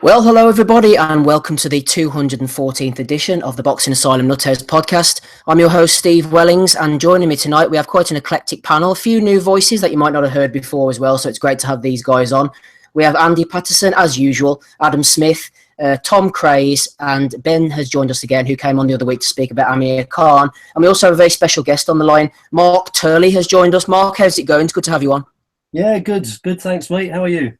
Well, hello everybody, and welcome to the 214th edition of the Boxing Asylum Nuthouse podcast. I'm your host, Steve Wellings, and joining me tonight, we have quite an eclectic panel, a few new voices that you might not have heard before as well, so it's great to have these guys on. We have Andy Patterson, as usual, Adam Smith, Tom Craze, and Ben has joined us again, who came on the other week to speak about Amir Khan. And we also have a very special guest on the line. Mark Turley has joined us. Mark, how's it going? It's good to have you on. Yeah, good. Good, thanks, mate. How are you?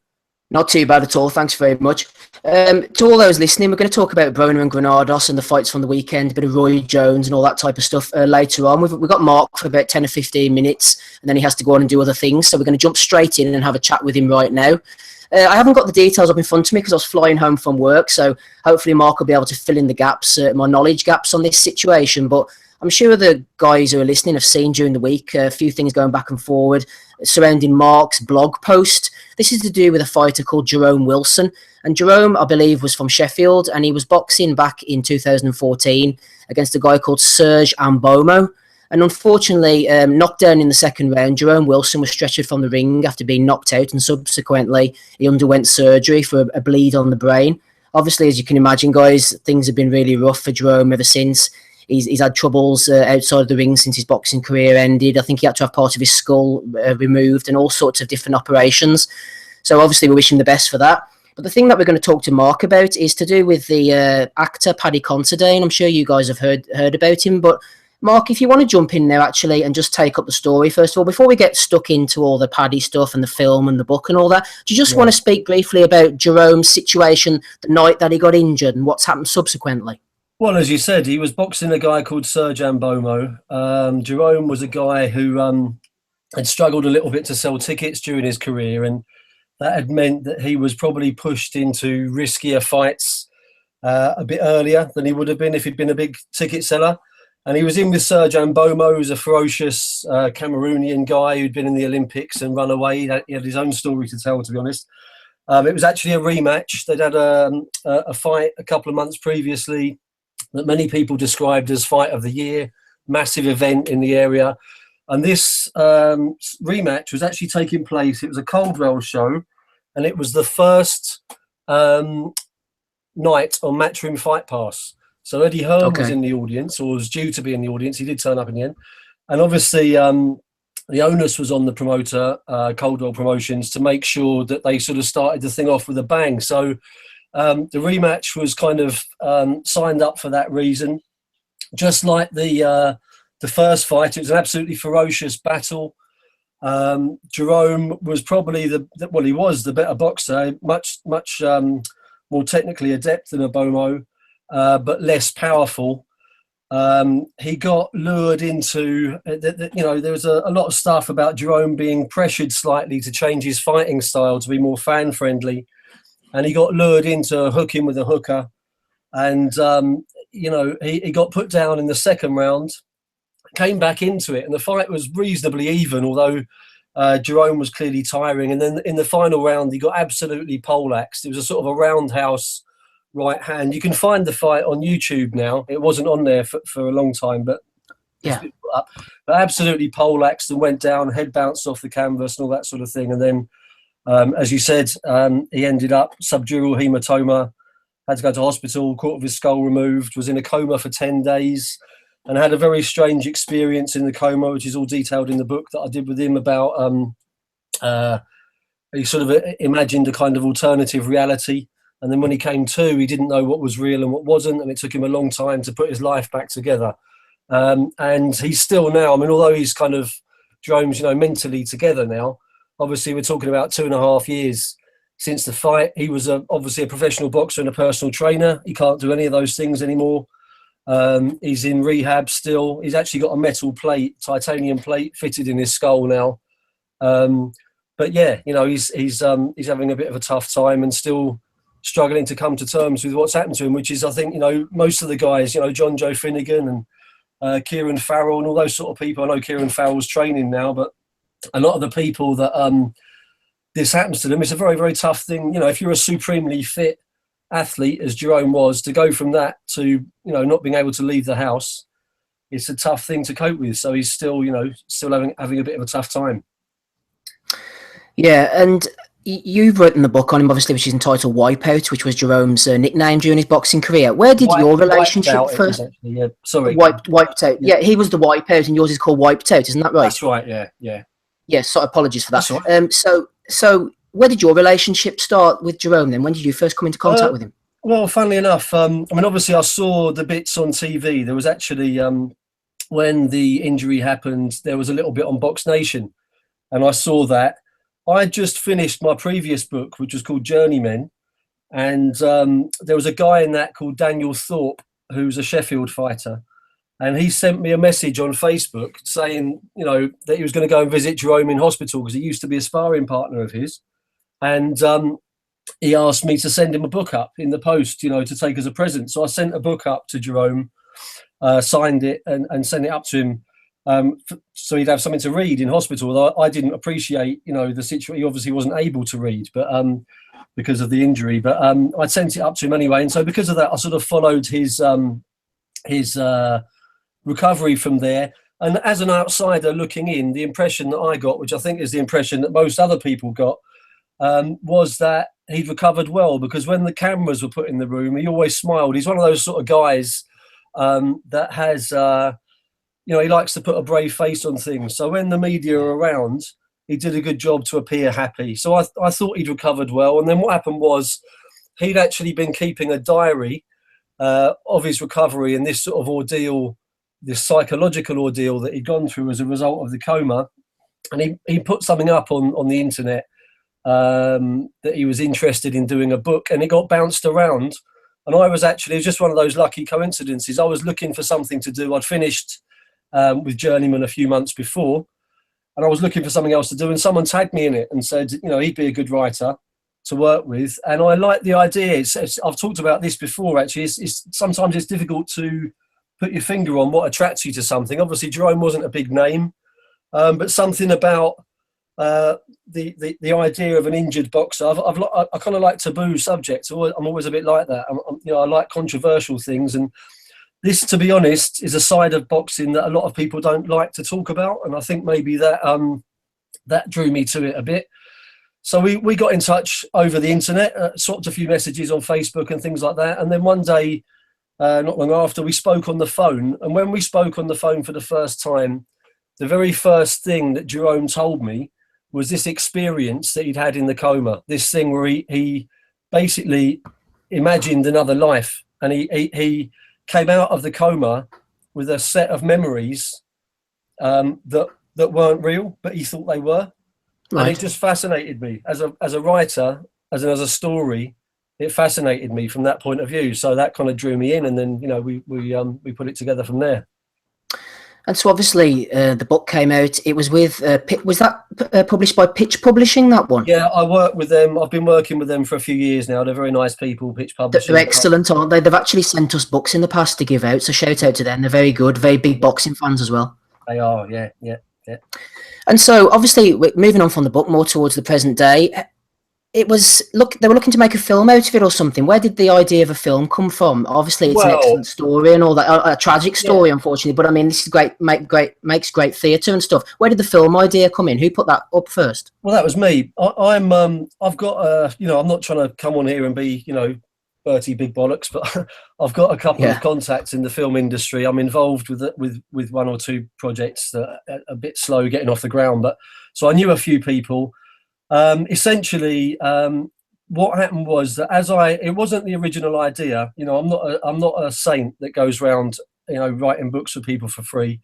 Not too bad at all. Thanks very much. To all those listening, we're going to talk about Broner and Granados and the fights from the weekend, a bit of Roy Jones and all that type of stuff later on. We've got Mark for about 10 or 15 minutes, and then he has to go on and do other things. So we're going to jump straight in and have a chat with him right now. I haven't got the details up in front of me because I was flying home from work. So hopefully Mark will be able to fill in the gaps, my knowledge gaps on this situation. But I'm sure the guys who are listening have seen during the week a few things going back and forward surrounding Mark's blog post. This is to do with a fighter called Jerome Wilson. And Jerome, I believe, was from Sheffield, and he was boxing back in 2014 against a guy called Serge Ambomo. And unfortunately, knocked down in the second round, Jerome Wilson was stretchered from the ring after being knocked out, and subsequently he underwent surgery for a bleed on the brain. Obviously, as you can imagine, guys, things have been really rough for Jerome ever since. He's had troubles outside of the ring since his boxing career ended. I think he had to have part of his skull removed and all sorts of different operations. So obviously we wish him the best for that. But the thing that we're going to talk to Mark about is to do with the actor Paddy Considine. I'm sure you guys have heard about him. But Mark, if you want to jump in now actually and just take up the story, first of all, before we get stuck into all the Paddy stuff and the film and the book and all that, do you just want to speak briefly about Jerome's situation the night that he got injured and what's happened subsequently? Well, as you said, he was boxing a guy called Serge Ambomo. Jerome was a guy who had struggled a little bit to sell tickets during his career, and that had meant that he was probably pushed into riskier fights a bit earlier than he would have been if he'd been a big ticket seller. And he was in with Serge Ambomo, who's a ferocious Cameroonian guy who'd been in the Olympics and run away. He had his own story to tell, to be honest. It was actually a rematch. They'd had a fight a couple of months previously that many people described as fight of the year, massive event in the area. And this rematch was actually taking place. It was a Coldwell show, and it was the first night on Matchroom Fight Pass. So Eddie Hearn was in the audience, or was due to be in the audience. He did turn up in the end. And obviously the onus was on the promoter, Coldwell Promotions, to make sure that they sort of started the thing off with a bang. So the rematch was kind of signed up for that reason. Just like the first fight, it was an absolutely ferocious battle. Jerome was probably he was the better boxer, much more technically adept than Abomo, but less powerful. He got lured into, there was a lot of stuff about Jerome being pressured slightly to change his fighting style to be more fan-friendly. And he got lured into hooking with a hooker. And, he got put down in the second round, came back into it. And the fight was reasonably even, although Jerome was clearly tiring. And then in the final round, he got absolutely poleaxed. It was a sort of a roundhouse right hand. You can find the fight on YouTube now. It wasn't on there for a long time, but yeah, but absolutely poleaxed and went down, head bounced off the canvas and all that sort of thing. And then, as you said, he ended up subdural hematoma, had to go to hospital, quarter of his skull removed, was in a coma for 10 days, and had a very strange experience in the coma, which is all detailed in the book that I did with him about, he sort of imagined a kind of alternative reality. And then when he came to, he didn't know what was real and what wasn't, and it took him a long time to put his life back together. And he's still now, I mean, although he's kind of, Jerome's, mentally together now, obviously we're talking about 2.5 years since the fight. He was obviously a professional boxer and a personal trainer. He can't do any of those things anymore. He's in rehab still. He's actually got a metal plate, titanium plate, fitted in his skull now. But yeah, he's having a bit of a tough time and still struggling to come to terms with what's happened to him, which is, I think, most of the guys, John Joe Finnegan and Kieran Farrell and all those sort of people. I know Kieran Farrell's training now, but a lot of the people that this happens to them, it's a very, very tough thing. If you're a supremely fit athlete, as Jerome was, to go from that to, not being able to leave the house, it's a tough thing to cope with. So he's still, still having a bit of a tough time. Yeah, and You've written the book on him, obviously, which is entitled Wipeout, which was Jerome's nickname during his boxing career. Where did your Wiped relationship out, it was first? actually, yeah. Sorry. Wiped out. Yeah, Yeah, he was the Wipeout, and yours is called Wiped Out, isn't that right? that's right. Yeah, yeah. Yes. So apologies for that. That's all right. So where did your relationship start with Jerome then? When did you first come into contact with him? Well, funnily enough, I mean, obviously, I saw the bits on TV. There was actually when the injury happened, there was a little bit on Box Nation, and I saw that. I just finished my previous book, which was called Journeymen, and there was a guy in that called Daniel Thorpe, who's a Sheffield fighter, and he sent me a message on Facebook saying, that he was going to go and visit Jerome in hospital because he used to be a sparring partner of his, and he asked me to send him a book up in the post, to take as a present. So I sent a book up to Jerome, signed it, and sent it up to him. So he'd have something to read in hospital. I didn't appreciate, the situation. He obviously wasn't able to read, but because of the injury. But I sent it up to him anyway, and so because of that, I sort of followed his recovery from there. And as an outsider looking in, the impression that I got, which I think is the impression that most other people got, was that he'd recovered well, because when the cameras were put in the room, he always smiled. He's one of those sort of guys that has. He likes to put a brave face on things. So when the media are around, he did a good job to appear happy. So I thought he'd recovered well. And then what happened was he'd actually been keeping a diary of his recovery and this sort of ordeal, this psychological ordeal that he'd gone through as a result of the coma. And he put something up on the internet that he was interested in doing a book, and it got bounced around. And it was just one of those lucky coincidences. I was looking for something to do. I'd finished with Journeyman a few months before, and I was looking for something else to do, and someone tagged me in it and said, he'd be a good writer to work with. And I like the idea. I've talked about this before, actually. Sometimes it's difficult to put your finger on what attracts you to something. Obviously, Jerome wasn't a big name, but something about the idea of an injured boxer. I kind of like taboo subjects. I'm always a bit like that. I like controversial things, and this, to be honest, is a side of boxing that a lot of people don't like to talk about, and I think maybe that drew me to it a bit. So we got in touch over the internet, swapped a few messages on Facebook and things like that, and then one day, not long after, we spoke on the phone. And when we spoke on the phone for the first time, the very first thing that Jerome told me was this experience that he'd had in the coma, this thing where he basically imagined another life, and he came out of the coma with a set of memories that weren't real, but he thought they were. Right. And it just fascinated me as a writer, as a story. It fascinated me from that point of view. So that kind of drew me in, and then we put it together from there. And so obviously the book came out. It was with was that published by Pitch Publishing, that one? Yeah, I work with them. I've been working with them for a few years now. They're very nice people, Pitch Publishing. They're excellent, aren't they? They've actually sent us books in the past to give out, so shout out to them. They're very good, very big boxing fans as well. They are, yeah. And so obviously, moving on from the book more towards the present day, they were looking to make a film out of it or something. Where did the idea of a film come from? Obviously, it's an excellent story and all that, a tragic story, unfortunately. But I mean, this is makes great theatre and stuff. Where did the film idea come in? Who put that up first? Well, that was me. I've got I'm not trying to come on here and be Bertie Big Bollocks, but I've got a couple of contacts in the film industry. I'm involved with one or two projects that are a bit slow getting off the ground, but so I knew a few people. Essentially, what happened was that it wasn't the original idea. I'm not a saint that goes around writing books for people for free.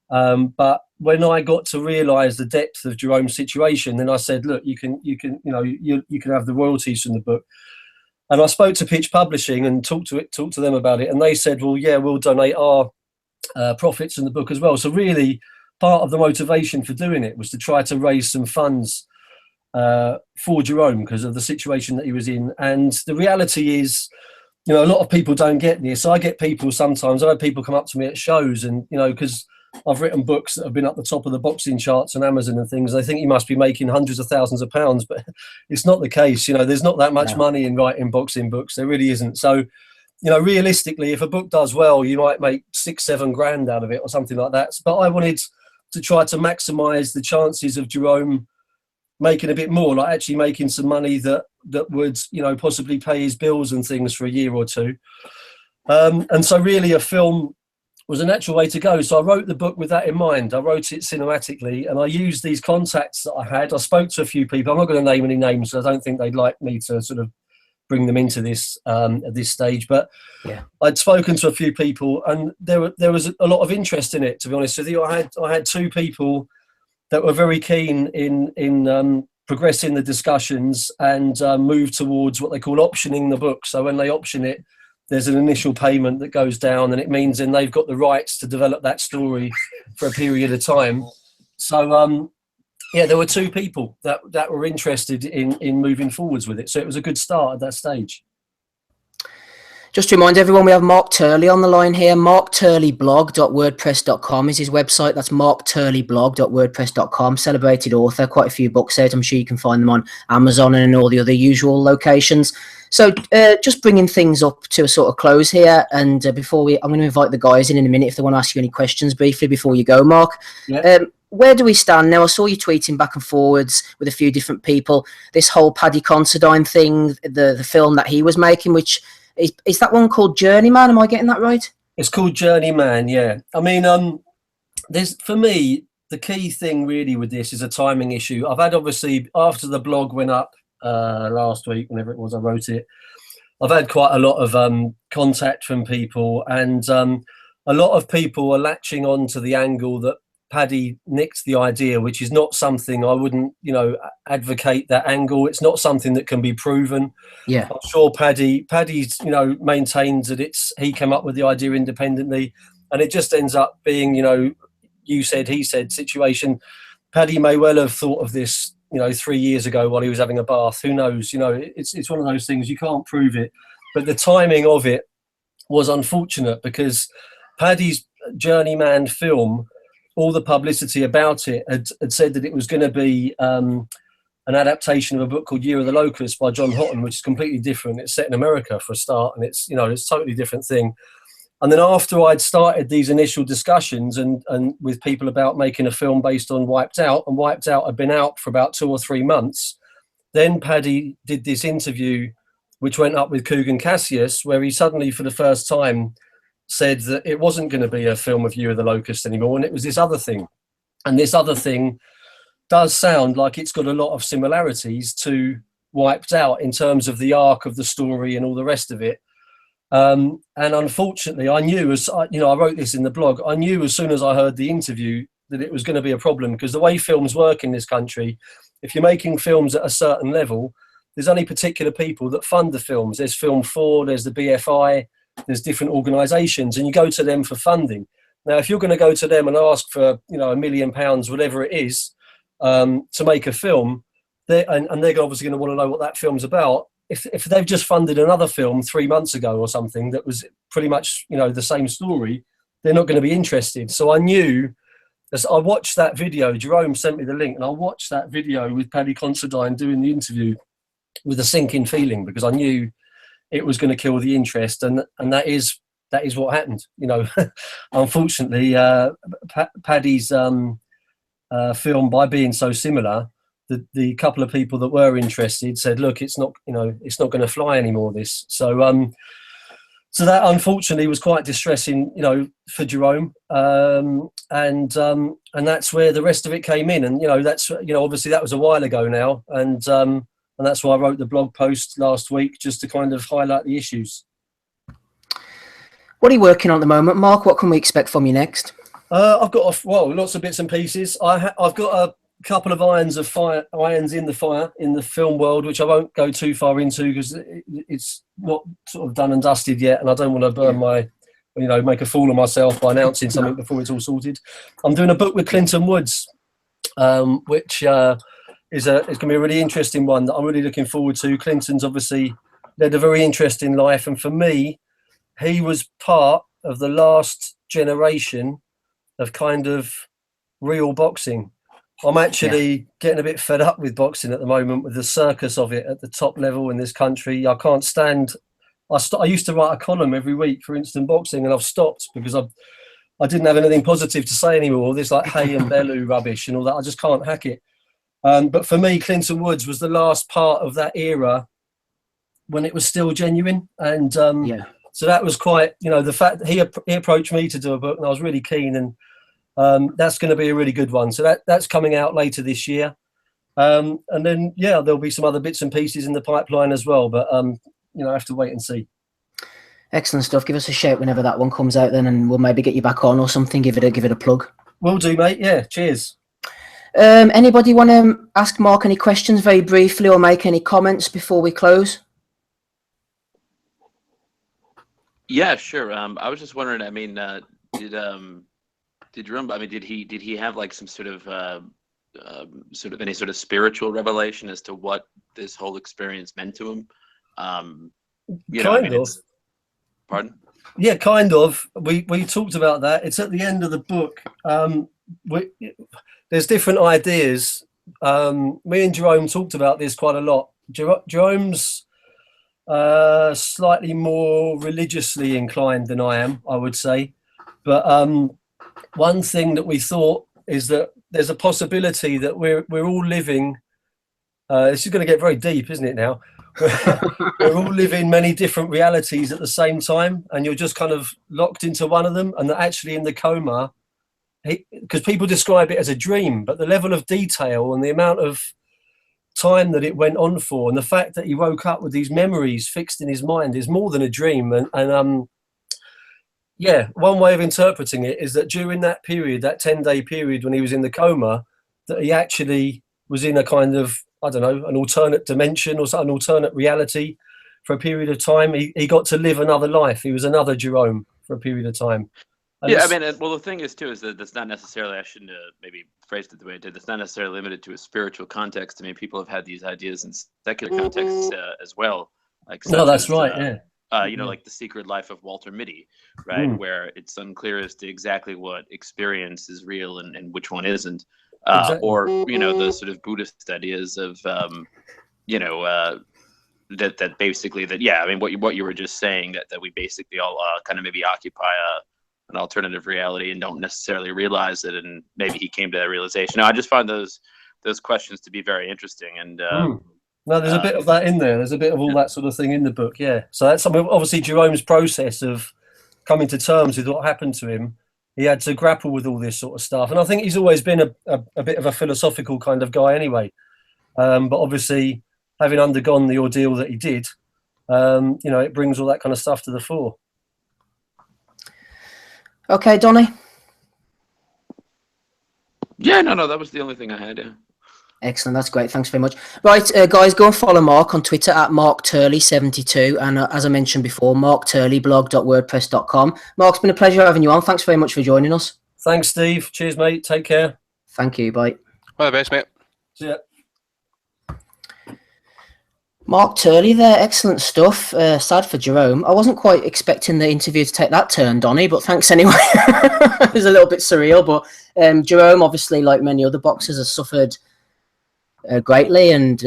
But when I got to realise the depth of Jerome's situation, then I said, look, you can have the royalties from the book. And I spoke to Pitch Publishing and talked to them about it, and they said, well, yeah, we'll donate our profits in the book as well. So really, part of the motivation for doing it was to try to raise some funds for Jerome because of the situation that he was in. And the reality is, a lot of people don't get this. I get people sometimes. I have people come up to me at shows, and because I've written books that have been up the top of the boxing charts on Amazon and things. They think you must be making hundreds of thousands of pounds, but it's not the case. There's not that much money in writing boxing books. There really isn't. So, realistically, if a book does well, you might make 6-7 grand out of it or something like that. But I wanted to try to maximise the chances of Jerome making a bit more, like actually making some money that would, you know, possibly pay his bills and things for a year or two. And so really a film was a natural way to go. So I wrote the book with that in mind. I wrote it cinematically, and I used these contacts that I had. I spoke to a few people. I'm not going to name any names, so I don't think they'd like me to sort of bring them into this at this stage. But Yeah. I'd spoken to a few people, and there was a lot of interest in it, to be honest with you. I had two people that were very keen in progressing the discussions and move towards what they call optioning the book. So when they option it, there's an initial payment that goes down, and it means then they've got the rights to develop that story for a period of time. So yeah, there were two people that were interested in moving forwards with it. So it was a good start at that stage. Just to remind everyone, we have Mark Turley on the line here. markturleyblog.wordpress.com is his website. That's markturleyblog.wordpress.com. Celebrated author, quite a few books out. I'm sure you can find them on Amazon and in all the other usual locations. So just bringing things up to a sort of close here. And before I'm going to invite the guys in a minute if they want to ask you any questions briefly before you go, Mark. Yeah. Where do we stand now? I saw you tweeting back and forwards with a few different people. This whole Paddy Considine thing, the film that he was making, which... Is that one called Journeyman? Am I getting that right? It's called Journeyman, yeah. I mean, there's, for me, the key thing really with this is a timing issue. I've had, obviously, after the blog went up last week, whenever it was I wrote it, I've had quite a lot of contact from people, and a lot of people are latching on to the angle that Paddy nicked the idea, which is not something I wouldn't, you know, advocate that angle. It's not something that can be proven. Yeah, I'm sure Paddy's, you know, maintains that he came up with the idea independently, and it just ends up being, you know, you said, he said situation. Paddy may well have thought of this, you know, 3 years ago while he was having a bath. Who knows? You know, it's one of those things, you can't prove it. But the timing of it was unfortunate, because Paddy's Journeyman film, all the publicity about it had said that it was going to be an adaptation of a book called Year of the Locust by John Houghton, which is completely different. It's set in America for a start, and it's, you know, it's a totally different thing. And then after I'd started these initial discussions and with people about making a film based on Wiped Out, and Wiped Out had been out for about 2 or 3 months, then Paddy did this interview which went up with Coogan Cassius, where he suddenly for the first time said that it wasn't going to be a film of Year of the Locust anymore, and it was this other thing. And this other thing does sound like it's got a lot of similarities to Wiped Out in terms of the arc of the story and all the rest of it. And unfortunately, I knew, as you know, I wrote this in the blog, I knew as soon as I heard the interview that it was going to be a problem, because the way films work in this country, if you're making films at a certain level, there's only particular people that fund the films. There's Film 4, there's the BFI, there's different organisations, and you go to them for funding. Now, if you're going to go to them and ask for, you know, £1 million, whatever it is, to make a film, they're obviously going to want to know what that film's about. If they've just funded another film 3 months ago or something that was pretty much, you know, the same story, they're not going to be interested. So I knew, as I watched that video, Jerome sent me the link, and I watched that video with Paddy Considine doing the interview with a sinking feeling, because I knew it was going to kill the interest, and that is what happened. You know, unfortunately, Paddy's film, by being so similar, the couple of people that were interested said, "Look, it's not, you know, it's not going to fly anymore." This, so that unfortunately was quite distressing, you know, for Jerome, and that's where the rest of it came in, and you know, that's, you know, obviously that was a while ago now, and that's why I wrote the blog post last week, just to kind of highlight the issues. What are you working on at the moment, Mark? What can we expect from you next? I've got lots of bits and pieces. I've got a couple of irons in the fire in the film world, which I won't go too far into because it's not sort of done and dusted yet, and I don't want to burn make a fool of myself by announcing something before it's all sorted. I'm doing a book with Clinton Woods, which it's going to be a really interesting one that I'm really looking forward to. Clinton's obviously led a very interesting life, and for me, he was part of the last generation of kind of real boxing. I'm actually getting a bit fed up with boxing at the moment, with the circus of it at the top level in this country. I can't stand. I used to write a column every week for Instant Boxing, and I've stopped because I didn't have anything positive to say anymore. This like Hay and Bellew rubbish and all that. I just can't hack it. But for me, Clinton Woods was the last part of that era when it was still genuine. And so that was quite, the fact that he approached me to do a book, and I was really keen, and that's going to be a really good one. So that's coming out later this year. And then, there'll be some other bits and pieces in the pipeline as well, but, I have to wait and see. Excellent stuff. Give us a shout whenever that one comes out then, and we'll maybe get you back on or something. Give it a plug. Will do, mate. Yeah, cheers. Anybody want to ask Mark any questions very briefly or make any comments before we close? Yeah, sure. I was just wondering, I mean, did Jerome, I mean, did he have like some sort of any sort of spiritual revelation as to what this whole experience meant to him? Kind of. Pardon? Yeah, kind of. We talked about that. It's at the end of the book. There's different ideas. Me and Jerome talked about this quite a lot. Jerome's slightly more religiously inclined than I am, I would say. But one thing that we thought is that there's a possibility that we're all living. This is going to get very deep, isn't it? Now we're all living many different realities at the same time, and you're just kind of locked into one of them. And that actually in the coma, because people describe it as a dream, but the level of detail and the amount of time that it went on for, and the fact that he woke up with these memories fixed in his mind is more than a dream. And one way of interpreting it is that during that period, that 10-day period when he was in the coma, that he actually was in a kind of, I don't know, an alternate dimension or an alternate reality for a period of time. He got to live another life. He was another Jerome for a period of time. And yeah, I mean, well, the thing is, too, is that that's not necessarily, I shouldn't have maybe phrased it the way I did, that's not necessarily limited to a spiritual context. I mean, people have had these ideas in secular contexts as well. Like, no, that's right, yeah. Like The Secret Life of Walter Mitty, right? Where it's unclear as to exactly what experience is real and which one isn't. Exactly. Or, the sort of Buddhist ideas of, that basically I mean, what you were just saying, that we basically all kind of maybe occupy an alternative reality and don't necessarily realize it, and maybe he came to that realization. No, I just find those questions to be very interesting. And no, there's a bit of that in there. There's a bit of all that sort of thing in the book, yeah. So that's something, obviously, Jerome's process of coming to terms with what happened to him. He had to grapple with all this sort of stuff. And I think he's always been a bit of a philosophical kind of guy anyway. But obviously, having undergone the ordeal that he did, it brings all that kind of stuff to the fore. Okay, Donny? Yeah, no, that was the only thing I had, yeah. Excellent, that's great. Thanks very much. Right, guys, go and follow Mark on Twitter at MarkTurley72. And as I mentioned before, markturleyblog.wordpress.com. Mark, it's been a pleasure having you on. Thanks very much for joining us. Thanks, Steve. Cheers, mate. Take care. Thank you. Bye. All the best, mate. See ya. Mark Turley there, excellent stuff. Sad for Jerome. I wasn't quite expecting the interview to take that turn, Donny, but thanks anyway. It was a little bit surreal, but Jerome, obviously, like many other boxers, has suffered greatly, and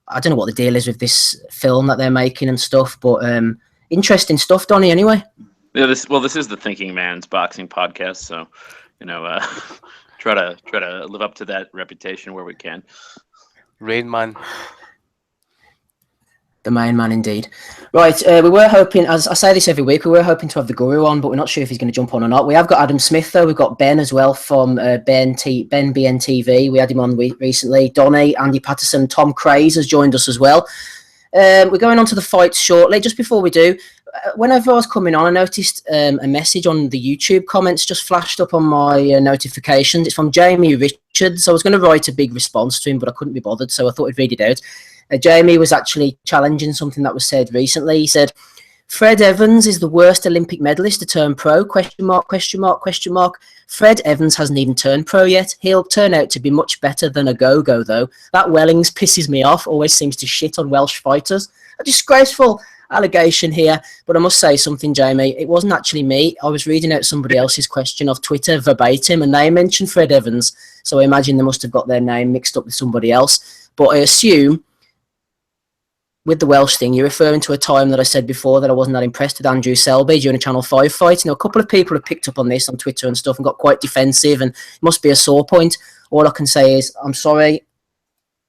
I don't know what the deal is with this film that they're making and stuff, but interesting stuff, Donny, anyway. Yeah, this is the Thinking Man's Boxing Podcast, so, try to live up to that reputation where we can. Rain Man. The main man, indeed. Right, we were hoping, as I say this every week, we were hoping to have the Guru on, but we're not sure if he's going to jump on or not. We have got Adam Smith, though. We've got Ben as well from Ben BNTV. We had him on recently. Donny, Andy Patterson, Tom Craze has joined us as well. We're going on to the fights shortly. Just before we do, whenever I was coming on, I noticed a message on the YouTube comments just flashed up on my notifications. It's from Jamie Richards. I was going to write a big response to him, but I couldn't be bothered, so I thought I'd read it out. Jamie was actually challenging something that was said recently. He said, Fred Evans is the worst Olympic medalist to turn pro, ? Fred Evans hasn't even turned pro yet. He'll turn out to be much better than a go-go, though. That Wellings pisses me off, always seems to shit on Welsh fighters. A disgraceful allegation here, but I must say something, Jamie. It wasn't actually me. I was reading out somebody else's question off Twitter verbatim, and they mentioned Fred Evans, so I imagine they must have got their name mixed up with somebody else. But I assume, with the Welsh thing, you're referring to a time that I said before that I wasn't that impressed with Andrew Selby during a Channel 5 fight. A couple of people have picked up on this on Twitter and stuff and got quite defensive, and it must be a sore point. All I can say is, I'm sorry,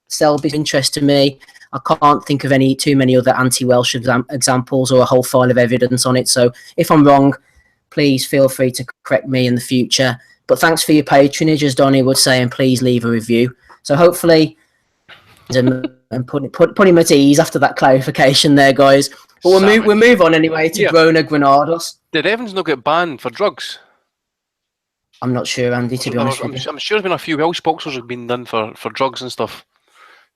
Selby's interest to me. I can't think of too many other anti-Welsh examples or a whole file of evidence on it. So if I'm wrong, please feel free to correct me in the future. But thanks for your patronage, as Donnie would say, and please leave a review. So hopefully, and put him at ease after that clarification there, guys. But we'll move on anyway to broner-granados. Did Evans not get banned for drugs? I'm not sure, Andy, to be honest with you. I'm sure there's been a few Welsh boxers who've been done for drugs and stuff.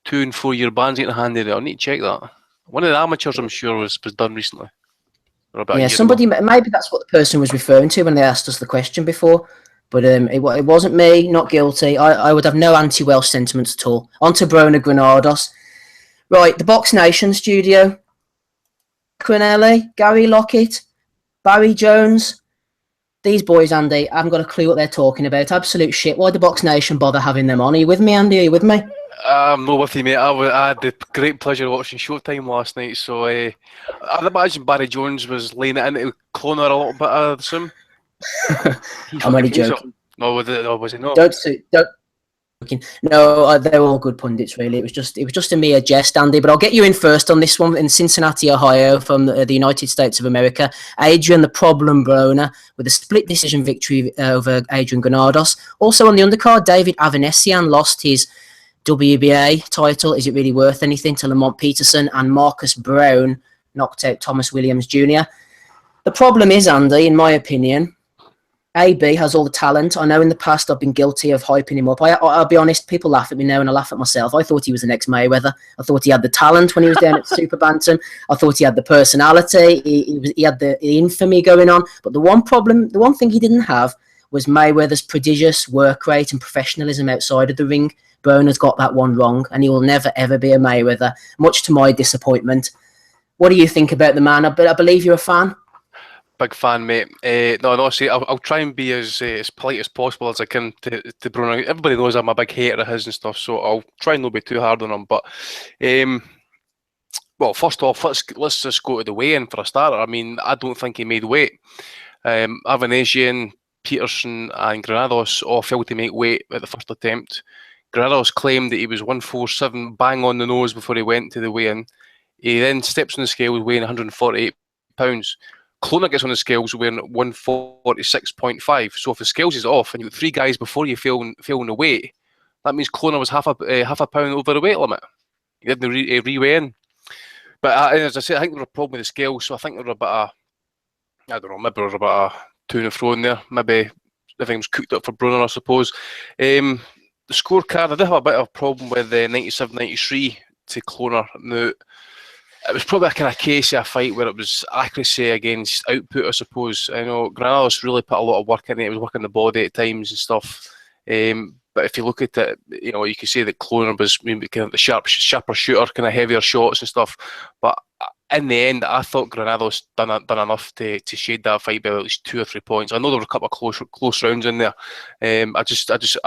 2 and 4 year bans getting handed out. I need to check that. One of the amateurs, I'm sure, was done recently. Yeah, maybe that's what the person was referring to when they asked us the question before. But it wasn't me, not guilty. I would have no anti-Welsh sentiments at all. On to broner-granados. Right, the Box Nation studio. Quinelli, Gary Lockett, Barry Jones. These boys, Andy, I haven't got a clue what they're talking about. Absolute shit. Why the Box Nation bother having them on? Are you with me, Andy? Are you with me? I'm not with you, mate. I had the great pleasure of watching Showtime last night, so I'd imagine Barry Jones was laying it into Cloner a little bit, I assume. I'm only joking. No, was it not? Don't. No, they're all good pundits, really. It was just a mere jest, Andy. But I'll get you in first on this one in Cincinnati, Ohio, from the United States of America. Adrian, the problem Broner, with a split decision victory over Adrian Granados. Also on the undercard, David Avanesian lost his WBA title. Is it really worth anything? To Lamont Peterson, and Marcus Brown knocked out Thomas Williams Jr. The problem is, Andy, in my opinion, AB has all the talent. I know in the past I've been guilty of hyping him up. I'll be honest, people laugh at me now and I laugh at myself. I thought he was the next Mayweather. I thought he had the talent when he was down at Super Bantam. I thought he had the personality. He had the infamy going on. But the one thing he didn't have was Mayweather's prodigious work rate and professionalism outside of the ring. Broner's got that one wrong, and he will never, ever be a Mayweather, much to my disappointment. What do you think about the man? I believe you're a fan. Big fan, mate. No, see, I'll try and be as polite as possible as I can to Broner. Everybody knows I'm a big hater of his and stuff, so I'll try and not be too hard on him. But, well, first off, let's just go to the weigh-in for a starter. I mean, I don't think he made weight. Avanesian, Peterson and Granados all failed to make weight at the first attempt. Granados claimed that he was 147 bang on the nose before he went to the weigh-in. He then steps on the scale weighing 148 pounds. Cloner gets on the scales weighing 146.5. So if the scales is off and you've got 3 guys before you fail in the weight, that means Cloner was half a pound over the weight limit. He didn't re-weigh in. But as I said, I think there was a problem with the scales. So I think there were about I don't know, maybe there was about a to and fro in there. Maybe everything was cooked up for Broner, I suppose. The scorecard, I did have a bit of a problem with the 97-93 to Cloner. Now, it was probably a kind of case of a fight where it was accuracy against output, I suppose. I know Granados really put a lot of work in it. He was working the body at times and stuff. But if you look at it, you know, you can say that Cloner was maybe kind of the sharper shooter, kind of heavier shots and stuff. But in the end, I thought Granados done enough to shade that fight by at least 2 or 3 points. I know there were a couple of close rounds in there. I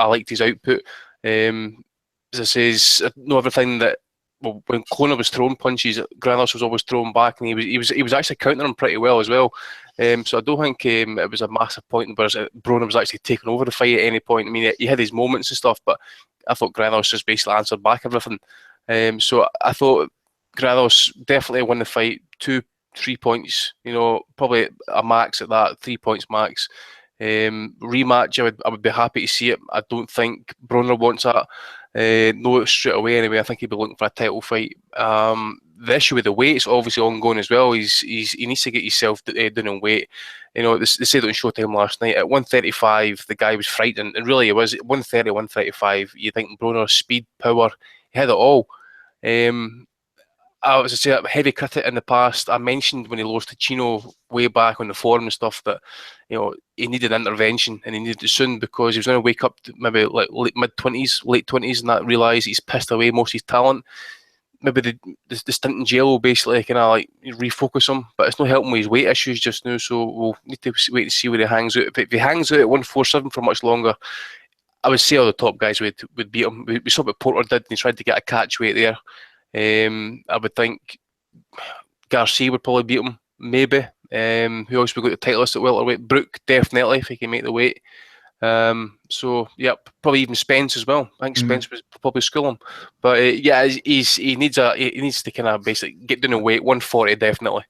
liked his output. As I says, I know everything that. Well, when Cloner was throwing punches, Granados was always throwing back, and he was actually countering him pretty well as well. So I don't think it was a massive point where Broner was actually taking over the fight at any point. I mean, he had his moments and stuff, but I thought Granados just basically answered back everything. So I thought Granados definitely won the fight, 2-3 points. You know, probably a max at that, 3 points max. Rematch, I would be happy to see it. I don't think Broner wants that. No, straight away anyway. I think he'd be looking for a title fight. The issue with the weight is obviously ongoing as well. He needs to get himself down in weight. You know, they said it on Showtime last night at 135. The guy was frightening, and really it was 130, 135. You think Broner's speed, power, he had it all. I was a heavy critic in the past. I mentioned when he lost to Chino way back on the forum and stuff that, you know, he needed intervention and he needed it soon because he was going to wake up to maybe like mid-20s, late 20s, and that realise he's pissed away most of his talent. Maybe the stint in jail will basically kind of like refocus him, but it's not helping with his weight issues just now. So we'll need to wait to see where he hangs out. If he hangs out at 147 for much longer, I would say all the top guys would beat him. We saw what Porter did, and he tried to get a catch weight there. I would think Garcia would probably beat him, maybe. Who else we got the title list at welterweight? Brook, definitely, if he can make the weight. So yeah, probably even Spence as well. I think Spence was probably school him, but yeah, he needs to kind of basically get down the weight. 140 definitely.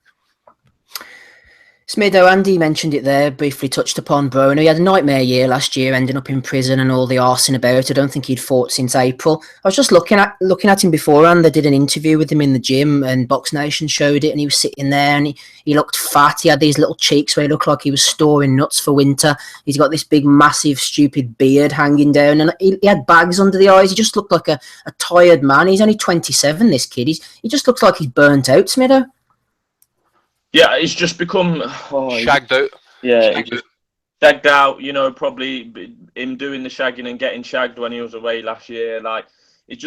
Smido, Andy mentioned it there, briefly touched upon Broner. He had a nightmare year last year, ending up in prison and all the arsing about it. I don't think he'd fought since April. I was just looking at him beforehand. They did an interview with him in the gym, and Box Nation showed it, and he was sitting there, and he looked fat. He had these little cheeks where he looked like he was storing nuts for winter. He's got this big, massive, stupid beard hanging down, and he had bags under the eyes. He just looked like a tired man. He's only 27, this kid. He just looks like he's burnt out, Smido. Yeah, it's just become shagged out. Yeah, shagged out. You know, probably him doing the shagging and getting shagged when he was away last year. Like, it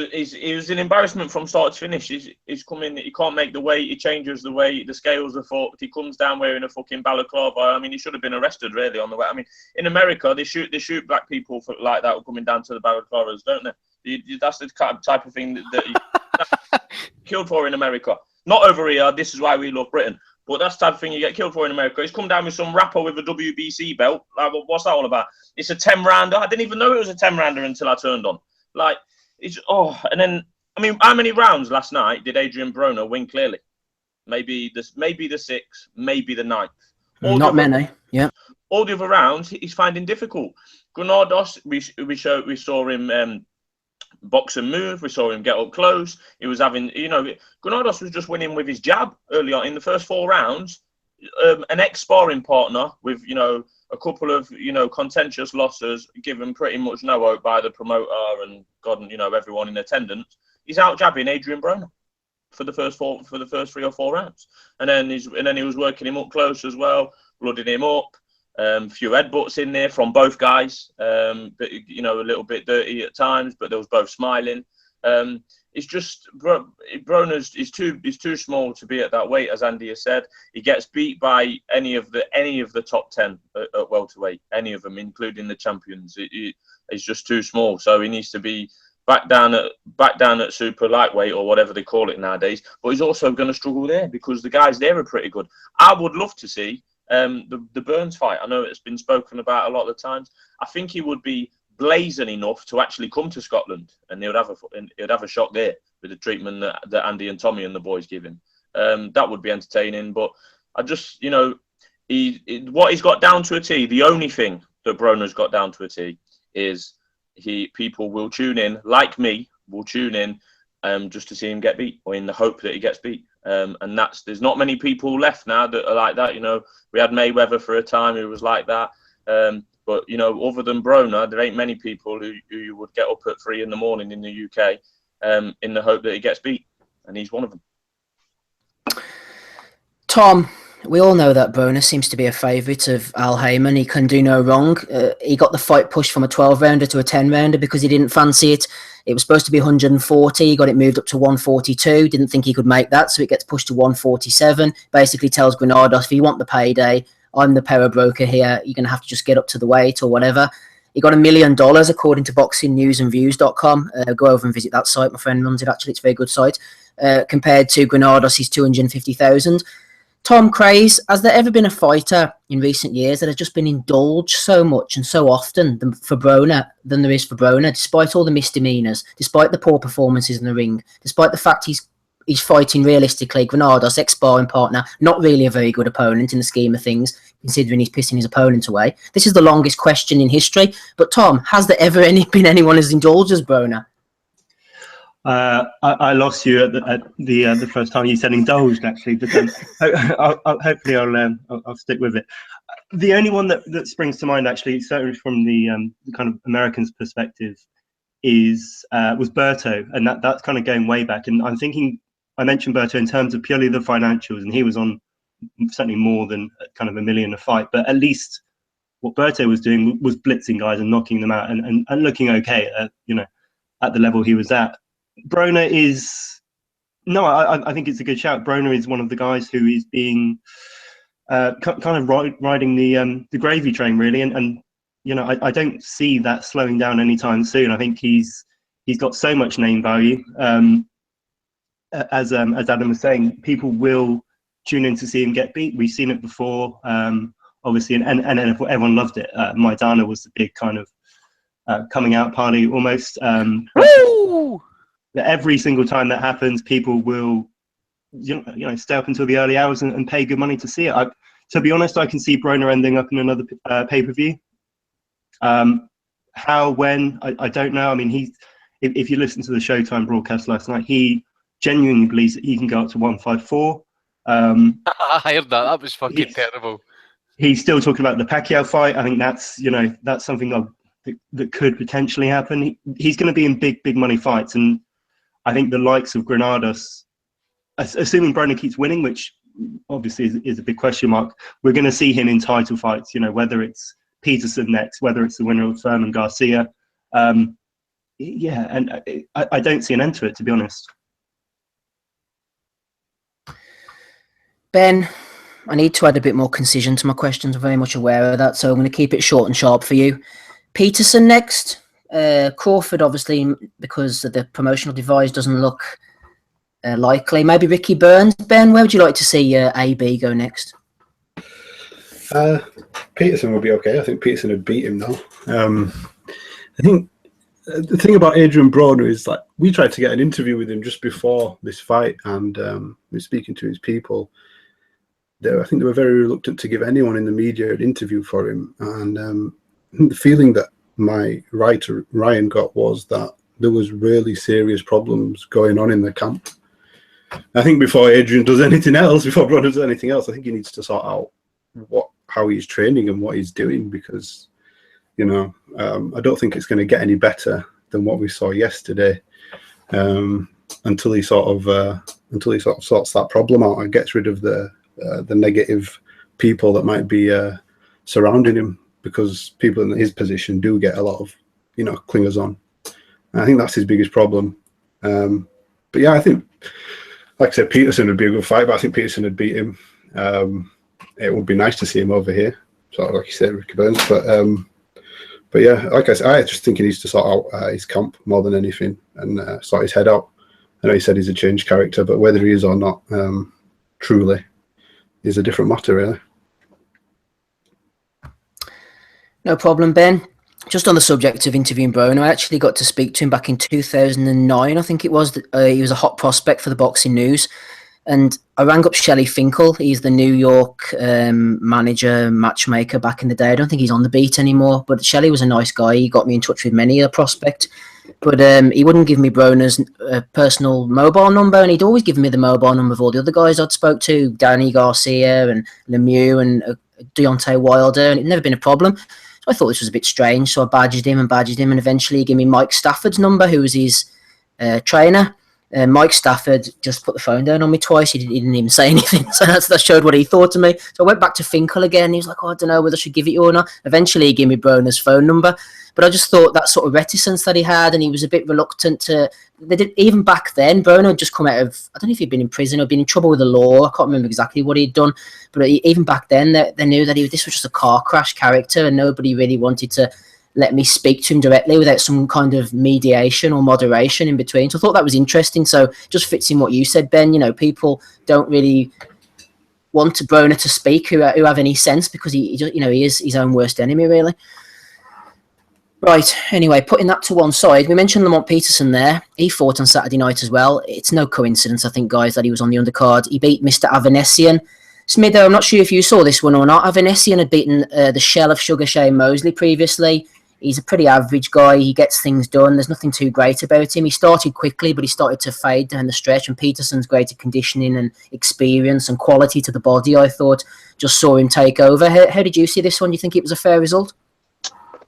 was an embarrassment from start to finish. He's coming. He can't make the weight. He changes the weight. The scales are fucked. He comes down wearing a fucking balaclava. I mean, he should have been arrested really on the way. I mean, in America, they shoot black people for like that coming down to the balaclavas, don't they? That's the type of thing that you killed for in America. Not over here. This is why we love Britain. But that's the type of thing you get killed for in America. He's come down with some rapper with a WBC belt. Like, what's that all about? It's a 10-rounder. I didn't even know it was a 10-rounder until I turned on. Like, and then, I mean, how many rounds last night did Adrian Broner win clearly? Maybe the 6th, maybe the 9th. Not many, yeah. All the other rounds, he's finding difficult. Granados, we saw him box and move. We saw him get up close. He was having, Granados was just winning with his jab early on in the first 4 rounds. An ex-sparring partner with, a couple of, contentious losses, given pretty much no hope by the promoter and God, everyone in attendance. He's out jabbing Adrian Broner for the first 3 or 4 rounds, and then he was working him up close as well, blooding him up. A few headbutts in there from both guys, but a little bit dirty at times, but they was both smiling. It's just Broner's is too small to be at that weight, as Andy has said. He gets beat by any of the top 10 at welterweight, any of them, including the champions. It's just too small, so he needs to be back down at super lightweight or whatever they call it nowadays. But he's also going to struggle there because the guys there are pretty good. I would love to see the Burns fight. I know it's been spoken about a lot of the times. I think he would be blazing enough to actually come to Scotland, and he'd have a shot there with the treatment that Andy and Tommy and the boys give him. That would be entertaining. But I just, what he's got down to a T. The only thing that Broner's got down to a T is people will tune in, like me, will tune in just to see him get beat, or in the hope that he gets beat. And there's not many people left now that are like that. We had Mayweather for a time who was like that. But other than Broner, there ain't many people who you would get up at 3 in the morning in the UK in the hope that he gets beat, and he's one of them. Tom, we all know that Broner seems to be a favourite of Al Heyman. He can do no wrong. He got the fight pushed from a 12-rounder to a 10-rounder because he didn't fancy it. It was supposed to be 140. He got it moved up to 142. Didn't think he could make that, so it gets pushed to 147. Basically tells Granados, if you want the payday, I'm the power broker here. You're going to have to just get up to the weight or whatever. He got $1 million, according to boxingnewsandviews.com. Go over and visit that site. My friend runs it, actually. It's a very good site. Compared to Granados, he's 250,000. Tom Craze, has there ever been a fighter in recent years that has just been indulged so much and so often than there is for Broner, despite all the misdemeanors, despite the poor performances in the ring, despite the fact he's fighting realistically Granados, ex-sparring partner, not really a very good opponent in the scheme of things, considering he's pissing his opponent away. This is the longest question in history. But Tom, has there ever been anyone as indulged as Broner? I lost you at the first time you said indulged, actually, but hopefully I'll stick with it. The only one that springs to mind, actually, certainly from the kind of Americans' perspective, was Berto, and that's kind of going way back. And I'm thinking, I mentioned Berto in terms of purely the financials, and he was on certainly more than kind of $1 million a fight, but at least what Berto was doing was blitzing guys and knocking them out and looking okay at the level he was at. Broner is I think it's a good shout. Broner is one of the guys who is being kind of riding the gravy train, really, and I don't see that slowing down anytime soon. I think he's got so much name value. As Adam was saying, people will tune in to see him get beat. We've seen it before. obviously, and everyone loved it. Maidana was the big kind of coming out party almost. Woo! Every single time that happens, people will stay up until the early hours and pay good money to see it. To be honest, I can see Broner ending up in another pay-per-view. How, when, I don't know. I mean, if you listen to the Showtime broadcast last night, he genuinely believes that he can go up to 154. I heard that. That was fucking terrible. He's still talking about the Pacquiao fight. I think that's something that could potentially happen. He's going to be in big money fights, and I think the likes of Granados, assuming Broner keeps winning, which obviously is a big question mark, we're going to see him in title fights. Whether it's Peterson next, whether it's the winner of Furman Garcia. Yeah, and I don't see an end to it, to be honest. Ben, I need to add a bit more concision to my questions. I'm very much aware of that, so I'm going to keep it short and sharp for you. Peterson next. Crawford, obviously, because the promotional device doesn't look likely. Maybe Ricky Burns. Ben, where would you like to see AB go next? Peterson would be okay. I think Peterson would beat him now. I think the thing about Adrian Broner is, like, we tried to get an interview with him just before this fight, and we were speaking to his people. I think they were very reluctant to give anyone in the media an interview for him, and the feeling that my writer Ryan got was that there was really serious problems going on in the camp. I think before Adrian does anything else, before Broner does anything else, I think he needs to sort out how he's training and what he's doing, because I don't think it's going to get any better than what we saw yesterday, until he sort of sorts that problem out and gets rid of the negative people that might be surrounding him, because people in his position do get a lot of clingers on. And I think that's his biggest problem. But yeah, I think, like I said, Peterson would be a good fight, but I think Peterson would beat him. It would be nice to see him over here, sort of like you said, Ricky Burns. But yeah, like I said, I just think he needs to sort out his camp more than anything, and sort his head out. I know he said he's a changed character, but whether he is or not, truly, is a different matter, really. No problem, Ben. Just on the subject of interviewing Broner, I actually got to speak to him back in 2009, I think it was. He was a hot prospect for the Boxing News. And I rang up Shelley Finkel. He's the New York manager, matchmaker back in the day. I don't think he's on the beat anymore, but Shelley was a nice guy. He got me in touch with many a prospect. But he wouldn't give me Broner's personal mobile number, and he'd always give me the mobile number of all the other guys I'd spoke to, Danny Garcia and Lemieux and Deontay Wilder, and it'd never been a problem. So I thought this was a bit strange, so I badgered him, and eventually he gave me Mike Stafford's number, who was his trainer. Mike Stafford just put the phone down on me twice. He didn't even say anything. So that showed what he thought of me. So I went back to Finkel again. He was like, I don't know whether I should give it you or not. Eventually, he gave me Broner's phone number. But I just thought that sort of reticence that he had, and he was a bit reluctant to... Even back then, Broner had just come out of... I don't know if he'd been in prison or been in trouble with the law. I can't remember exactly what he'd done. But even back then, they knew that this was just a car crash character, and nobody really wanted to let me speak to him directly without some kind of mediation or moderation in between. So I thought that was interesting. So just fits in what you said, Ben. People don't really want Broner to speak who have any sense, because he is his own worst enemy, really. Right, anyway, putting that to one side, we mentioned Lamont Peterson there. He fought on Saturday night as well. It's no coincidence, I think, guys, that he was on the undercard. He beat Mr. Avanesian. Smitho, I'm not sure if you saw this one or not. Avanesian had beaten the shell of Sugar Shane Mosley previously. He's a pretty average guy. He gets things done. There's nothing too great about him. He started quickly, but he started to fade down the stretch. And Peterson's greater conditioning and experience and quality to the body, I thought, just saw him take over. How did you see this one? Do you think it was a fair result?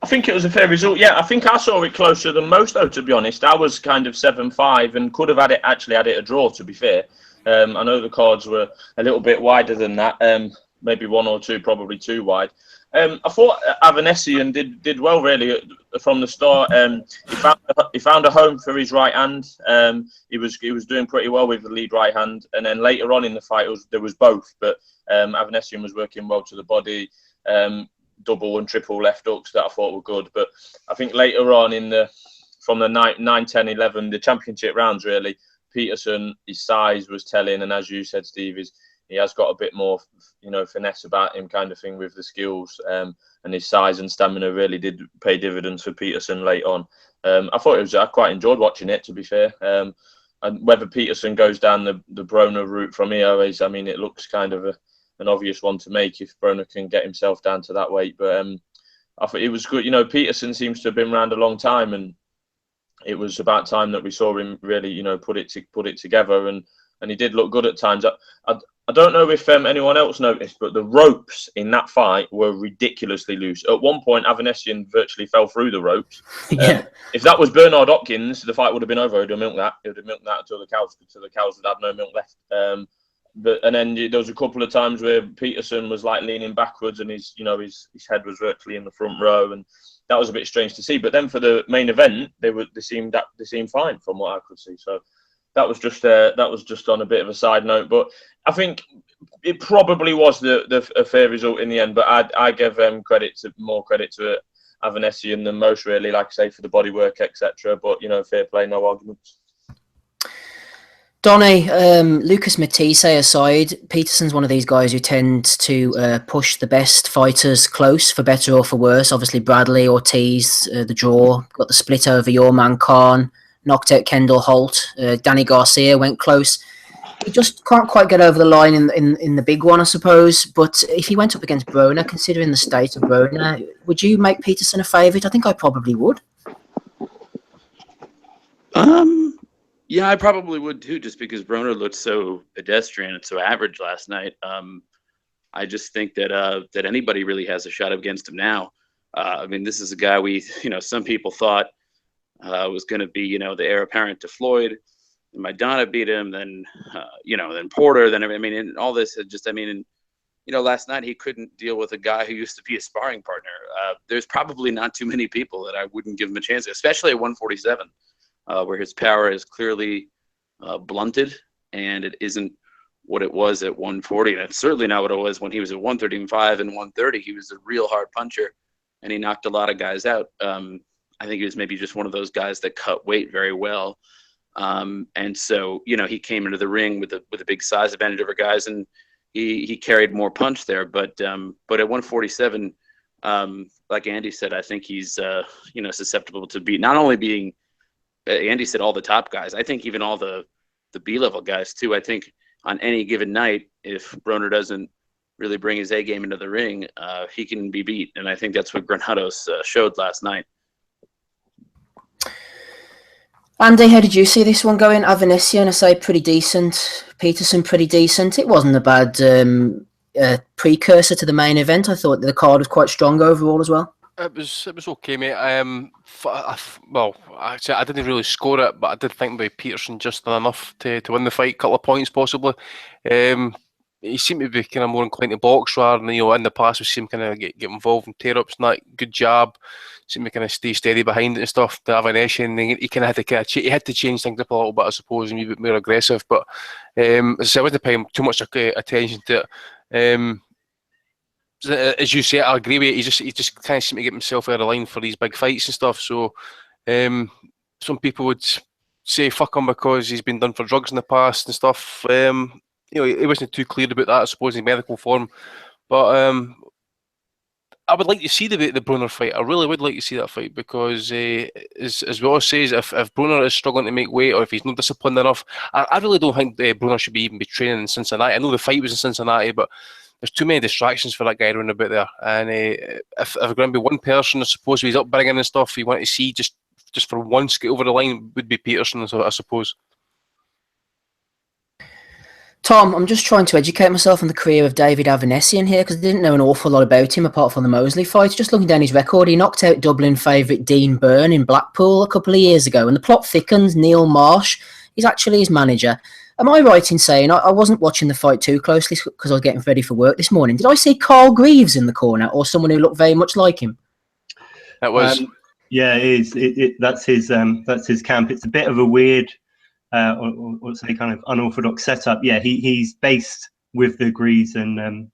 I think it was a fair result. Yeah, I think I saw it closer than most, though, to be honest. I was kind of 7-5 and could have actually had it a draw, to be fair. I know the cards were a little bit wider than that, maybe one or two, probably too wide. I thought Avanesian did well, really, from the start. He found a home for his right hand. He was doing pretty well with the lead right hand, and then later on in the fight, there was both. But Avanesian was working well to the body, double and triple left hooks that I thought were good. But I think later on from the 9, 10, 11, the championship rounds, really, Peterson, his size was telling, and as you said, Steve, he has got a bit more, you know, finesse about him, kind of thing, with the skills, and his size and stamina really did pay dividends for Peterson late on. I quite enjoyed watching it, to be fair. And whether Peterson goes down the Broner route from here is, I mean, it looks kind of an obvious one to make if Broner can get himself down to that weight. But I thought it was good. You know, Peterson seems to have been around a long time, and it was about time that we saw him really, you know, put it together, and he did look good at times. I don't know if anyone else noticed, but the ropes in that fight were ridiculously loose. At one point, Avanesian virtually fell through the ropes. Yeah. If that was Bernard Hopkins, the fight would have been over. He'd have milked that. He'd have milked that until the cows would have no milk left. And then there was a couple of times where Peterson was like leaning backwards, and his head was virtually in the front row, and that was a bit strange to see. But then for the main event, they seemed fine from what I could see. So that was just on a bit of a side note. But I think it probably was a fair result in the end. But I give more credit to Avanesian than most, really. Like I say, for the bodywork, etc. But you know, fair play, no arguments. Donny, Lucas Matisse aside, Peterson's one of these guys who tends to push the best fighters close, for better or for worse. Obviously, Bradley, Ortiz, the draw, got the split over your man Khan, knocked out Kendall Holt. Danny Garcia went close. He just can't quite get over the line in the big one, I suppose. But if he went up against Broner, considering the state of Broner, would you make Peterson a favourite? I think I probably would. Yeah, I probably would too, just because Broner looked so pedestrian and so average last night. I just think that anybody really has a shot against him now. I mean, this is a guy some people thought was going to be, the heir apparent to Floyd. And Maidana beat him, then Porter, and all this last night he couldn't deal with a guy who used to be a sparring partner. There's probably not too many people that I wouldn't give him a chance, especially at 147. Where his power is clearly blunted, and it isn't what it was at 140. And it's certainly not what it was when he was at 135 and 130. He was a real hard puncher, and he knocked a lot of guys out. I think he was maybe just one of those guys that cut weight very well. And so, he came into the ring with a big size advantage over guys, and he carried more punch there. But at 147, like Andy said, I think he's, susceptible to not only being, Andy said all the top guys. I think even all the B-level guys too. I think on any given night, if Broner doesn't really bring his A game into the ring, he can be beat. And I think that's what Granados showed last night. Andy, how did you see this one going? Avanesian, I say, pretty decent. Peterson, pretty decent. It wasn't a bad precursor to the main event. I thought the card was quite strong overall as well. It was okay, mate. Actually, I didn't really score it, but I did think maybe Peterson just done enough to win the fight, couple of points possibly. He seemed to be kind of more inclined to box rather than, in the past we've seen him kind of get involved in tear-ups and that. Good jab. Seemed to kind of stay steady behind it and stuff. The Avanesian, he kind of had to change things up a little bit, I suppose, and be a bit more aggressive. But as I said, I wasn't paying too much attention to it. As you say, I agree with it. He just kind of seemed to get himself out of line for these big fights and stuff. So some people would say fuck him because he's been done for drugs in the past and stuff. He wasn't too clear about that, I suppose, in medical form. But I would like to see the Broner fight. I really would like to see that fight because, as Ross says, if Broner is struggling to make weight or if he's not disciplined enough, I really don't think Broner should even be training in Cincinnati. I know the fight was in Cincinnati, but there's too many distractions for that guy running about there. And if going to be one person, I suppose, he's upbringing and stuff, you want to see just for one skate over the line would be Peterson, I suppose. Tom, I'm just trying to educate myself on the career of David Avanesian here because I didn't know an awful lot about him apart from the Mosley fight. Just looking down his record, he knocked out Dublin favourite Dean Byrne in Blackpool a couple of years ago. And the plot thickens, Neil Marsh is actually his manager. Am I right in saying, I wasn't watching the fight too closely because I was getting ready for work this morning. Did I see Carl Greaves in the corner or someone who looked very much like him? That was... yeah, it is. That's his camp. It's a bit of a weird... or say kind of unorthodox setup. Yeah, he's based with the Greaves and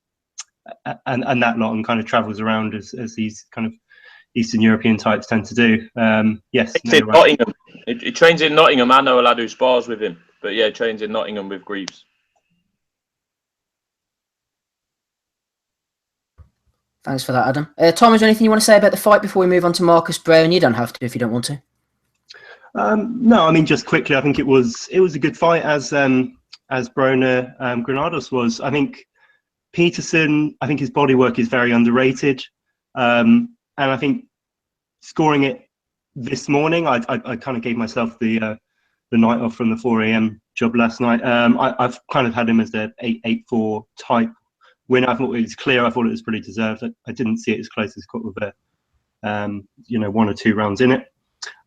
that lot and kind of travels around as these kind of Eastern European types tend to do. Yes, Nottingham. He trains in Nottingham. I know a lad who spars with him, but yeah, trains in Nottingham with Greaves. Thanks for that, Adam. Tom, is there anything you want to say about the fight before we move on to Marcus Brown? You don't have to if you don't want to. No, I mean, just quickly, I think it was a good fight as broner-granados was. I think Peterson, I think his bodywork is very underrated, and I think scoring it this morning, I kind of gave myself the night off from the 4 a.m. job last night. I've kind of had him as the 8-8-4 type win. I thought it was clear. I thought it was pretty deserved. I didn't see it as close as got with the, 1 or 2 rounds in it.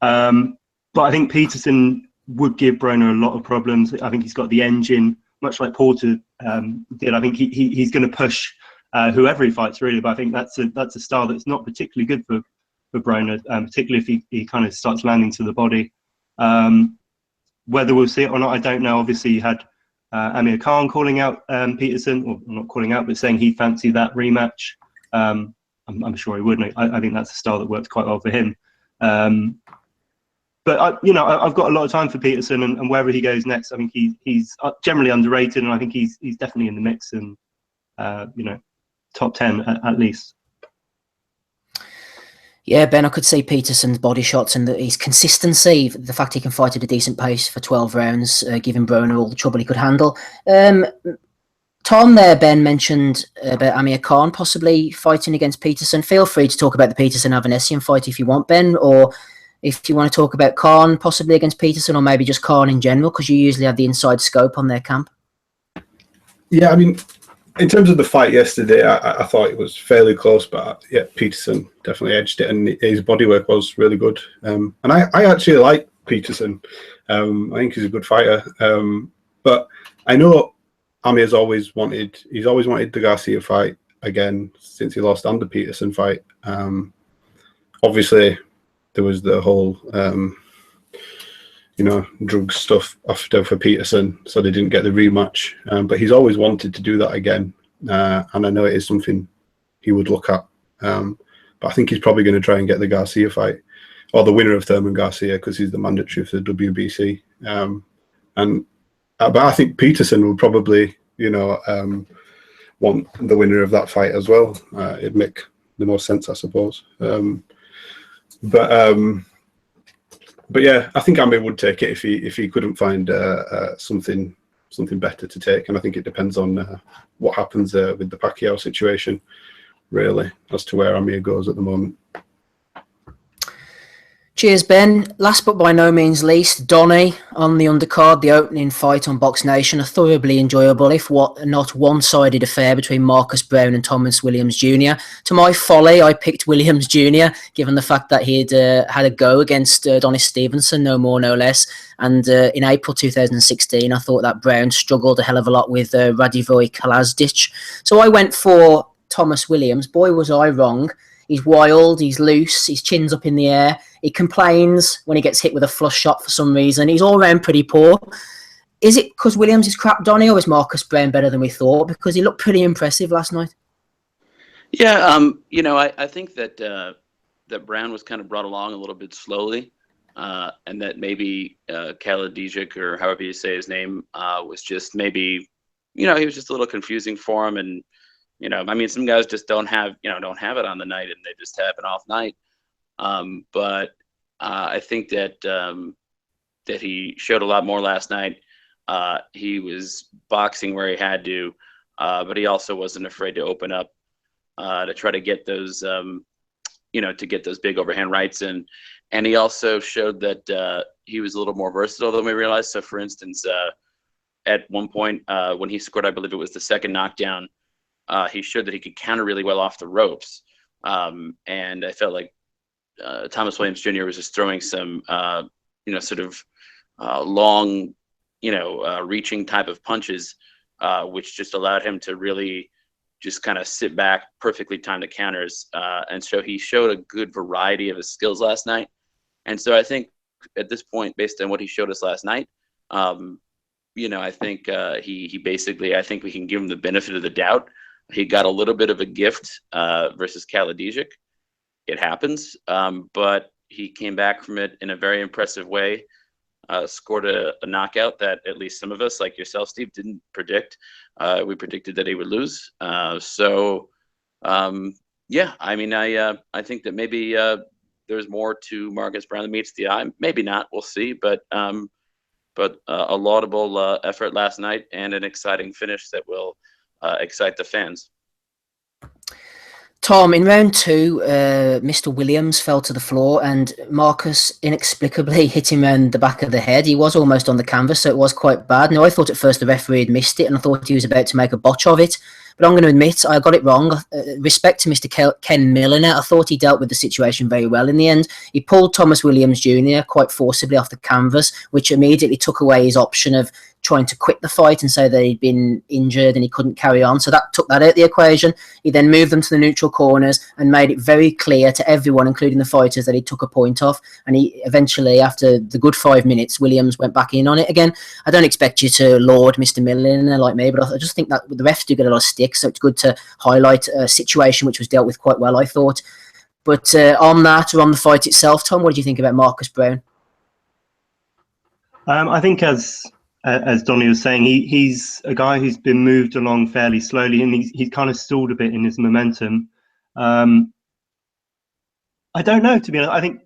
But I think Peterson would give Broner a lot of problems. I think he's got the engine, much like Porter did. I think he's going to push whoever he fights, really. But I think that's a style that's not particularly good for Broner, particularly if he kind of starts landing to the body. Whether we'll see it or not, I don't know. Obviously, you had Amir Khan calling out Peterson, or not calling out, but saying he fancied that rematch. I'm sure he would. I think that's a style that works quite well for him. But I've got a lot of time for Peterson, and wherever he goes next, I think he's generally underrated, and I think he's definitely in the mix, and top 10 at least. Yeah, Ben, I could see Peterson's body shots and his consistency, the fact he can fight at a decent pace for 12 rounds, giving Broner all the trouble he could handle. Tom there, Ben, mentioned about Amir Khan possibly fighting against Peterson. Feel free to talk about the Peterson-Avanesian fight if you want, Ben, or if you want to talk about Khan possibly against Peterson, or maybe just Khan in general, because you usually have the inside scope on their camp. Yeah, I mean, in terms of the fight yesterday, I thought it was fairly close, but yeah, Peterson definitely edged it, and his bodywork was really good. And I actually like Peterson. I think he's a good fighter. But I know Amir's always wanted the Garcia fight again since he lost and the Peterson fight. Obviously, there was the whole drug stuff after for Peterson, so they didn't get the rematch. But he's always wanted to do that again, and I know it is something he would look at. But I think he's probably going to try and get the Garcia fight, or the winner of Thurman Garcia, because he's the mandatory for the WBC. But I think Peterson will probably, want the winner of that fight as well. It'd make the most sense, I suppose. But yeah, I think Amir would take it if he couldn't find something better to take, and I think it depends on what happens with the Pacquiao situation, really, as to where Amir goes at the moment. Cheers, Ben. Last but by no means least, Donny on the undercard, the opening fight on Box Nation, a thoroughly enjoyable, if not one-sided affair between Marcus Brown and Thomas Williams Jr. To my folly, I picked Williams Jr., given the fact that he'd had a go against Adonis Stevenson, no more, no less. And in April 2016, I thought that Brown struggled a hell of a lot with Radivoje Kalazdic. So I went for Thomas Williams. Boy, was I wrong. He's wild, he's loose, his chin's up in the air. He complains when he gets hit with a flush shot for some reason. He's all round pretty poor. Is it because Williams is crap, Donny, or is Marcus Brown better than we thought? Because he looked pretty impressive last night. Yeah, I think that that Brown was kind of brought along a little bit slowly, and that maybe Kaladijic, or however you say his name, was just maybe, he was just a little confusing for him. And some guys just don't have it on the night, and they just have an off night. But I think that that he showed a lot more last night. He was boxing where he had to, but he also wasn't afraid to open up to try to get those, to get those big overhand rights in. And he also showed that he was a little more versatile than we realized. So, for instance, at one point when he scored, I believe it was the second knockdown, he showed that he could counter really well off the ropes. And I felt like Thomas Williams Jr. was just throwing some, long, reaching type of punches, which just allowed him to really just kind of sit back, perfectly timed the counters. And so he showed a good variety of his skills last night. And so I think at this point, based on what he showed us last night, I think he basically, I think we can give him the benefit of the doubt. He got a little bit of a gift versus Kaladijic. It happens, but he came back from it in a very impressive way, scored a knockout that at least some of us, like yourself, Steve, didn't predict. We predicted that he would lose. So Yeah, I mean, I think that maybe there's more to Marcus Brown than meets the eye. Maybe not. We'll see. But a laudable effort last night and an exciting finish that will excite the fans. Tom, in round 2, Mr. Williams fell to the floor and Marcus inexplicably hit him around the back of the head. He was almost on the canvas, so it was quite bad. Now, I thought at first the referee had missed it and I thought he was about to make a botch of it. But I'm going to admit I got it wrong. Respect to Mr. Ken Milliner. I thought he dealt with the situation very well in the end. He pulled Thomas Williams Jr. quite forcibly off the canvas, which immediately took away his option of trying to quit the fight and say that he'd been injured and he couldn't carry on. So that took that out of the equation. He then moved them to the neutral corners and made it very clear to everyone, including the fighters, that he took a point off. And he eventually, after the good 5 minutes, Williams went back in on it again. I don't expect you to laud Mr. Milliner like me, but I just think that the refs do get a lot of stick, so it's good to highlight a situation which was dealt with quite well, I thought. But on that, or on the fight itself, Tom, what did you think about Marcus Brown? I think as Donnie was saying, he's a guy who's been moved along fairly slowly, and he's kind of stalled a bit in his momentum. I don't know, to be honest. I think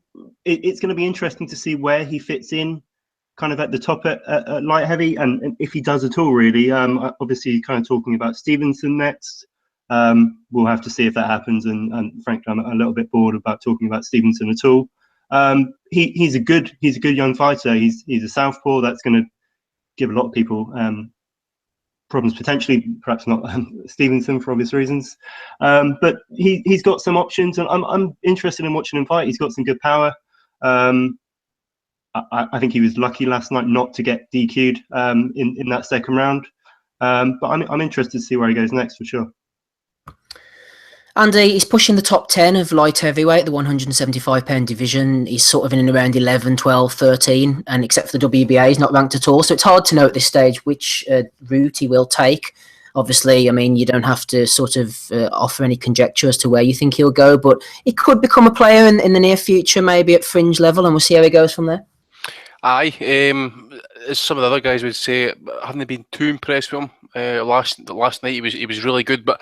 it's going to be interesting to see where he fits in, kind of at the top at light heavy, and if he does at all, really. Obviously, kind of talking about Stevenson next. We'll have to see if that happens, and frankly, I'm a little bit bored about talking about Stevenson at all. He's a good young fighter. He's a southpaw. That's going to give a lot of people problems potentially, perhaps not Stevenson for obvious reasons. But he's got some options, and I'm interested in watching him fight. He's got some good power. I think he was lucky last night not to get DQ'd in that second round. But I'm interested to see where he goes next for sure. Andy, he's pushing the top 10 of light heavyweight, the 175-pound division. He's sort of in and around 11, 12, 13, and except for the WBA, he's not ranked at all. So it's hard to know at this stage which route he will take. Obviously, I mean, you don't have to sort of offer any conjecture as to where you think he'll go, but he could become a player in the near future, maybe at fringe level, and we'll see how he goes from there. Aye, as some of the other guys would say, I haven't been too impressed with him. Last night he was really good, but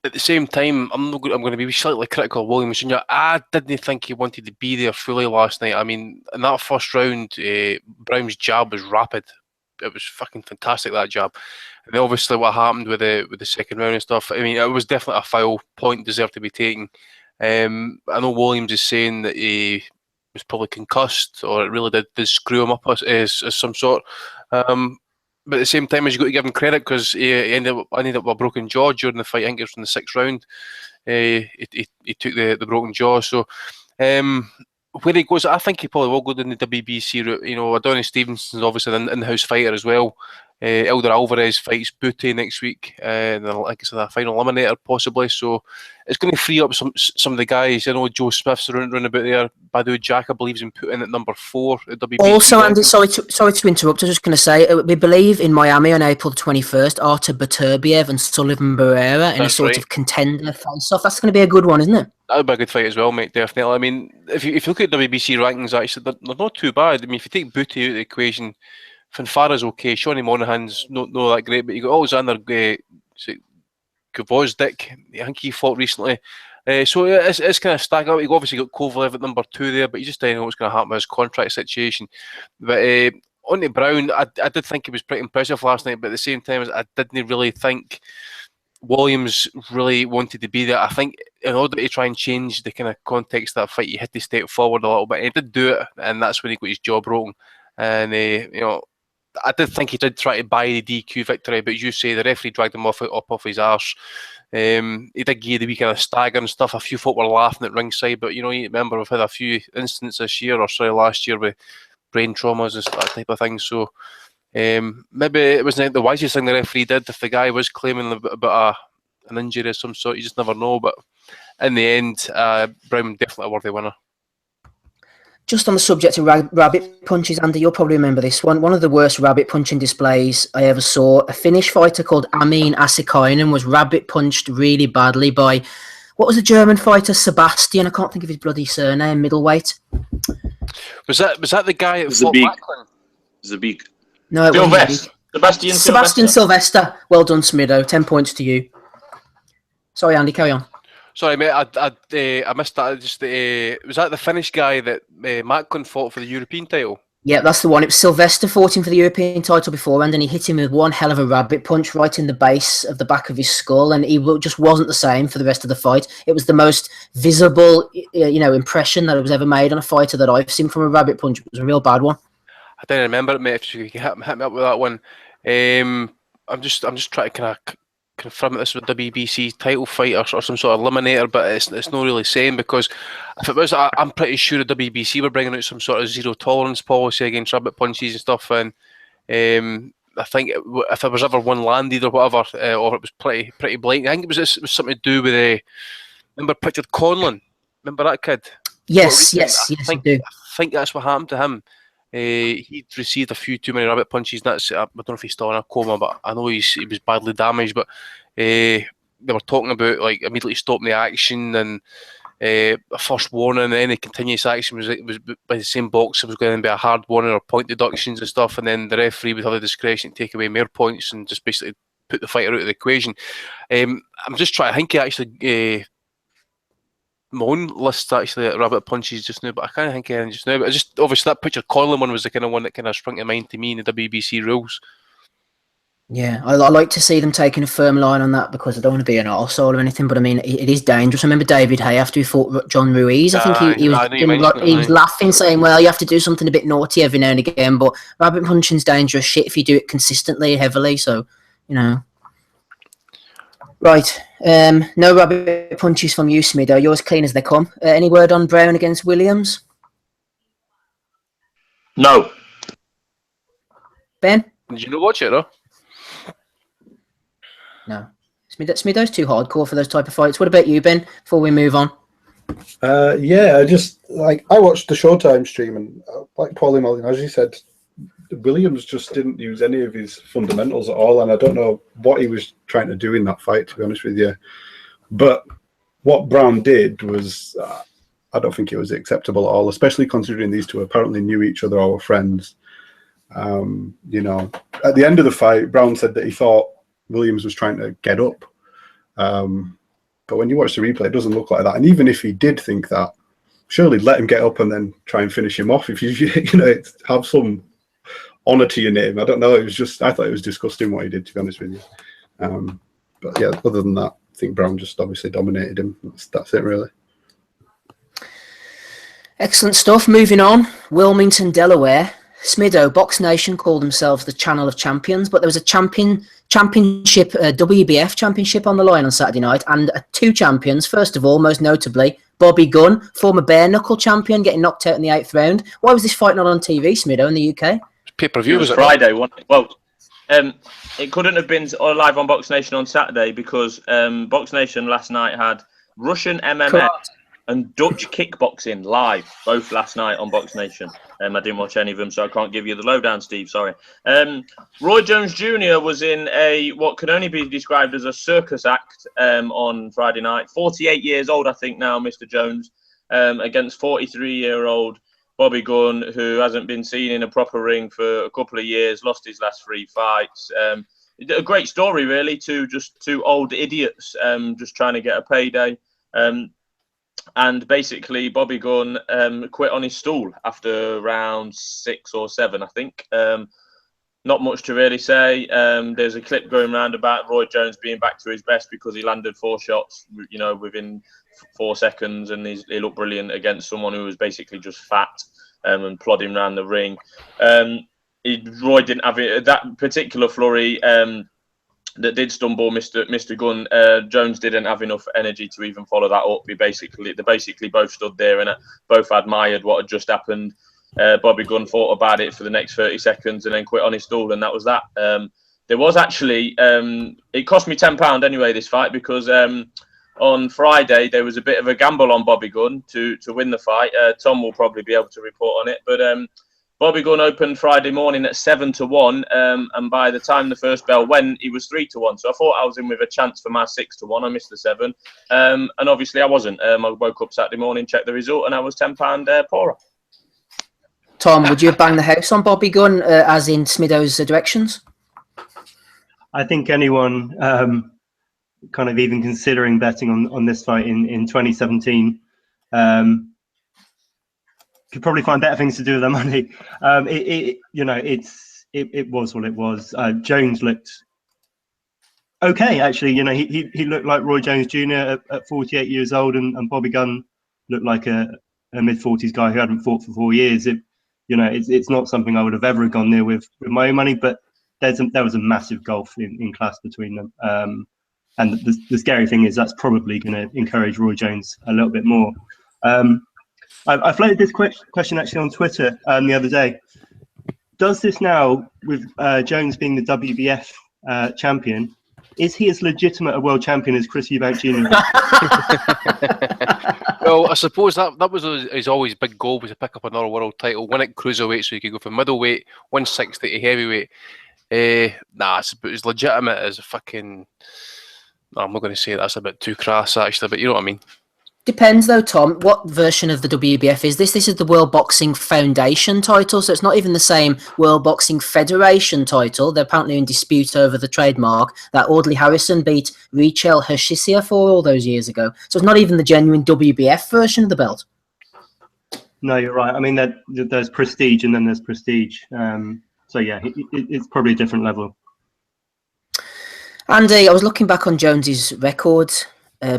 at the same time, I'm going to be slightly critical of Williams Jr. I didn't think he wanted to be there fully last night. I mean, in that first round, Brown's jab was rapid. It was fucking fantastic, that jab. And then obviously what happened with the second round and stuff, I mean, it was definitely a foul. Point deserved to be taken. I know Williams is saying that he was probably concussed, or it really did screw him up as some sort. But at the same time, you've got to give him credit, because he ended up with a broken jaw during the fight. I think it was from the 6th round. He took the broken jaw. So where he goes, I think he probably will go down the WBC route. You know, Adonis Stevenson's obviously an in-house fighter as well. Elder Alvarez fights Bute next week, and like I said, a final eliminator possibly. So it's going to free up some of the guys. I know Joe Smith's around about there. Badu Jack, I believe, is put in at number 4 at WBC. Also, Andy, sorry to interrupt. I was just going to say, we believe in Miami on April 21st, Artur Beterbiev and Sullivan Barrera in a sort of contender face-off. That's going to be a good one, isn't it? That would be a good fight as well, mate, definitely. I mean, if you look at WBC rankings, actually, they're not too bad. I mean, if you take Bute out of the equation, Fanfara's okay, Shawnee Monahan's not that great, but you got Alexander Gvozdyk, I think he fought recently. So it's kind of stacked up. You obviously got Kovalev at number 2 there, but you just don't know what's going to happen with his contract situation. But on to Brown, I did think he was pretty impressive last night, but at the same time, I didn't really think Williams really wanted to be there. I think in order to try and change the kind of context of that fight, he had to step forward a little bit. He did do it, and that's when he got his jaw broken. And you know, I did think he did try to buy the DQ victory, but as you say, the referee dragged him up off his arse. He did give the wee kind of stagger and stuff. A few folk were laughing at ringside, but you know, you remember we've had a few incidents last year with brain traumas and that type of thing. So maybe it wasn't the wisest thing the referee did. If the guy was claiming about an injury of some sort, you just never know. But in the end, Brown definitely a worthy winner. Just on the subject of rabbit punches, Andy, you'll probably remember this one. One of the worst rabbit punching displays I ever saw. A Finnish fighter called Amin Asikainen was rabbit punched really badly by, what was the German fighter, Sebastian? I can't think of his bloody surname, middleweight. Was that the guy that fought Macklin? Zabik. No, it wasn't. Sebastian Sylvester. Well done, Smido. 10 points to you. Sorry, Andy, carry on. Sorry, mate, I missed that. Just was that the Finnish guy that Macklin fought for the European title? Yeah, that's the one. It was Sylvester fought him for the European title beforehand, and he hit him with one hell of a rabbit punch right in the base of the back of his skull, and he just wasn't the same for the rest of the fight. It was the most visible, impression that was ever made on a fighter that I've seen from a rabbit punch. It was a real bad one. I don't remember it, mate. If you could hit me up with that one. I'm just trying to kind of confirm this with WBC title fight or some sort of eliminator, but it's not really saying, because if it was, I'm pretty sure the WBC were bringing out some sort of zero tolerance policy against rabbit punches and stuff, and I think if there was ever one landed or whatever, or it was pretty blatant, I think it was something to do with remember Richard Conlon? Remember that kid? Yes, I do. I think that's what happened to him. He'd received a few too many rabbit punches. I don't know if he's still in a coma, but I know he was badly damaged. But they were talking about like immediately stopping the action, and a first warning, and any continuous action was by the same boxer was going to be a hard warning or point deductions and stuff, and then the referee would have the discretion to take away more points and just basically put the fighter out of the equation. I'm just trying to think he actually. My own list actually at rabbit punches just now, but I can't think of anything just now. But just obviously that Richard Conlon one was the kind of one that kind of sprung to mind to me in the WBC rules. Yeah, I like to see them taking a firm line on that, because I don't want to be an arsehole or anything, but I mean, it is dangerous. I remember David Hay, after he fought John Ruiz, I think he was laughing, saying, well, you have to do something a bit naughty every now and again, but rabbit punching's dangerous shit if you do it consistently, heavily, so, Right, no rabbit punches from you, Smido. You're as clean as they come. Any word on Brown against Williams? No. Ben? Did you not watch it, though? No. Smido's too hardcore for those type of fights. What about you, Ben, before we move on? Yeah, I watched the Showtime stream, and like Paulie Mullin, as you said, Williams just didn't use any of his fundamentals at all, and I don't know what he was trying to do in that fight, to be honest with you. But what Brown did was, I don't think it was acceptable at all, especially considering these two apparently knew each other or were friends. At the end of the fight, Brown said that he thought Williams was trying to get up. But when you watch the replay, it doesn't look like that. And even if he did think that, surely let him get up and then try and finish him off. If you have some honor to your name. I don't know. I thought it was disgusting what he did, to be honest with you. But yeah, other than that, I think Brown just obviously dominated him. That's it, really. Excellent stuff. Moving on, Wilmington, Delaware. Smido, Box Nation called themselves the Channel of Champions, but there was a championship, WBF championship on the line on Saturday night, and two champions. First of all, most notably, Bobby Gunn, former bare knuckle champion, getting knocked out in the 8th round. Why was this fight not on TV, Smido, in the UK? Pay-per-view, was Friday, wasn't it? Well, it couldn't have been live on Box Nation on Saturday, because Box Nation last night had Russian MMA and Dutch kickboxing live, both last night on Box Nation. I didn't watch any of them, so I can't give you the lowdown, Steve. Sorry. Roy Jones Jr. was in what can only be described as a circus act on Friday night. 48 years old, I think now, Mr. Jones, against 43-year-old Bobby Gunn, who hasn't been seen in a proper ring for a couple of years, lost his last 3 fights. A great story, really, to just two old idiots just trying to get a payday. And basically, Bobby Gunn quit on his stool after round 6 or 7, I think. Not much to really say. There's a clip going around about Roy Jones being back to his best because he landed 4 shots, within 4 seconds, and he looked brilliant against someone who was basically just fat and plodding around the ring. Roy didn't have it. That particular flurry that did stumble Mr. Gunn, Jones didn't have enough energy to even follow that up. They basically both stood there and both admired what had just happened. Bobby Gunn thought about it for the next 30 seconds and then quit on his stool, and that was that. There was actually, it cost me £10 anyway, this fight, because on Friday there was a bit of a gamble on Bobby Gunn to win the fight. Tom will probably be able to report on it, but Bobby Gunn opened Friday morning at 7-1, and by the time the first bell went, he was 3-1. So I thought I was in with a chance for my 6-1. I missed the 7, and obviously I wasn't. I woke up Saturday morning, checked the result, and I was £10 poorer. Tom, would you bang the house on Bobby Gunn, as in Smido's directions? I think anyone kind of even considering betting on this fight in 2017. Could probably find better things to do with their money. It was what it was. Jones looked okay, actually. He looked like Roy Jones Jr. at 48 years old, and Bobby Gunn looked like a mid-40s guy who hadn't fought for 4 years. It's not something I would have ever gone near with my own money, but there was a massive gulf in class between them. And the scary thing is that's probably going to encourage Roy Jones a little bit more. I floated this question actually on Twitter the other day. Does this now, with Jones being the WBF champion, is he as legitimate a world champion as Chris Eubank Jr.? Well, I suppose that was his always big goal, was to pick up another world title, win it cruiserweight so he could go from middleweight, 160 to heavyweight. It's about as legitimate as a fucking... No, I'm not going to say that's a bit too crass, actually, but you know what I mean. Depends though, Tom. What version of the WBF is this? This is the World Boxing Foundation title, so it's not even the same World Boxing Federation title. They're apparently in dispute over the trademark that Audley Harrison beat Richel Hershisia for all those years ago. So it's not even the genuine WBF version of the belt. No, you're right. I mean, there's prestige and then there's prestige. So yeah, it's probably a different level. Andy, I was looking back on Jones's record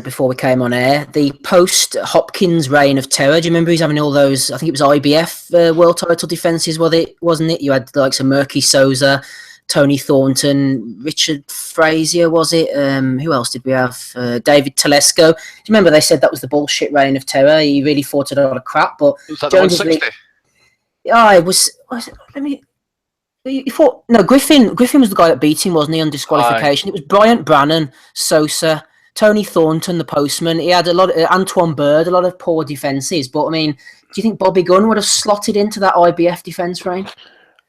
before we came on air. The post-Hopkins reign of terror. Do you remember he's having all those, I think it was IBF world title defences, wasn't it? You had the likes of Murky Souza, Tony Thornton, Richard Frazier, was it? Who else did we have? David Telesco. Do you remember they said that was the bullshit reign of terror? He really fought a lot of crap, but... Was that the 160? It was he fought... No, Griffin was the guy that beat him, wasn't he, on disqualification? It was Bryant Brannan, Sosa, Tony Thornton, the postman. He had a lot of Antoine Bird, a lot of poor defences. But I mean, do you think Bobby Gunn would have slotted into that IBF defence range?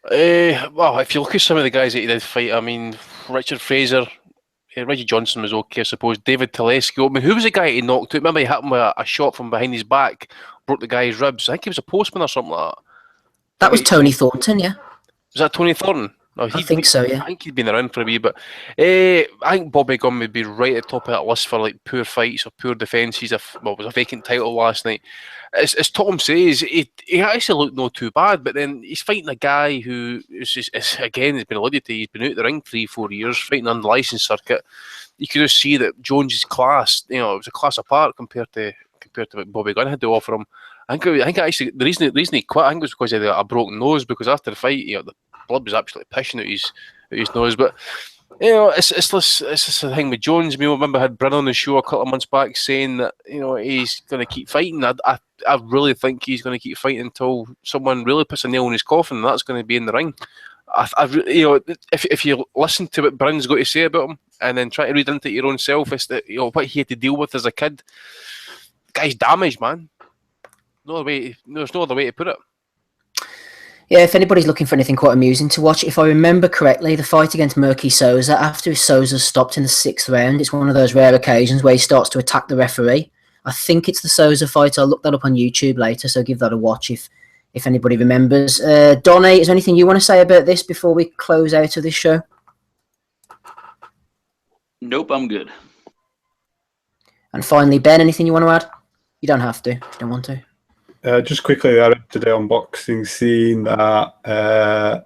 Well, if you look at some of the guys that he did fight, I mean, Richard Fraser, Reggie Johnson was okay, I suppose. David Telesco. I mean, who was the guy he knocked out? Remember, he hit him with a shot from behind his back, broke the guy's ribs. I think he was a postman or something like that. That was Tony Thornton, yeah. Was that Tony Thornton? No, I think so, yeah. I think he'd been around for a wee bit. I think Bobby Gunn would be right at the top of that list for like poor fights or poor defences. It was a vacant title last night. As Tom says, he actually looked not too bad, but then he's fighting a guy who again has been alluded to. He's been out the ring 3-4 years, fighting on the licensed circuit. You could just see that Jones's class, it was a class apart compared to what Bobby Gunn had to offer him. I think actually the reason he quit, I think, was because he had a broken nose. Because after the fight, the blood was absolutely pissing out his nose. But it's this thing with Jones. I remember I had Bryn on the show a couple of months back saying that he's going to keep fighting. I really think he's going to keep fighting until someone really puts a nail in his coffin, and that's going to be in the ring. If you listen to what Bryn's got to say about him, and then try to read into it your own self, it's that what he had to deal with as a kid. The guy's damaged, man. There's no other way to put it. Yeah, if anybody's looking for anything quite amusing to watch, if I remember correctly, the fight against Murky Souza, after Souza stopped in the 6th round, it's one of those rare occasions where he starts to attack the referee. I think it's the Souza fight. I'll look that up on YouTube later, so give that a watch if anybody remembers. Donnie, is there anything you want to say about this before we close out of this show? Nope, I'm good. And finally, Ben, anything you want to add? You don't have to if you don't want to. Just quickly, I read today on Boxing Scene that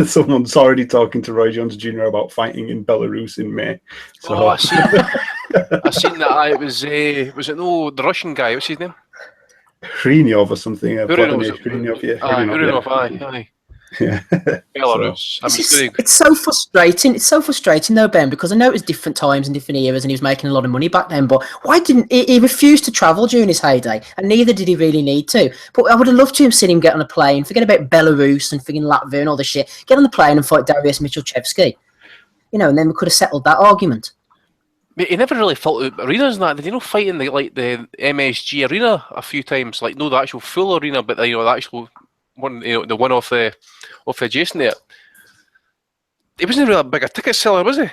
someone's already talking to Roy Jones Jr. about fighting in Belarus in May. So I seen that. It was the Russian guy? What's his name? Hrynyov or something. Hrynyov, yeah. Aye. Yeah. Belarus. It's so frustrating. It's so frustrating though, Ben, because I know it was different times and different eras, and he was making a lot of money back then. But why didn't he refused to travel during his heyday, and neither did he really need to. But I would have loved to have seen him get on a plane, forget about Belarus and freaking Latvia and all this shit. Get on the plane and fight Darius Michalchevsky, and then we could have settled that argument. But he never really fought out arenas and that. Did he fight in the MSG arena a few times? Like, no, the actual full arena, but the actual one, the one off the adjacent there. He wasn't really a big a ticket seller, was he?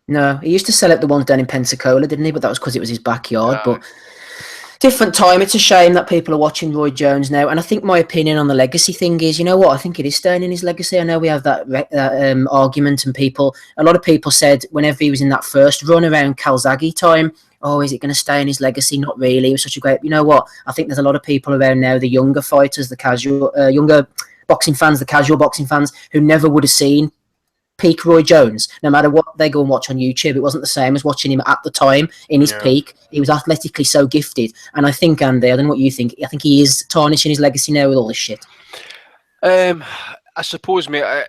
No, he used to sell at the ones down in Pensacola, didn't he? But that was because it was his backyard. But different time. It's a shame that people are watching Roy Jones now, and I think my opinion on the legacy thing is, you know what, I think it is staying in his legacy. I know we have that argument, and a lot of people said whenever he was in that first run around Calzaghe time, oh, is it going to stay in his legacy? Not really. It was such a great, you know what, I think there's a lot of people around now, the younger fighters, the casual, younger boxing fans, the casual boxing fans, who never would have seen peak Roy Jones, no matter what they go and watch on YouTube. It wasn't the same as watching him at the time in his peak. He was athletically so gifted, and I think, Andy, I don't know what you think, I think he is tarnishing his legacy now with all this shit. I suppose, mate. I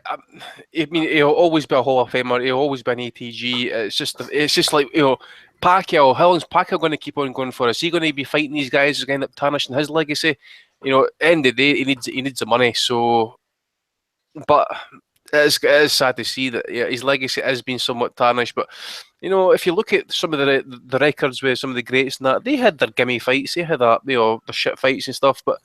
mean, he'll always be a Hall of Famer. He'll always be an ATG. It's just like, you know, Pacquiao. How long's Pacquiao going to keep on going for? Is he going to be fighting these guys who's going to end up tarnishing his legacy? You know, at the end of the day, he needs the money. So, but it is sad to see that his legacy has been somewhat tarnished. But you know, if you look at some of the records with some of the greats and that, they had their gimme fights, they had their shit fights and stuff, but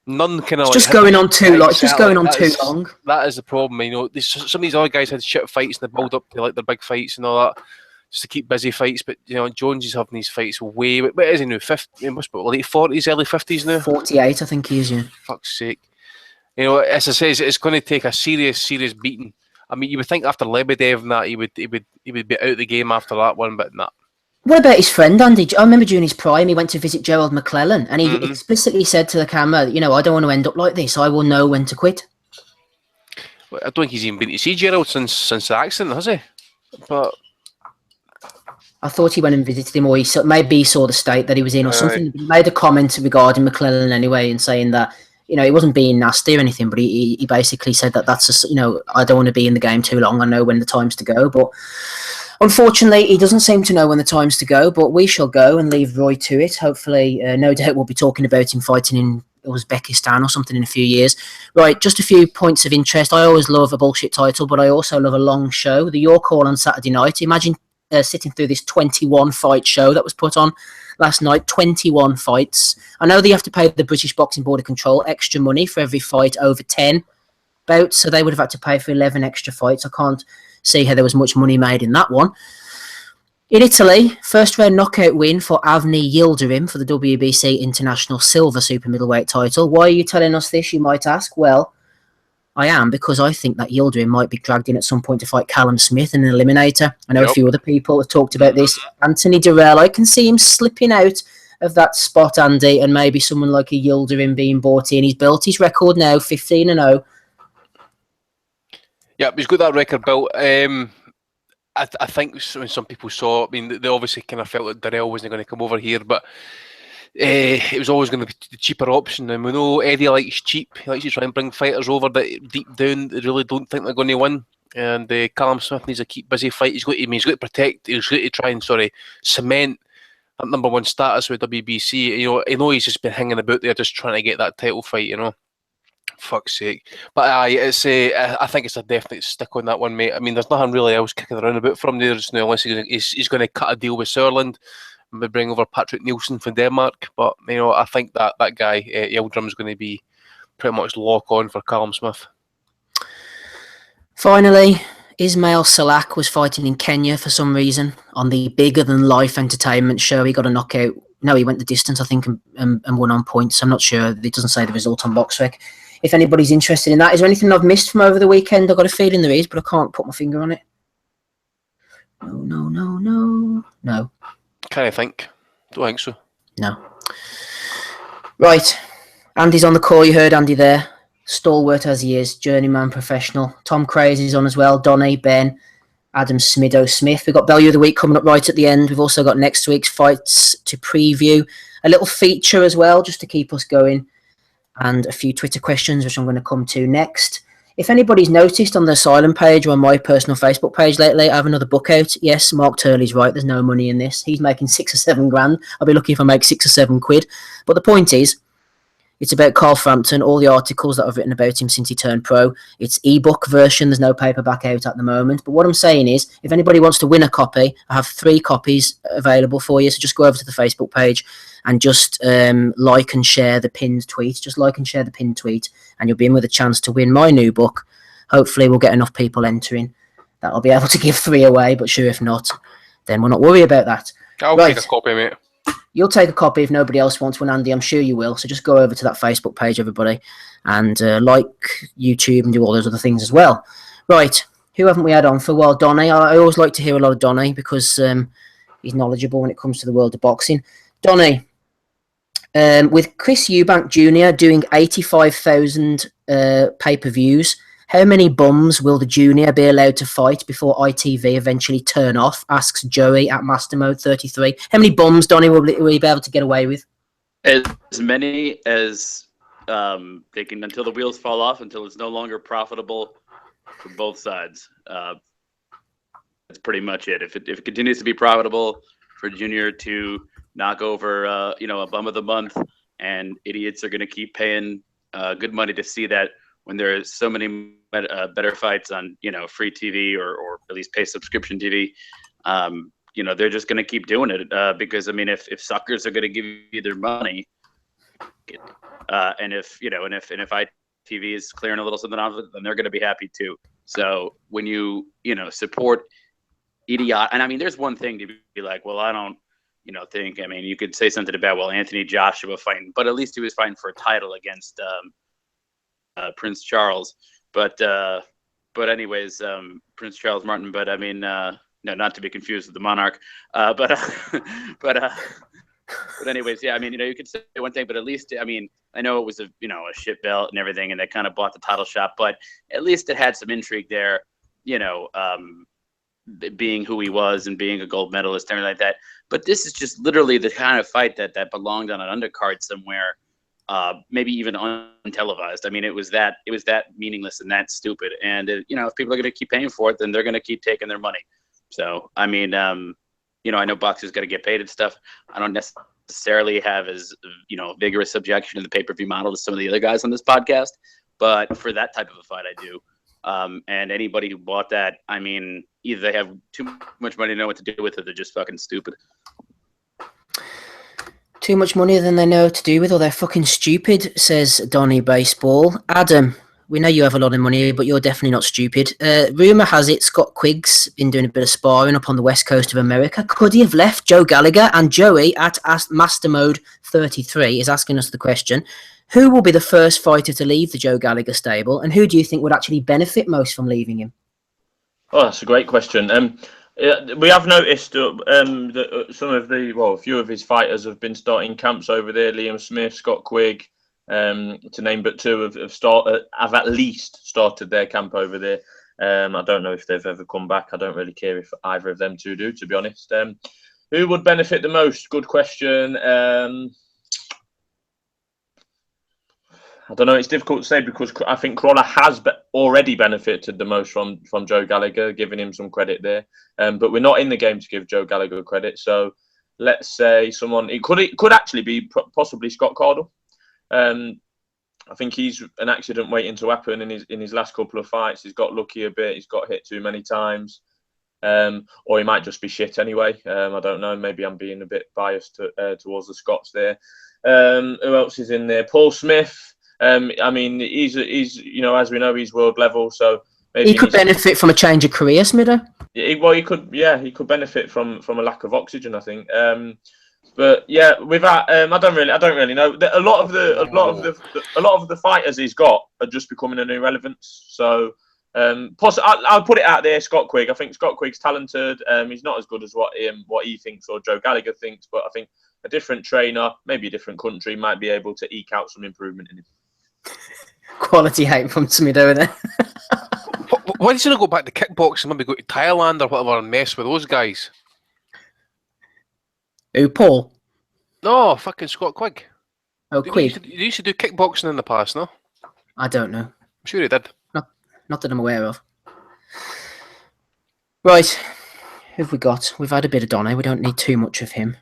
none kind of just going on too long. It's just going on too long. That is the problem. You know, some of these other guys had shit fights and they build up to like their big fights and all that, just to keep busy fights. But you know, Jones is having these fights way. What is he now? 50? He must be late 40s, early 50s now. 48, I think he is. Yeah. Fuck's sake. You know, as I say, it's going to take a serious beating. I mean, you would think after Lebedev and that he would be out of the game after that one, but not. What about his friend, Andy? I remember during his prime, he went to visit Gerald McClellan, and he explicitly said to the camera, you know, I don't want to end up like this. I will know when to quit. Well, I don't think he's even been to see Gerald since the accident, has he? But I thought he went and visited him, or maybe he saw the state that he was in or something. He made a comment regarding McClellan anyway, and saying that, you know, he wasn't being nasty or anything, but he basically said that that's you know, I don't want to be in the game too long. I know when the time's to go. But unfortunately, he doesn't seem to know when the time's to go. But we shall go and leave Roy to it. Hopefully, no doubt we'll be talking about him fighting in Uzbekistan or something in a few years. Right, just a few points of interest. I always love a bullshit title, but I also love a long show. The York Hall on Saturday night. Imagine sitting through this 21 fight show that was put on last night. 21 fights. I know they have to pay the British Boxing Board of Control extra money for every fight over 10 bouts, so they would have had to pay for 11 extra fights. I can't see how there was much money made in that one. In Italy, first round knockout win for Avni Yildirim for the WBC International Silver Super Middleweight title. Why are you telling us this, you might ask? Well, I am, because I think that Yildirim might be dragged in at some point to fight Callum Smith in an eliminator. I know a few other people have talked about this. Anthony Durrell, I can see him slipping out of that spot, Andy, and maybe someone like a Yildirim being brought in. He's built his record now, 15-0. Yeah, he's got that record built. I think when some people saw, I mean, they obviously kind of felt that Durrell wasn't going to come over here, but it was always going to be the cheaper option. And we know Eddie likes cheap. He likes to try and bring fighters over that deep down they really don't think they're going to win. And Callum Smith needs to keep busy fight. He's got to protect. He's got to try and cement that #1 status with WBC. You know, I know he's just been hanging about there, just trying to get that title fight. You know. Fuck's sake. But it's I think it's a definite stick on that one, mate. I mean, there's nothing really else kicking around about for him there just now, unless he's going to cut a deal with Sutherland and bring over Patrick Nielsen from Denmark. But, you know, I think that guy, Yildirim's going to be pretty much lock on for Callum Smith. Finally, Ismail Salak was fighting in Kenya for some reason on the Bigger Than Life entertainment show. He got a knockout. No, he went the distance, I think, and won on points. I'm not sure. It doesn't say the result on BoxRec. If anybody's interested in that, is there anything I've missed from over the weekend? I've got a feeling there is, but I can't put my finger on it. No. Can't think. Don't think so. No. Right. Andy's on the call. You heard Andy there. Stalwart as he is, journeyman professional. Tom Crazy's on as well. Donny, Ben, Adam Smido Smith. We've got Value of the Week coming up right at the end. We've also got next week's fights to preview. A little feature as well, just to keep us going. And a few Twitter questions, which I'm going to come to next. If anybody's noticed on the Asylum page or on my personal Facebook page lately, I have another book out. Yes, Mark Turley's right. There's no money in this. He's making 6 or 7 grand. I'll be lucky if I make 6 or 7 quid. But the point is, it's about Carl Frampton, all the articles that I've written about him since he turned pro. It's ebook version. There's no paperback out at the moment. But what I'm saying is, if anybody wants to win a copy, I have 3 copies available for you. So just go over to the Facebook page and just like and share the pinned tweet. Just like and share the pinned tweet, and you'll be in with a chance to win my new book. Hopefully we'll get enough people entering that I'll be able to give 3 away. But sure, if not, then we'll not worry about that. I'll take a copy, mate. You'll take a copy if nobody else wants one, Andy. I'm sure you will. So just go over to that Facebook page, everybody, and like YouTube and do all those other things as well. Right. Who haven't we had on for a while? Donny. I always like to hear a lot of Donny because he's knowledgeable when it comes to the world of boxing. Donny, with Chris Eubank Jr. doing 85,000 pay-per-views, how many bums will the junior be allowed to fight before ITV eventually turn off? Asks Joey at MasterMode33. How many bums, Donny, will he be able to get away with? As many as they can, until the wheels fall off, until it's no longer profitable for both sides. That's pretty much it. If it continues to be profitable for Junior to knock over, a bum of the month, and idiots are going to keep paying good money to see that when there's so many better fights on, free TV or at least pay subscription TV, they're just going to keep doing it because, I mean, if suckers are going to give you their money, and if ITV is clearing a little something off it, then they're going to be happy too. So when you support idiot, and I mean, there's one thing to be like, well, I don't, think. I mean, you could say something about, well, Anthony Joshua fighting, but at least he was fighting for a title against Prince Charles. But anyways, Prince Charles Martin. But I mean, no, not to be confused with the monarch. But anyways, yeah, I mean, you could say one thing, but at least, I mean, I know it was a shit belt and everything, and they kind of bought the title shot, but at least it had some intrigue there, being who he was and being a gold medalist and everything like that. But this is just literally the kind of fight that belonged on an undercard somewhere, maybe even untelevised. I mean, it was that meaningless and that stupid. And if people are going to keep paying for it, then they're going to keep taking their money. So I mean, I know boxers got to get paid and stuff. I don't necessarily have as vigorous objection to the pay-per-view model as some of the other guys on this podcast, but for that type of a fight, I do. And anybody who bought that, I mean, either they have too much money to know what to do with it, or they're just fucking stupid. Too much money than they know what to do with, or they're fucking stupid, says Donny Baseball. Adam, we know you have a lot of money, but you're definitely not stupid. Rumour has it Scott Quigg's been doing a bit of sparring up on the west coast of America. Could he have left Joe Gallagher? And Joey at MasterMode33 is asking us the question, who will be the first fighter to leave the Joe Gallagher stable, and who do you think would actually benefit most from leaving him? Oh, that's a great question. We have noticed that some of a few of his fighters have been starting camps over there. Liam Smith, Scott Quigg, to name but two, have at least started their camp over there. I don't know if they've ever come back. I don't really care if either of them two do, to be honest. Who would benefit the most? Good question. I don't know. It's difficult to say because I think Crawler has already benefited the most from Joe Gallagher, giving him some credit there. But we're not in the game to give Joe Gallagher credit. So let's say someone. It could actually be possibly Scott Cardle. I think he's an accident waiting to happen in his last couple of fights. He's got lucky a bit. He's got hit too many times. Or he might just be shit anyway. I don't know. Maybe I'm being a bit biased towards the Scots there. Who else is in there? Paul Smith. I mean, he's as we know, he's world level, so maybe he could benefit from a change of career, Smither. He could benefit from a lack of oxygen, I think. But yeah, with that, I don't really know. A lot of the fighters he's got are just becoming an irrelevance. So I'll put it out there, Scott Quigg. I think Scott Quigg's talented. He's not as good as what he thinks or Joe Gallagher thinks, but I think a different trainer, maybe a different country, might be able to eke out some improvement in him. Quality hate from Smith over there. Why does he not go back to kickboxing? Maybe go to Thailand or whatever and mess with those guys? Who, Paul? No, fucking Scott Quigg. Oh, Quigg. You used to do kickboxing in the past, no? I don't know. I'm sure he did. Not that I'm aware of. Right. Who have we got? We've had a bit of Donny. We don't need too much of him.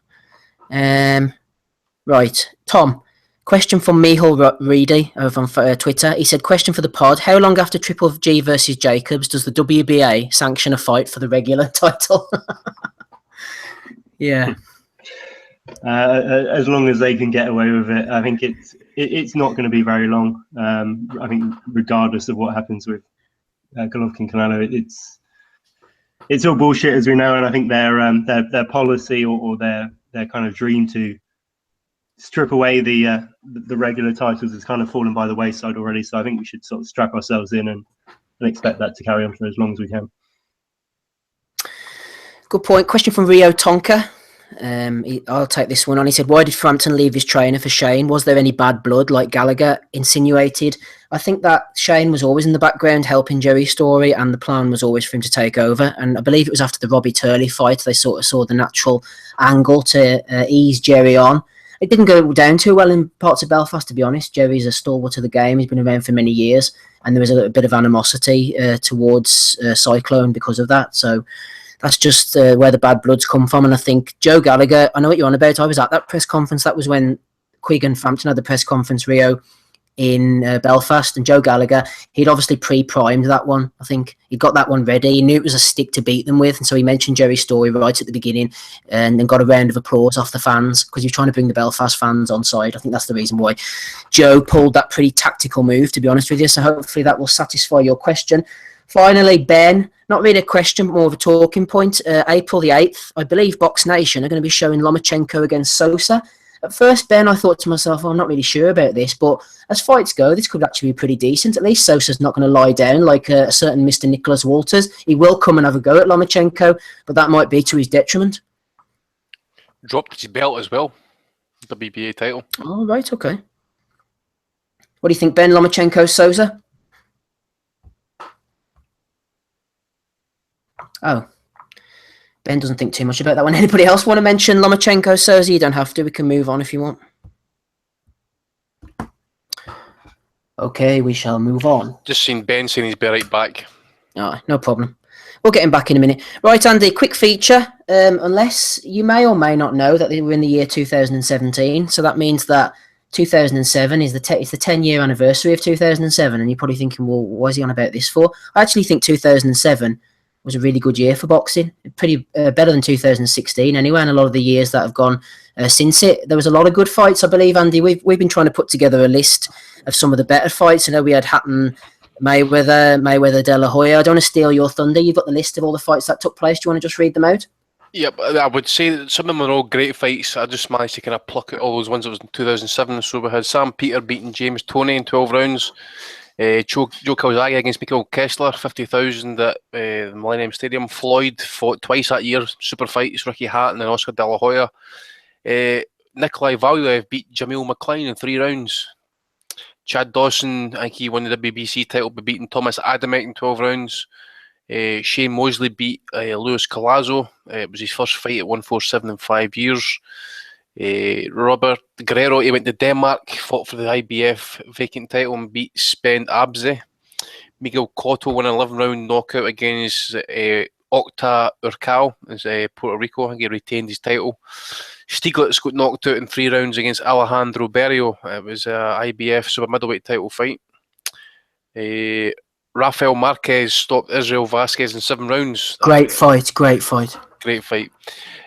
Right. Tom. Question from Mihal Reedy over on Twitter. He said, question for the pod. How long after Triple G versus Jacobs does the WBA sanction a fight for the regular title? Yeah. As long as they can get away with it. I think it's not going to be very long. I think regardless of what happens with Golovkin Canelo, it's all bullshit as we know, and I think their policy or their kind of dream to strip away the regular titles has kind of fallen by the wayside already. So I think we should sort of strap ourselves in and expect that to carry on for as long as we can. Good point. Question from Rio Tonka. I'll take this one on. He said, why did Frampton leave his trainer for Shane? Was there any bad blood like Gallagher insinuated? I think that Shane was always in the background helping Jerry Story, and the plan was always for him to take over. And I believe it was after the Robbie Turley fight they sort of saw the natural angle to ease Jerry on. It didn't go down too well in parts of Belfast, to be honest. Jerry's a stalwart of the game. He's been around for many years, and there was a little bit of animosity towards Cyclone because of that. So that's just where the bad blood's come from. And I think Joe Gallagher, I know what you're on about. I was at that press conference. That was when Quigg and Frampton had the press conference, Rio, in Belfast. And Joe Gallagher, he'd obviously pre-primed that one. I think he got that one ready. He knew it was a stick to beat them with. And so he mentioned Jerry's story right at the beginning and then got a round of applause off the fans because he was trying to bring the Belfast fans on side. I think that's the reason why Joe pulled that pretty tactical move, to be honest with you. So hopefully that will satisfy your question. Finally, Ben, not really a question, but more of a talking point. April the 8th, I believe Box Nation are going to be showing Lomachenko against Sosa. At first, Ben, I thought to myself, I'm not really sure about this, but as fights go, this could actually be pretty decent. At least Sosa's not going to lie down like a certain Mr. Nicholas Walters. He will come and have a go at Lomachenko, but that might be to his detriment. Dropped his belt as well, the WBA title. Oh, right, okay. What do you think, Ben? Lomachenko, Sosa? Oh, Ben doesn't think too much about that one. Anybody else want to mention Lomachenko, Sosa? You don't have to. We can move on if you want. Okay, we shall move on. Just seen Ben saying he's be right back. Oh, no problem. We'll get him back in a minute. Right, Andy, quick feature. Unless you may or may not know that they were in the year 2017. So that means that 2007 is it's the 10-year anniversary of 2007. And you're probably thinking, well, what is he on about this for? I actually think 2007 was a really good year for boxing, pretty better than 2016 anyway, and a lot of the years that have gone since it. There was a lot of good fights, I believe, Andy. We've been trying to put together a list of some of the better fights. I know we had Hatton, Mayweather, De La Hoya. I don't want to steal your thunder. You've got the list of all the fights that took place. Do you want to just read them out? Yep, I would say that some of them are all great fights. I just managed to kind of pluck out all those ones that was in 2007. So we had Sam Peter beating James Toney in 12 rounds. Joe Kawasaki against Michael Kessler, 50,000 at the Millennium Stadium. Floyd fought twice that year, super fights, Ricky Hatton and Oscar De La Hoya. Nikolai Valuev beat Jamil McLean in 3 rounds. Chad Dawson, I think he won the WBC title by beating Thomas Adamek in 12 rounds. Shane Mosley beat Luis Collazo. It was his first fight at 147 in 5 years. Robert Guerrero, he went to Denmark, fought for the IBF vacant title and beat Spend Abze. Miguel Cotto won an 11-round knockout against Octa Urcal in Puerto Rico. I think he retained his title. Stieglitz got knocked out in 3 rounds against Alejandro Berrio. It was an IBF super middleweight title fight. Rafael Marquez stopped Israel Vasquez in 7 rounds. Great fight. Great fight.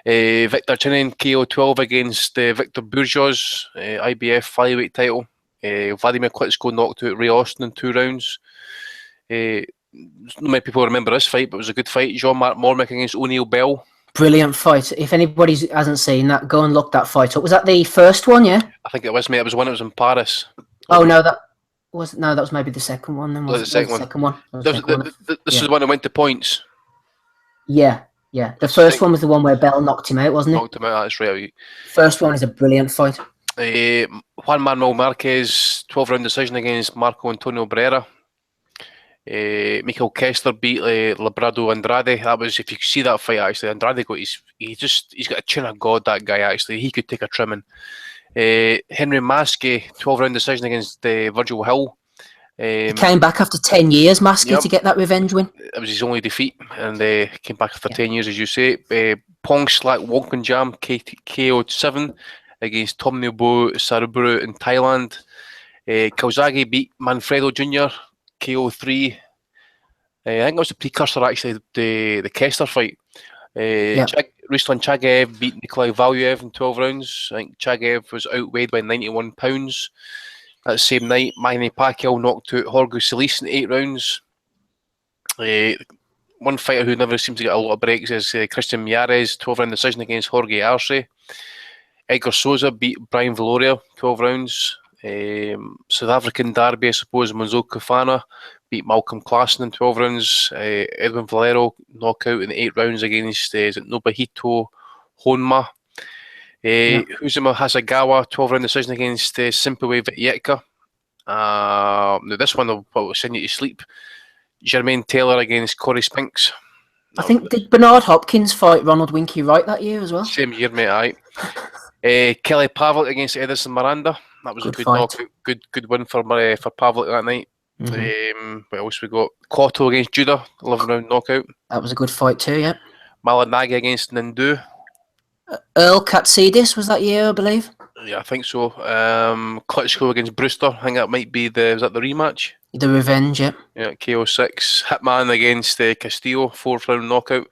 Victor Chinin KO 12 against Victor Bourgeois, IBF flyweight title. Vladimir Klitschko knocked out Ray Austin in 2 rounds. Not many people remember this fight, but it was a good fight. Jean-Marc Mormick against O'Neill Bell. Brilliant fight. If anybody hasn't seen that, go and look that fight up. Was that the first one, yeah? I think it was, mate. It was when it was in Paris. Oh, no, that was maybe the second one. Then was the second one. This is the one that went to points. Yeah. The first one was the one where Bell knocked him out, wasn't it? Knocked him out, that's right. First one is a brilliant fight. Juan Manuel Marquez, 12-round decision against Marco Antonio Barrera. Michael Kessler beat Labrado Andrade. That was, if you see that fight, actually, Andrade he's got a chin of God, that guy, actually. He could take a trimming. Henry Maskey, 12-round decision against Virgil Hill. He came back after 10 years, Maskey, to get that revenge win. It was his only defeat, and came back after 10 years, as you say. Pong Slak Wonkanjam KO'd 7 against Tom Nebo Saruburu in Thailand. Kawasaki beat Manfredo Jr. KO 3. I think it was the precursor, actually, the Kessler fight. Ruslan Chagaev beat Nikolai Valuev in 12 rounds. I think Chagaev was outweighed by 91 pounds. That same night, Manny Pacquiao knocked out Jorge Solis in 8 rounds. One fighter who never seems to get a lot of breaks is Christian Miares, 12-round decision against Jorge Arce. Edgar Souza beat Brian Valoria 12 rounds. South African derby, I suppose, Monzo Kafana beat Malcolm Klassen in 12 rounds. Edwin Valero knockout in 8 rounds against is it Nobuhito Honma. Uzuma Hasagawa 12 round decision against Simpiwe Vitietka. Now this one will send you to sleep. Jermaine Taylor against Corey Spinks. I think, did Bernard Hopkins fight Ronald Winky Wright that year as well? Same year, mate, aye. Kelly Pavlik against Edison Miranda. That was Good a good fight. knockout. Good win for Pavlik that night. What else we got? Cotto against Judah, 11 round knockout. That was a good fight too, yeah. Malanagi against Nindu. Earl Katsidis was that year, I believe. Yeah, I think so. Klitschko against Brewster. I think that might be was that the rematch? The Revenge, yeah. Yeah, KO6. Hitman against Castillo, 4th round knockout.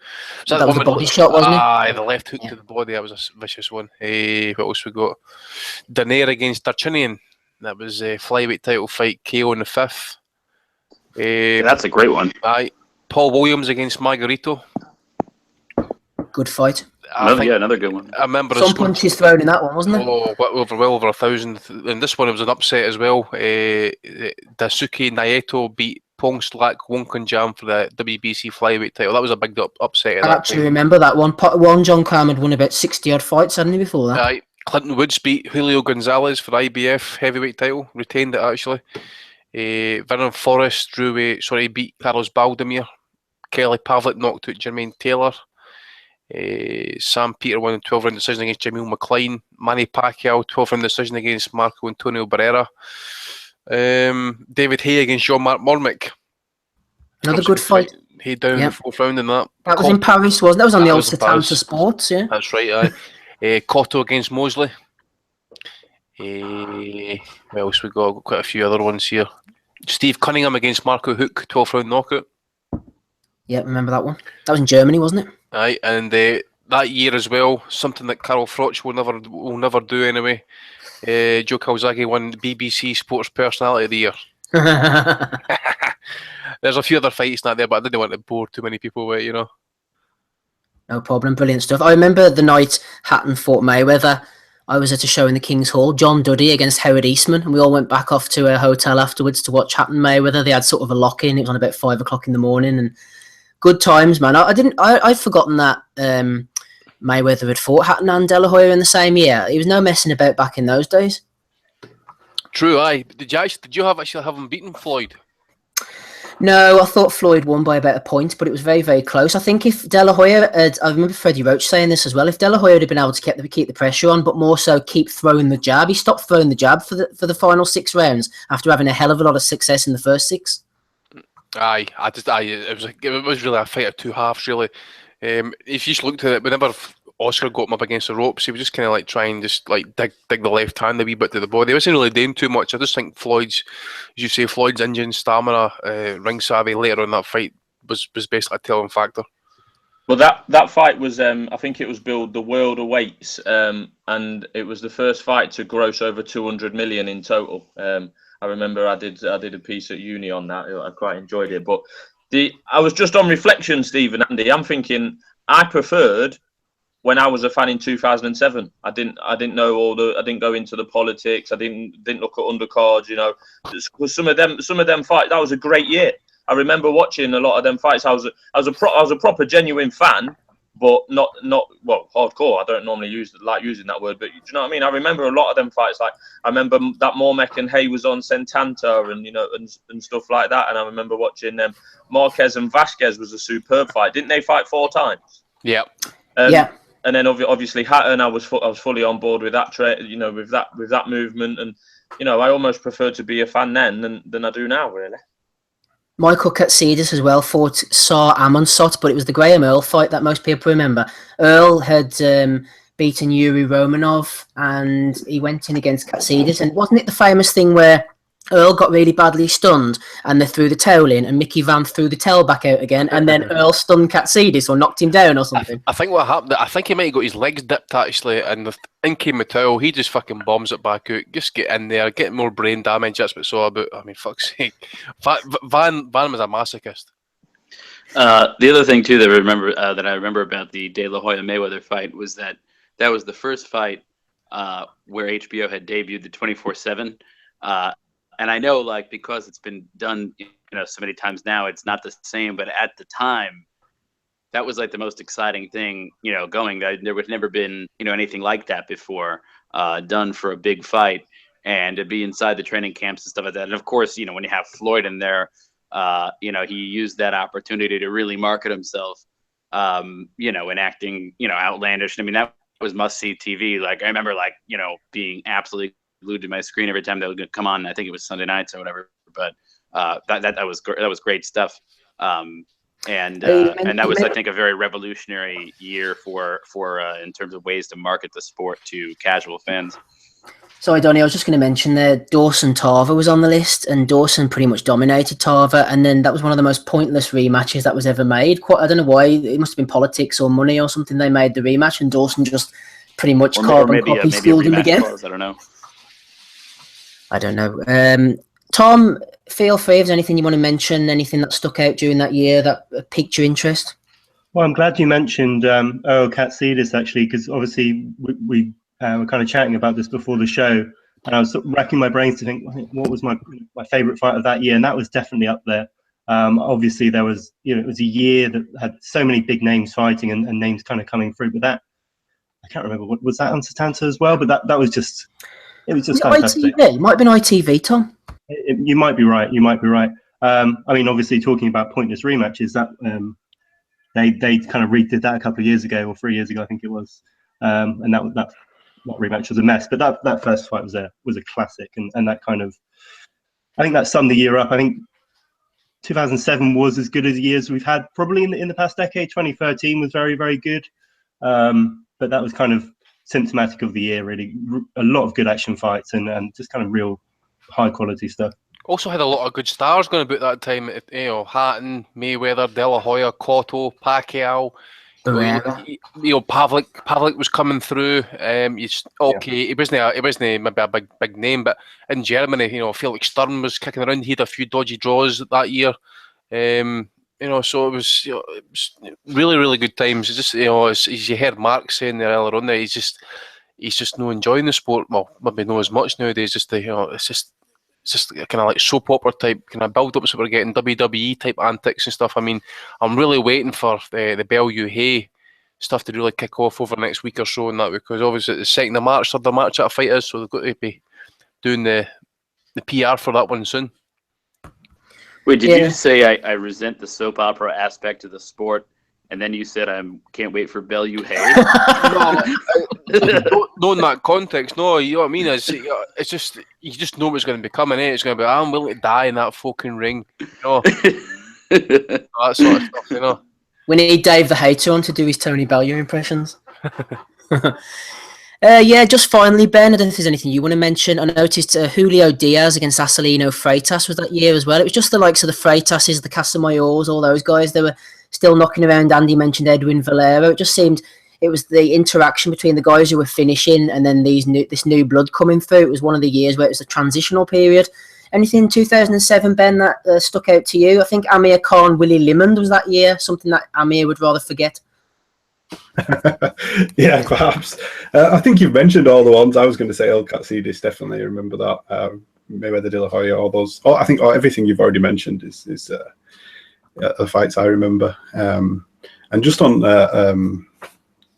That was a body shot, wasn't it? Aye, the left hook to the body. That was a vicious one. What else we got? Danair against Darchinian. That was a flyweight title fight, KO in the 5th. That's a great one. Aye. Paul Williams against Margarito. Good fight. Another good one. I remember some punches thrown in that one, wasn't there? Oh, well over 1,000. And this one, it was an upset as well. Daisuke Naito beat Pongslak Wonkunjam for the WBC flyweight title. That was a big upset. I actually remember that one. John Carm had won about 60 odd fights, hadn't he, before that? Aye. Clinton Woods beat Julio Gonzalez for the IBF heavyweight title. Retained it, actually. Vernon Forrest beat Carlos Baldemir. Kelly Pavlik knocked out Jermaine Taylor. Sam Peter won a 12 round decision against Jamil McLean. Manny Pacquiao 12 round decision against Marco Antonio Barrera. David Hay against Jean-Marc Mormick. Another good fight. Hay down in the 4th round in that. That was in Paris, wasn't it? That was on the old Setanta Sports, yeah. That's right, aye. Cotto against Mosley. What else we got? Quite a few other ones here. Steve Cunningham against Marco Hook, 12th round knockout. Yeah, remember that one? That was in Germany, wasn't it? Aye, and that year as well, something that Carol Froch will never do anyway. Joe Calzaghe won BBC Sports Personality of the Year. There's a few other fights not there, but I didn't want to bore too many people with it, you know. No problem, brilliant stuff. I remember the night Hatton fought Mayweather. I was at a show in the King's Hall, John Duddy against Howard Eastman, and we all went back off to a hotel afterwards to watch Hatton Mayweather. They had sort of a lock-in. It was on about 5 o'clock in the morning, and good times, man. I'd forgotten that Mayweather had fought Hatton and De La Hoya in the same year. He was no messing about back in those days. True, aye. Did you actually have him beaten Floyd? No, I thought Floyd won by about a point, but it was very, very close. I think if De La Hoya I remember Freddie Roach saying this as well, if De La Hoya had been able to keep the pressure on, but more so keep throwing the jab, he stopped throwing the jab for the final 6 rounds after having a hell of a lot of success in the first 6. Aye, it was really a fight of two halves, really. If you just looked at it, whenever Oscar got him up against the ropes, he was just kind of like trying just like dig the left hand a wee bit to the body. He wasn't really doing too much. I just think Floyd's engine, stamina, ring savvy later on that fight was basically a telling factor. Well, that fight was, I think it was billed the world awaits, and it was the first fight to gross over 200 million in total. I remember I did a piece at uni on that. I quite enjoyed it. But I was just on reflection, Steve and Andy. I'm thinking I preferred when I was a fan in 2007. I didn't know I didn't go into the politics. I didn't look at undercards. You know, because some of them fights. That was a great year. I remember watching a lot of them fights. I was a proper genuine fan. But not well, hardcore. I don't normally like using that word, but do you know what I mean? I remember a lot of them fights. Like I remember that Mormek and Hay was on Santanta, and and stuff like that. And I remember watching them. Marquez and Vasquez was a superb fight. Didn't they fight 4 times? Yeah. Yeah. And then obviously Hatton, I was fully on board with that with that movement, and I almost prefer to be a fan then than I do now, really. Michael Katsidis as well fought Tsar Amonsot, but it was the Graham Earl fight that most people remember. Earl had beaten Yuri Romanov, and he went in against Katsidis. And wasn't it the famous thing where Earl got really badly stunned, and they threw the towel in, and Mickey Van threw the towel back out again, and then Earl stunned Katsidis or knocked him down or something? I think what happened, I think he might have got his legs dipped actually, and in came the towel. He just fucking bombs it back out. Just get in there, get more brain damage. That's what it's all about. I mean, fuck's sake. Van was a masochist. The other thing too that I remember about the De La Hoya Mayweather fight was that was the first fight where HBO had debuted the 24/7. And I know, like, because it's been done, so many times now, it's not the same. But at the time, that was like the most exciting thing, going. There would never been, anything like that before, done for a big fight, and to be inside the training camps and stuff like that. And of course, when you have Floyd in there, he used that opportunity to really market himself, in acting, outlandish. I mean, that was must-see TV. Like, I remember, like, being absolutely glued to my screen every time that would come on. I think it was Sunday nights or whatever, but that was great stuff. And that was, I think, a very revolutionary year for in terms of ways to market the sport to casual fans. Sorry, Donnie, I was just going to mention there, Dawson Tarver was on the list, and Dawson pretty much dominated Tarver, and then that was one of the most pointless rematches that was ever made. I don't know why, it must have been politics or money or something. They made the rematch, and Dawson just pretty much carbon copy stealed him again. I don't know. I don't know. Tom, feel free if there's anything you want to mention, anything that stuck out during that year that piqued your interest. Well, I'm glad you mentioned Earl Katsidis, actually, because obviously we were kind of chatting about this before the show, and I was sort of racking my brains to think what was my favourite fight of that year, and that was definitely up there. Obviously, there was, it was a year that had so many big names fighting and names kind of coming through, but that, I can't remember, was that on Satanta as well? But that was just, it was just fantastic. ITV? It might have been ITV, Tom. You might be right. You might be right. I mean, obviously, talking about pointless rematches, that they kind of redid that a couple of years ago or 3 years ago, I think it was, and that rematch was a mess. But that first fight was a classic, and that kind of, I think that summed the year up. I think 2007 was as good as years we've had probably in the past decade. 2013 was very, very good, but that was kind of symptomatic of the year, really. A lot of good action fights and just kind of real high quality stuff. Also had a lot of good stars going about that time. Hatton, Mayweather, De La Hoya, Cotto, Pacquiao. Pavlik was coming through. He wasn't maybe a big name, but in Germany, Felix Sturm was kicking around. He had a few dodgy draws that year. So it was, it was really, really good times. It's just, as you heard Mark saying there earlier on, there, he's just not enjoying the sport. Well, maybe not as much nowadays. It's just kind of like soap opera type kind of build-ups that we're getting, WWE type antics and stuff. I mean, I'm really waiting for the Bell Hay stuff to really kick off over the next week or so, and that, because obviously it's the 2nd of March, 3rd of March that a fight is, so they've got to be doing the PR for that one soon. Wait, did you say I resent the soap opera aspect of the sport, and then you said I can't wait for Bell Hay? No, in that context, no. You know what I mean? It's just, you just know what's going to be coming in. It's going to be, I'm willing to die in that fucking ring. That sort of stuff, We need Dave the Hater on to do his Tony Bellew impressions. Just finally, Ben, I don't know if there's anything you want to mention. I noticed Julio Diaz against Acelino Freitas was that year as well. It was just the likes of the Freitases, the Casamayors, all those guys. They were still knocking around. Andy mentioned Edwin Valero. It just seemed it was the interaction between the guys who were finishing and then this new blood coming through. It was one of the years where it was a transitional period. Anything in 2007, Ben, that stuck out to you? I think Amir Khan, Willie Limond was that year, something that Amir would rather forget. Yeah, perhaps. I think you've mentioned all the ones. I was going to say El Katsidis, definitely. I remember that. Mayweather, De La Hoya, all those. I think everything you've already mentioned is the fights I remember. And just on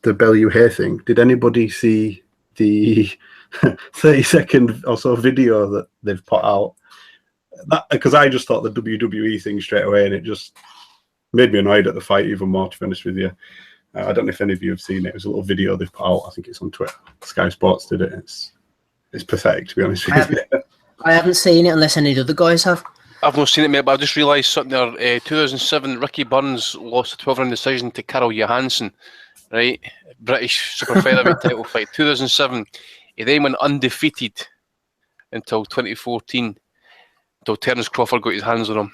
the Bellew Hay thing, did anybody see the 30-second or so video that they've put out? Because I just thought the WWE thing straight away, and it just made me annoyed at the fight even more, to be honest with you. I don't know if any of you have seen it. It was a little video they've put out. I think it's on Twitter. Sky Sports did it. It's pathetic, to be honest with you. I haven't seen it unless any of the other guys have. I've not seen it, mate, but I just realised something there. 2007, Ricky Burns lost a 12-round decision to Carl Johansson, right? British super featherweight title fight. 2007. He then went undefeated until 2014, until Terence Crawford got his hands on him.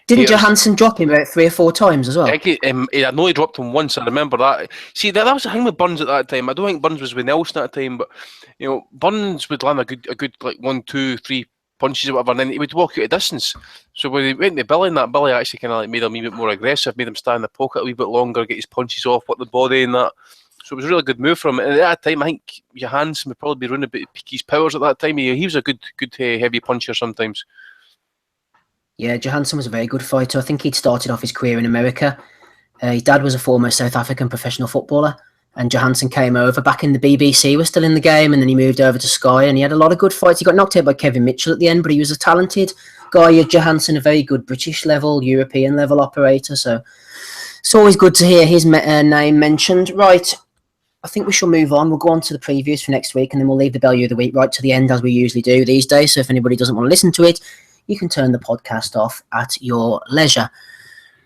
Didn't Johansson drop him about 3 or 4 times as well? I know he dropped him once. I remember that. See, that was the thing with Burns at that time. I don't think Burns was with Nelson at that time, but Burns would land a good like 1, 2, 3 punches or whatever, and then he would walk out a distance. So when he went to Billy, and that Billy actually kind of like made him a wee bit more aggressive, made him stand in the pocket a wee bit longer, get his punches off, work the body and that. So it was a really good move from him. And at that time, I think Johansson would probably be running a bit of peak his powers at that time. He was a good heavy puncher sometimes. Yeah, Johansson was a very good fighter. I think he'd started off his career in America. His dad was a former South African professional footballer, and Johansson came over. Back in the BBC, was still in the game, and then he moved over to Sky, and he had a lot of good fights. He got knocked out by Kevin Mitchell at the end, but he was a talented guy. Johansson, a very good British level, European level operator, so it's always good to hear his name mentioned. Right, I think we shall move on. We'll go on to the previews for next week, and then we'll leave the value of the week right to the end, as we usually do these days. So if anybody doesn't want to listen to it, you can turn the podcast off at your leisure.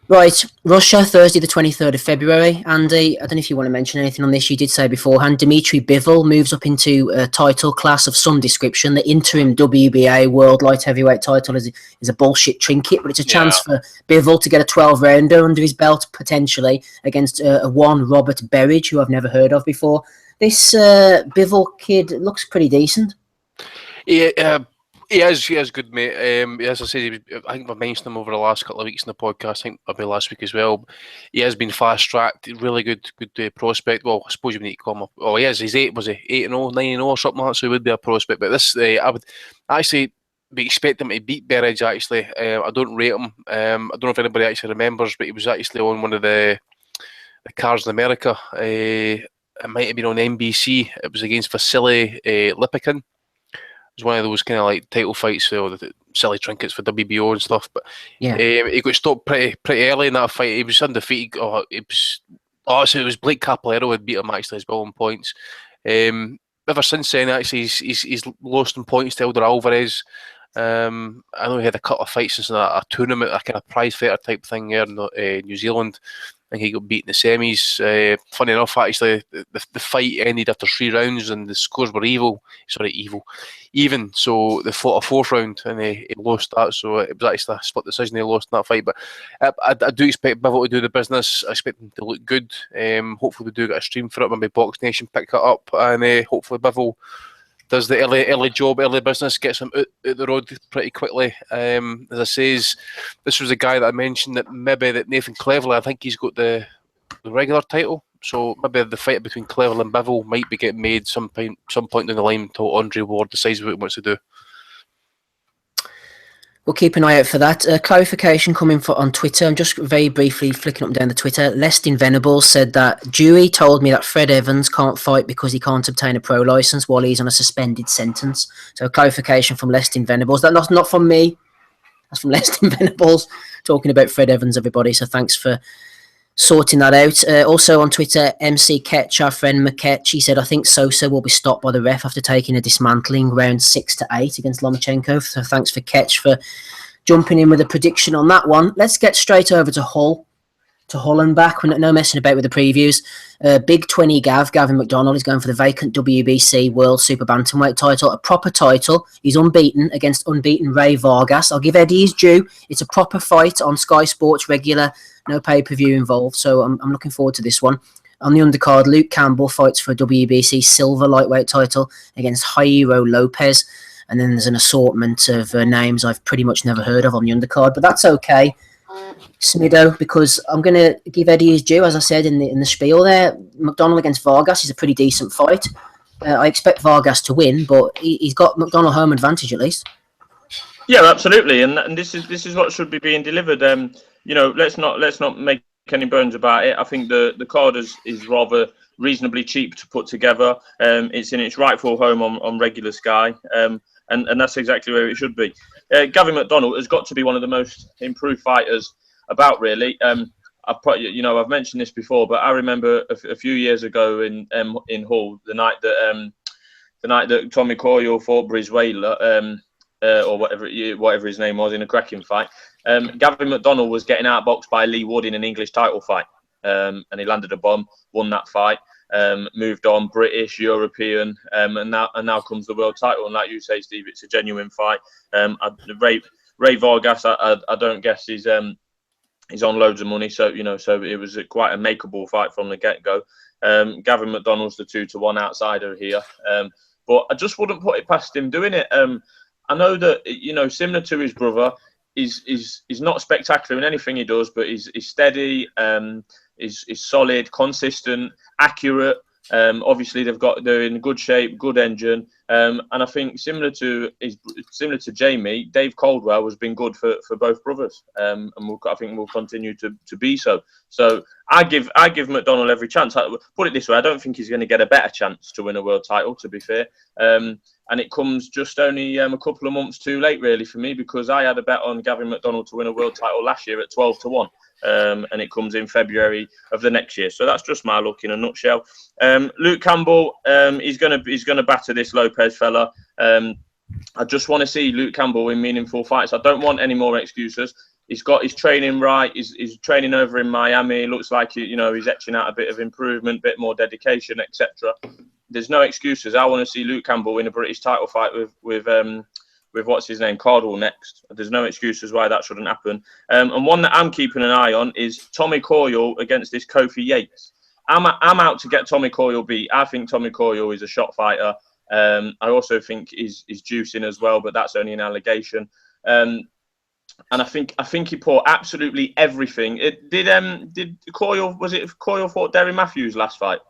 Right, Russia, Thursday the 23rd of February. Andy, I don't know if you want to mention anything on this. You did say beforehand, Dmitry Bivol moves up into a title class of some description. The interim WBA World Light Heavyweight title is a bullshit trinket, but it's a chance for Bivol to get a 12-rounder under his belt, potentially, against a one Robert Berridge, who I've never heard of before. This Bivol kid looks pretty decent. Yeah, he is good, mate. As I said, I think I've mentioned him over the last couple of weeks in the podcast. I think maybe last week as well. He has been fast-tracked. Really good prospect. Well, I suppose you need to call him up. Oh, he is. He's 8-0, 9-0 or something like that, so he would be a prospect. But this, I would actually be expecting him to beat Berridge, actually. I don't rate him. I don't know if anybody actually remembers, but he was actually on one of the cards in America. It might have been on NBC. It was against Vasily Lipikin. It was one of those kind of like title fights, the silly trinkets for WBO and stuff. But he got stopped pretty early in that fight. He was undefeated. So it was Blake Capolero who had beat him actually as well in points. Ever since then, actually, he's lost in points to Elder Alvarez. I know he had a couple of fights since a tournament, a kind of prize fighter type thing there in New Zealand. I think he got beat in the semis. Funny enough, actually, the fight ended after 3 rounds and the scores were even. So they fought a 4th round and he lost that. So it was actually a split decision. He lost in that fight. But I do expect Bivol to do the business. I expect him to look good. Hopefully we do get a stream for it. Maybe Box Nation pick it up, and hopefully Bivol does the early job, early business, gets him out the road pretty quickly. As I says, this was a guy that I mentioned that Nathan Cleverly, I think he's got the regular title. So maybe the fight between Cleverly and Bivol might be getting made some point down the line until Andre Ward decides what he wants to do. We'll keep an eye out for that. Clarification coming on Twitter. I'm just very briefly flicking up and down the Twitter. Lestin Venables said that Dewey told me that Fred Evans can't fight because he can't obtain a pro license while he's on a suspended sentence. So clarification from Lestin Venables. That's not from me. That's from Lestin Venables talking about Fred Evans, everybody. So thanks for sorting that out. Also on Twitter, MC Ketch, our friend McKetch, he said, I think Sosa will be stopped by the ref after taking a dismantling round 6-8 against Lomachenko. So thanks for Ketch for jumping in with a prediction on that one. Let's get straight over to Hull and back. We're no messing about with the previews. Big 20 Gavin McDonald is going for the vacant WBC World Super Bantamweight title, a proper title. He's unbeaten against unbeaten Ray Vargas. I'll give Eddie his due. It's a proper fight on Sky Sports regular. No pay-per-view involved, so I'm looking forward to this one. On the undercard, Luke Campbell fights for a WBC silver lightweight title against Jairo Lopez. And then there's an assortment of names I've pretty much never heard of on the undercard, but that's okay, Smido, because I'm going to give Eddie his due, as I said in the spiel there. McDonald against Vargas is a pretty decent fight. I expect Vargas to win, but he's got McDonald home advantage at least. Yeah, absolutely, and this is what should be being delivered. Let's not make any bones about it. I think the card is rather reasonably cheap to put together. It's in its rightful home on regular Sky, and that's exactly where it should be. Gavin McDonald has got to be one of the most improved fighters about, really. I've mentioned this before, but I remember a few years ago in Hull, the night that Tommy Coyle fought Brizuela, or whatever his name was, in a cracking fight. Gavin McDonald was getting outboxed by Lee Wood in an English title fight, and he landed a bomb, won that fight, moved on, British, European, and now comes the world title. And like you say, Steve, it's a genuine fight. Ray Vargas, I don't guess he's on loads of money, so it was quite a makeable fight from the get-go. Gavin McDonald's the 2-1 outsider here, but I just wouldn't put it past him doing it. I know that similar to his brother, he's not spectacular in anything he does, but he's steady, he's solid, consistent, accurate. Obviously, they're in good shape, good engine, and I think similar to Jamie, Dave Caldwell has been good for both brothers, and I think will continue to be so. So I give McDonnell every chance. Put it this way, I don't think he's going to get a better chance to win a world title, to be fair. And it comes just only a couple of months too late, really, for me, because I had a bet on Gavin McDonnell to win a world title last year at 12-1. And it comes in February of the next year. So that's just my look in a nutshell. Luke Campbell, he's gonna batter this Lopez fella. I just want to see Luke Campbell in meaningful fights. I don't want any more excuses. He's got his training right. He's training over in Miami. Looks like he's etching out a bit of improvement, bit more dedication, etc. There's no excuses. I want to see Luke Campbell win a British title fight with what's his name, Cardwell next. There's no excuses why that shouldn't happen. And one that I'm keeping an eye on is Tommy Coyle against this Kofi Yates. I'm out to get Tommy Coyle beat. I think Tommy Coyle is a shot fighter. I also think he's juicing as well, but that's only an allegation. And I think he put absolutely everything. Did Coyle, was it Coyle fought Derry Matthews last fight?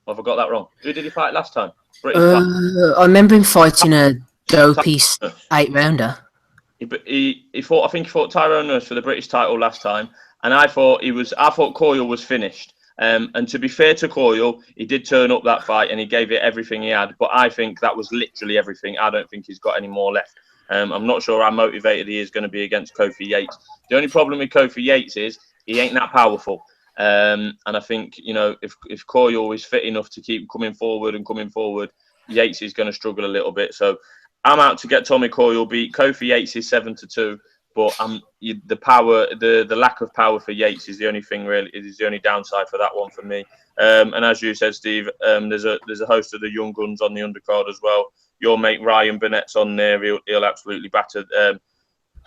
Have I got that wrong? Who did he fight last time? I remember him fighting a dopey 8-rounder. He fought. I think he fought Tyrone Nurse for the British title last time, and I thought Coyle was finished. And to be fair to Coyle, he did turn up that fight and he gave it everything he had. But I think that was literally everything. I don't think he's got any more left. I'm not sure how motivated he is going to be against Kofi Yates. The only problem with Kofi Yates is he ain't that powerful. And I think, if Coyle is fit enough to keep coming forward, Yates is going to struggle a little bit. So I'm out to get Tommy Coyle beat. Kofi Yates is 7-2, but the lack of power for Yates is the only thing really. It is the only downside for that one for me. And as you said, Steve, there's a host of the young guns on the undercard as well. Your mate Ryan Burnett's on there. He'll absolutely batter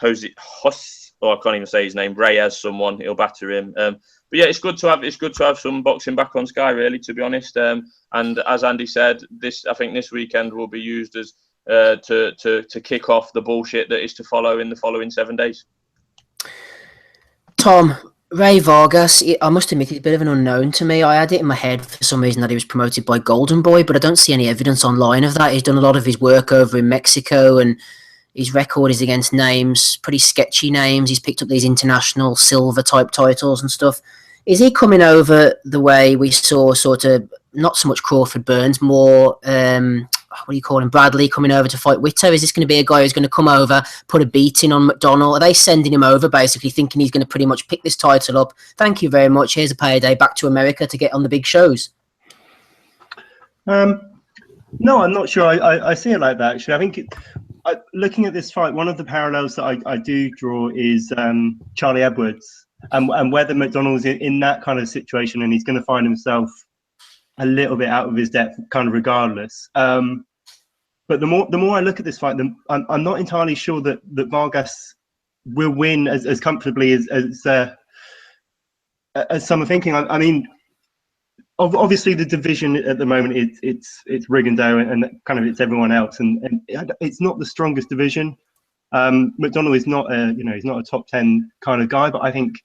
I can't even say his name. Reyes, someone. He'll batter him. But yeah, it's good to have some boxing back on Sky, really, to be honest. And as Andy said, I think this weekend will be used as to kick off the bullshit that is to follow in the following 7 days. Tom, Ray Vargas, I must admit, he's a bit of an unknown to me. I had it in my head for some reason that he was promoted by Golden Boy, but I don't see any evidence online of that. He's done a lot of his work over in Mexico, and his record is against pretty sketchy names. He's picked up these international silver type titles and stuff. Is he coming over the way we saw sort of, not so much Crawford Burns, more, what do you call him, Bradley coming over to fight Whitto? Is this going to be a guy who's going to come over, put a beating on McDonnell? Are they sending him over basically thinking he's going to pretty much pick this title up? Thank you very much. Here's a payday back to America to get on the big shows. No, I'm not sure. I see it like that, actually. I think looking at this fight, one of the parallels that I do draw is Charlie Edwards. And whether McDonnell's in that kind of situation and he's going to find himself a little bit out of his depth, kind of regardless. But the more I look at this fight, I'm not entirely sure that Vargas will win as comfortably as some are thinking. I mean, obviously the division at the moment it's Rigondeaux and kind of it's everyone else, and it's not the strongest division. McDonnell is not he's not a top 10 kind of guy, but I think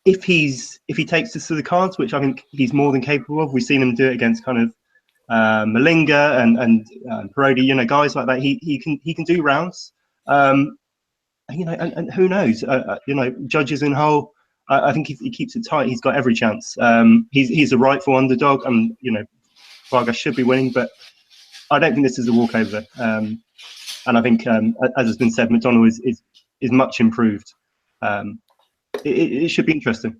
if he takes this to the cards, which I think he's more than capable of, we've seen him do it against kind of Malinga and Parodi, guys like that. He can do rounds, and who knows, judges in Hull. I think if he keeps it tight, he's got every chance. He's a rightful underdog, and Vargas should be winning, but I don't think this is a walkover. And I think, as has been said, McDonnell is much improved. It should be interesting.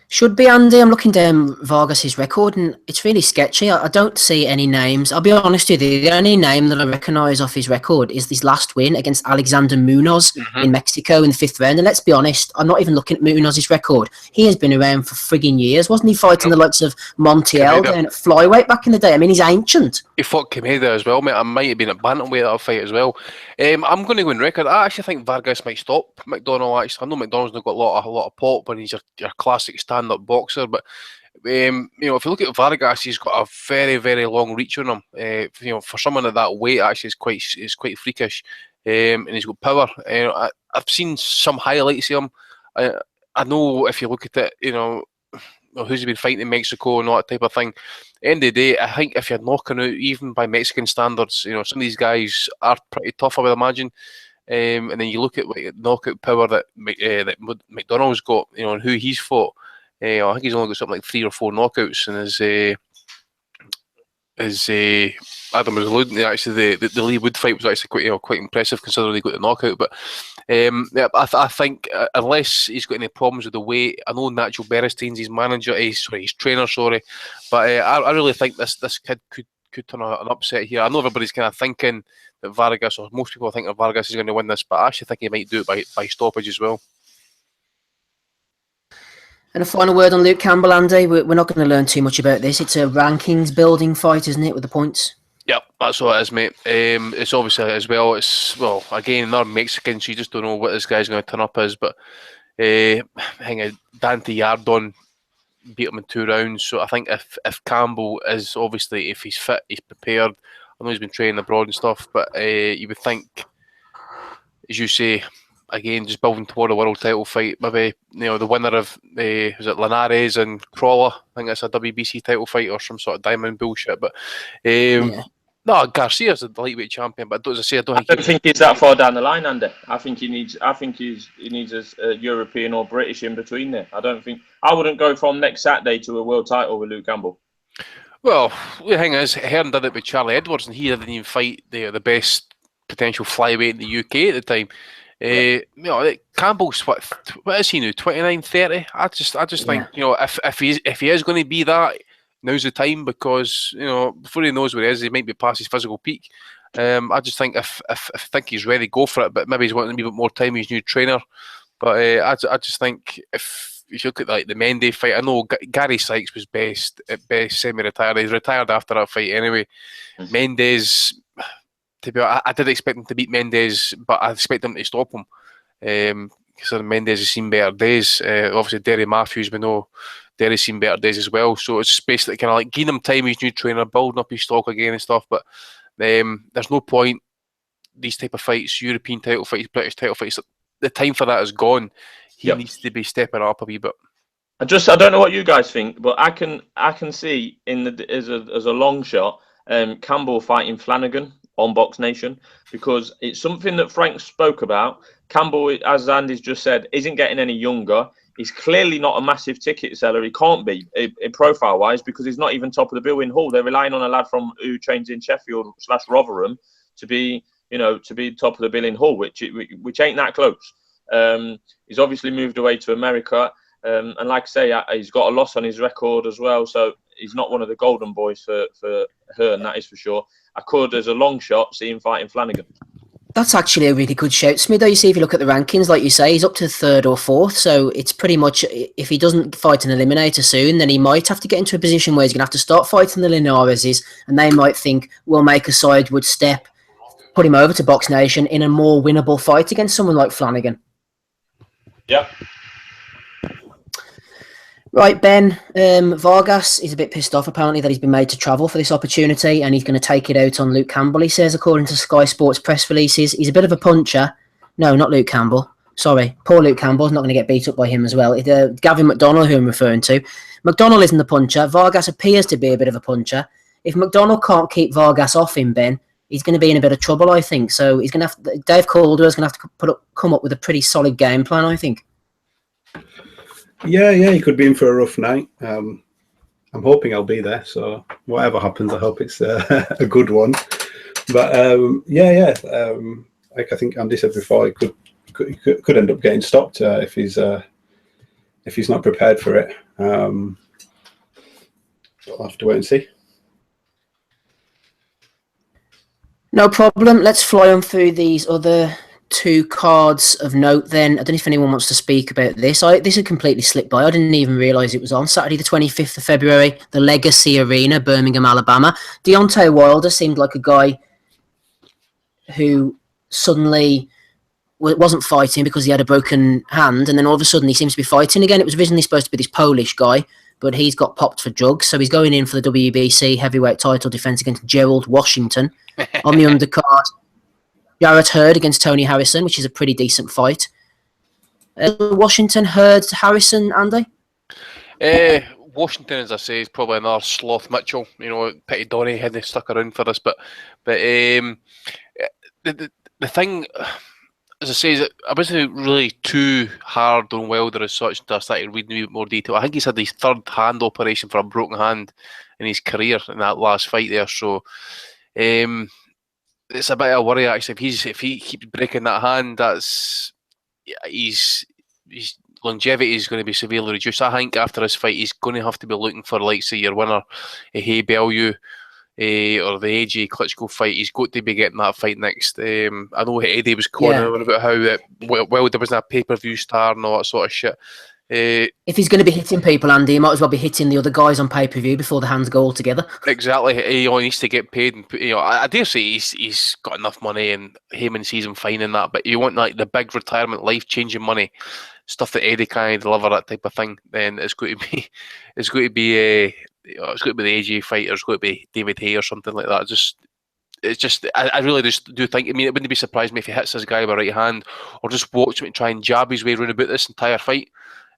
Should be, Andy. I'm looking down Vargas's record, and it's really sketchy. I don't see any names. I'll be honest with you. The only name that I recognise off his record is his last win against Alexander Munoz in Mexico in the 5th round. And let's be honest, I'm not even looking at Munoz's record. He has been around for frigging years. Wasn't he fighting the likes of Montiel down at flyweight back in the day? I mean, he's ancient. He fought Kameda as well, mate. I might have been at bantamweight that fight as well. I'm going to go in record. I actually think Vargas might stop McDonnell. Actually, I know McDonnell's not got a lot of pop, but he's your classic stand-up boxer. But if you look at Vargas, he's got a very, very long reach on him. For someone at that weight, actually, is quite freakish, and he's got power. I've seen some highlights of him. I know if you look at it, who's he been fighting in Mexico and all that type of thing. End of the day, I think if you're knocking out, even by Mexican standards, some of these guys are pretty tough, I would imagine. And then you look at knockout power that McDonald's got, and who he's fought. I think he's only got something like 3 or 4 knockouts, and as Adam was alluding to, actually the Lee Wood fight was actually quite impressive considering he got the knockout. But I think unless he's got any problems with the weight, I know Nacho Berestein's his manager, his trainer, but I really think this kid could turn an upset here. I know everybody's kind of thinking that Vargas, or most people think that Vargas is going to win this, but I actually think he might do it by stoppage as well. And a final word on Luke Campbell, Andy. We're not going to learn too much about this. It's a rankings building fight, isn't it, with the points? Yep, that's what it is, mate. It's obviously as well. Again, they're Mexican, so you just don't know what this guy's going to turn up as. But hang on, Dante Yardon beat him in 2 rounds. So I think if Campbell is, obviously, if he's fit, he's prepared. I know he's been training abroad and stuff, but you would think, as you say, again, just building toward a world title fight. Maybe the winner of was it Linares and Crawler? I think it's a WBC title fight or some sort of diamond bullshit. But no, Garcia's a lightweight champion. But as I say, I don't think he's that far down the line, Andy. I think he needs a European or British in between there. I wouldn't go from next Saturday to a world title with Luke Campbell. Well, the thing is, Hearn did it with Charlie Edwards, and he didn't even fight the best potential flyweight in the UK at the time. Campbell's what is he now? 29, 30? I just think if he is going to be that, now's the time, because before he knows where he is, he might be past his physical peak. I just think if I think he's ready, go for it. But maybe he's wanting a bit more time with his new trainer. But I just think if you look at the Mendes fight, I know Gary Sykes was best semi-retired. He's retired after that fight anyway. Mendes. I did expect him to beat Mendes, but I expect him to stop him. Because Mendes has seen better days. Obviously, Derry Matthews, we know Derry's seen better days as well. So it's basically kind of like giving him time, his new trainer, building up his stock again and stuff. But there's no point. These type of fights, European title fights, British title fights, the time for that is gone. He needs to be stepping up a wee bit. I don't know what you guys think, but I can see as a long shot, Campbell fighting Flanagan on Box Nation, because it's something that Frank spoke about. Campbell, as Andy's just said, isn't getting any younger. He's clearly not a massive ticket seller. He can't be in profile wise, because he's not even top of the bill in Hull. They're relying on a lad who trains in Sheffield / Rotherham to be top of the bill in Hull, which ain't that close. He's obviously moved away to America, and like I say, he's got a loss on his record as well. So he's not one of the golden boys for Hearn, that is for sure. I could, as a long shot, see him fighting Flanagan. That's actually a really good shout, Smitho. You see, if you look at the rankings, like you say, he's up to 3rd or 4th. So it's pretty much, if he doesn't fight an eliminator soon, then he might have to get into a position where he's going to have to start fighting the Linareses, and they might think, we'll make a sideward step, put him over to Box Nation in a more winnable fight against someone like Flanagan. Yep. Right, Ben, Vargas is a bit pissed off, apparently, that he's been made to travel for this opportunity, and he's going to take it out on Luke Campbell, he says, according to Sky Sports press releases. He's a bit of a puncher. No, not Luke Campbell. Sorry, poor Luke Campbell's not going to get beat up by him as well. Gavin McDonnell, who I'm referring to. McDonnell isn't the puncher. Vargas appears to be a bit of a puncher. If McDonnell can't keep Vargas off him, Ben, he's going to be in a bit of trouble, I think. So he's going to have Dave Calder's going to have to come up with a pretty solid game plan, I think. Yeah, he could be in for a rough night. I'm hoping I'll be there. So whatever happens, I hope it's a good one. But like I think Andy said before, he could end up getting stopped if he's not prepared for it. We'll have to wait and see. No problem. Let's fly on through these other 2 cards of note then. I don't know if anyone wants to speak about this. This had completely slipped by. I didn't even realise it was on Saturday the 25th of February, the Legacy Arena, Birmingham, Alabama. Deontay Wilder seemed like a guy who suddenly wasn't fighting because he had a broken hand, and then all of a sudden he seems to be fighting again. It was originally supposed to be this Polish guy, but he's got popped for drugs, so he's going in for the WBC heavyweight title defence against Gerald Washington. On the undercard, Jarrett Hurd against Tony Harrison, which is a pretty decent fight. Washington, Hurd, Harrison, Andy? Washington, as I say, is probably another Sloth Mitchell. You know, Petty Donny hadn't stuck around for us, but the thing, as I say, is that I wasn't really too hard on Wilder as such until I started reading a bit more detail. I think he's had his third hand operation for a broken hand in his career in that last fight there, so it's a bit of a worry actually. If he keeps breaking that hand, his longevity is going to be severely reduced. I think after this fight, he's going to have to be looking for, like, say, your winner, Hey Bellew, or the AJ Klitschko fight. He's got to be getting that fight next. I know Eddie was calling about how Wilder wasn't a pay-per-view star and all that sort of shit. If he's going to be hitting people, Andy, he might as well be hitting the other guys on pay-per-view before the hands go all together. Exactly. He needs to get paid. And, I dare say he's got enough money, and Heyman sees him fine in that. But you want, like, the big retirement, life-changing money, stuff that Eddie can't deliver, that type of thing. Then it's going to be the AJ fight, or it's going to be David Hay or something like that. I really just do think. I mean, it wouldn't be surprised me if he hits this guy with a right hand, or just watch him try and jab his way around about this entire fight.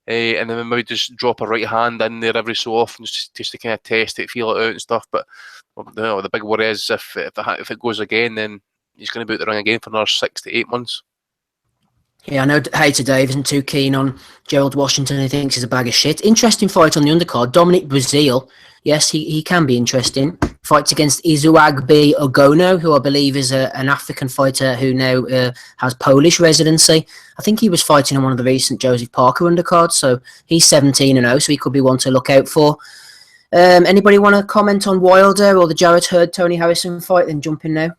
And then maybe just drop a right hand in there every so often, just to kind of test it, feel it out and stuff. But the big worry is if it goes again, then he's going to be out the ring again for another 6 to 8 months. Yeah, I know Hater Dave isn't too keen on Gerald Washington. He thinks he's a bag of shit. Interesting fight on the undercard. Dominic Breazeale. Yes, he can be interesting. Fights against Izuagbe Ogono, who I believe is an African fighter who now has Polish residency. I think he was fighting on one of the recent Joseph Parker undercards, so he's 17-0, so he could be one to look out for. Anybody want to comment on Wilder or the Jarrett Hurd Tony Harrison fight? Then jump in now.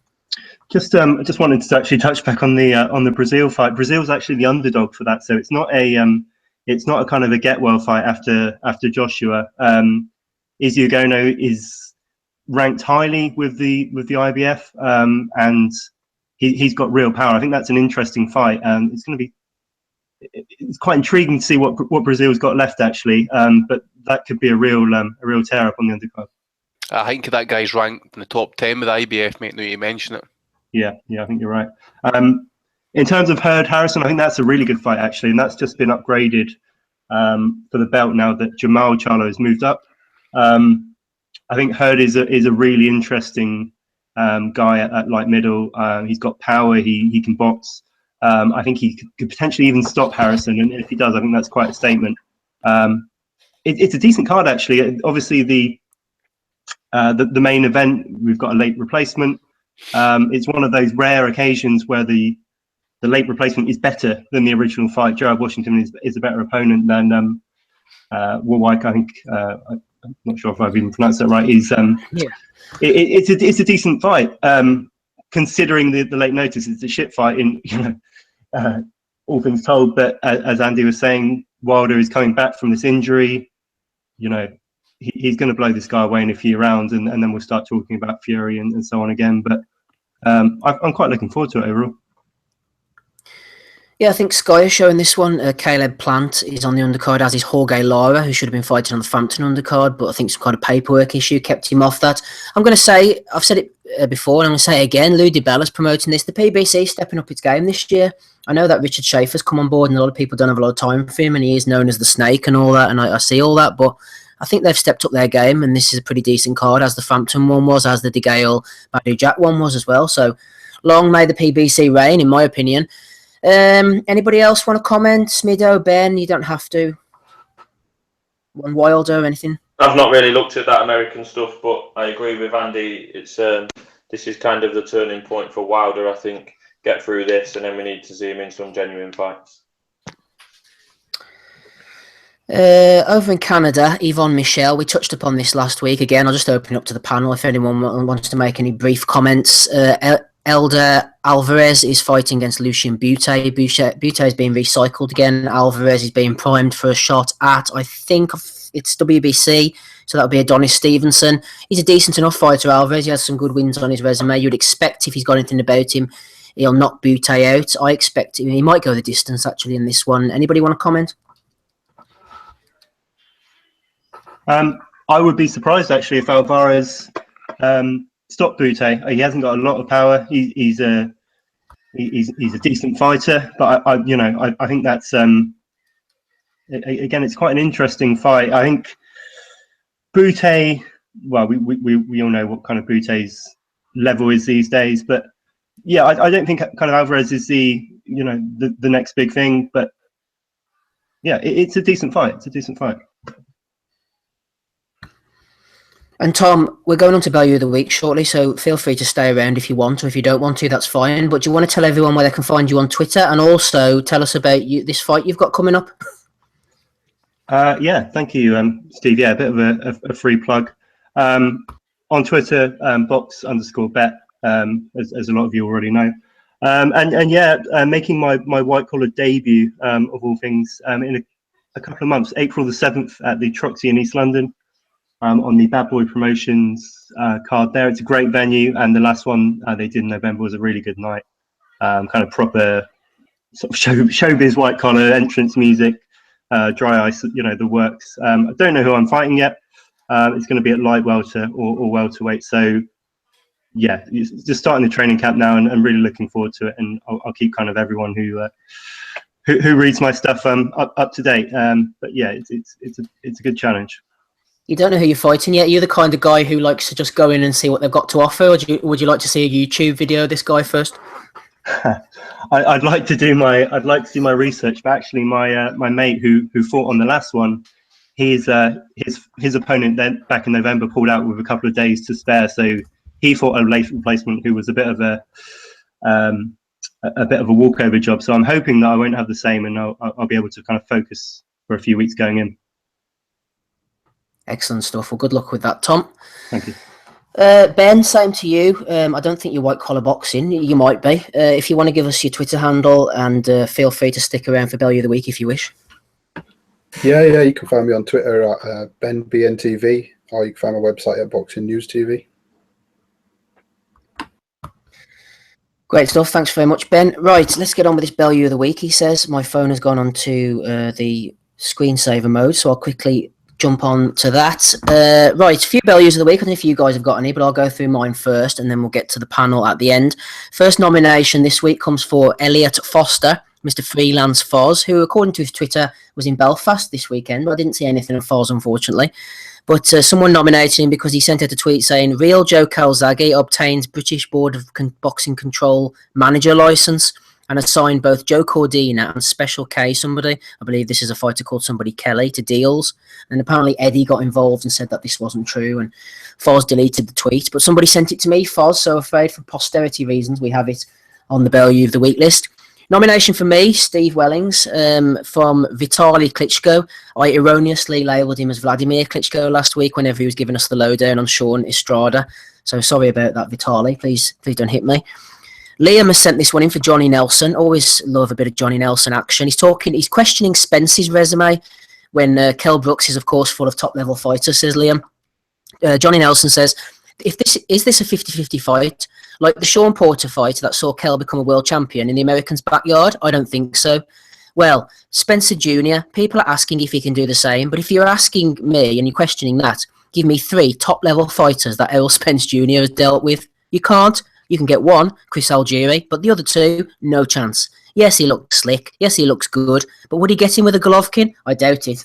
Just wanted to actually touch back on the Breazeale fight. Breazeale's actually the underdog for that, so it's not a kind of a get well fight after Joshua. Izzy Ogono is ranked highly with the IBF, and he's got real power. I think that's an interesting fight. It's quite intriguing to see what Breazeale's got left actually, but that could be a real tear up on the undercard. I think that guy's ranked in the top 10 with the IBF, mate. Now you mention it. Yeah, I think you're right. In terms of Hurd Harrison, I think that's a really good fight actually, and that's just been upgraded for the belt now that Jamal Charlo has moved up. I think Hurd is a really interesting guy at light middle. He's got power. He can box. I think he could potentially even stop Harrison, and if he does, I think that's quite a statement. It's a decent card actually. Obviously, the main event, we've got a late replacement. It's one of those rare occasions where the late replacement is better than the original fight. Gerald Washington is a better opponent than Warwick. I think. I'm not sure if I've even pronounced that right. It's a decent fight, considering the late notice. It's a shit fight in all things told. But as Andy was saying, Wilder is coming back from this injury. He's going to blow this guy away in a few rounds, and then we'll start talking about Fury and so on again. But I'm quite looking forward to it overall. Yeah, I think Sky is showing this one. Caleb Plant is on the undercard, as is Jorge Lara, who should have been fighting on the Frampton undercard, but I think some kind of paperwork issue kept him off that. I'm going to say, I've said it before, and I'm going to say it again, Lou DiBella's promoting this. The PBC stepping up its game this year. I know that Richard Schaefer's come on board, and a lot of people don't have a lot of time for him, and he is known as the Snake and all that, and I see all that, but I think they've stepped up their game, and this is a pretty decent card, as the Frampton one was, as the DeGale Badu Jack one was as well. So long may the PBC reign, in my opinion. Anybody else want to comment? Smido, Ben, you don't have to. One Wilder or anything? I've not really looked at that American stuff, but I agree with Andy. It's this is kind of the turning point for Wilder, I think. Get through this, and then we need to see him in some genuine fights. Over in Canada, Yvonne Michel, we touched upon this last week. Again, I'll just open up to the panel if anyone wants to make any brief comments. Elder Alvarez is fighting against Lucien Butte. Butte is being recycled again. Alvarez is being primed for a shot at, I think it's WBC, so that'll be Adonis Stevenson. He's a decent enough fighter, Alvarez. He has some good wins on his resume. You'd expect if he's got anything about him, he'll knock Butte out. I expect he might go the distance, actually, in this one. Anybody want to comment? I would be surprised, actually, if Alvarez stopped Butte. He hasn't got a lot of power. He's a decent fighter, but I think that's again, it's quite an interesting fight. I think Boutte, well, we all know what kind of Boutte's level is these days, but yeah, I don't think kind of Alvarez is the next big thing, but yeah, it's a decent fight. It's a decent fight. And Tom, we're going on to Value of the Week shortly, so feel free to stay around if you want, or if you don't want to, that's fine. But do you want to tell everyone where they can find you on Twitter, and also tell us about this fight you've got coming up? Yeah, thank you, Steve. Yeah, a bit of a free plug. On Twitter, box_bet, as a lot of you already know. And yeah, making my white collar debut, of all things, in a couple of months, April the 7th at the Troxy in East London, on the Bad Boy Promotions card there. It's a great venue, and the last one they did in November was a really good night. Kind of proper sort of showbiz white collar entrance music, dry ice, the works. I don't know who I'm fighting yet. It's going to be at light welter or welterweight. So yeah, just starting the training camp now, and really looking forward to it. And I'll keep kind of everyone who reads my stuff up to date. But yeah, it's a good challenge. You don't know who you're fighting yet. You're the kind of guy who likes to just go in and see what they've got to offer, or would you like to see a YouTube video of this guy first? I'd like to do my research, but actually my mate who fought on the last one, his opponent then back in November pulled out with a couple of days to spare, so he fought a late replacement who was a bit of a walkover job. So I'm hoping that I won't have the same, and I'll be able to kind of focus for a few weeks going in. Excellent stuff. Well, good luck with that, Tom. Thank you. Ben, same to you. I don't think you're white collar boxing. You might be. If you want to give us your Twitter handle, and feel free to stick around for Value of the Week if you wish. Yeah, you can find me on Twitter at BenBNTV, or you can find my website at Boxing News TV. Great stuff. Thanks very much, Ben. Right, let's get on with this Value of the Week. He says my phone has gone on to the screensaver mode, so I'll quickly jump on to that. Right, a few values of the week. I don't know if you guys have got any, but I'll go through mine first, and then we'll get to the panel at the end. First nomination this week comes for Elliot Foster, Mr. Freelance Foz, who, according to his Twitter, was in Belfast this weekend. I didn't see anything of Foz, unfortunately. But someone nominated him because he sent out a tweet saying, Real Joe Calzaghe obtains British Board of Boxing Control manager licence, and assigned both Joe Cordina and Special K, somebody, I believe this is a fighter called somebody Kelly, to deals. And apparently Eddie got involved and said that this wasn't true, and Foz deleted the tweet. But somebody sent it to me, Foz, so afraid for posterity reasons we have it on the Value of the Week list. Nomination for me, Steve Wellings, from Vitaly Klitschko. I erroneously labelled him as Vladimir Klitschko last week whenever he was giving us the lowdown on Sean Estrada. So sorry about that, Vitaly. Please don't hit me. Liam has sent this one in for Johnny Nelson. Always love a bit of Johnny Nelson action. He's questioning Spence's resume when Kell Brooks is, of course, full of top-level fighters, says Liam. Johnny Nelson says, is this a 50-50 fight? Like the Sean Porter fight that saw Kell become a world champion in the Americans' backyard? I don't think so. Well, Spencer Jr., people are asking if he can do the same, but if you're asking me and you're questioning that, give me 3 top-level fighters that Errol Spence Jr. has dealt with. You can't. You can get one, Chris Algieri, but the other 2, no chance. Yes, he looks slick. Yes, he looks good. But would he get him with a Golovkin? I doubt it.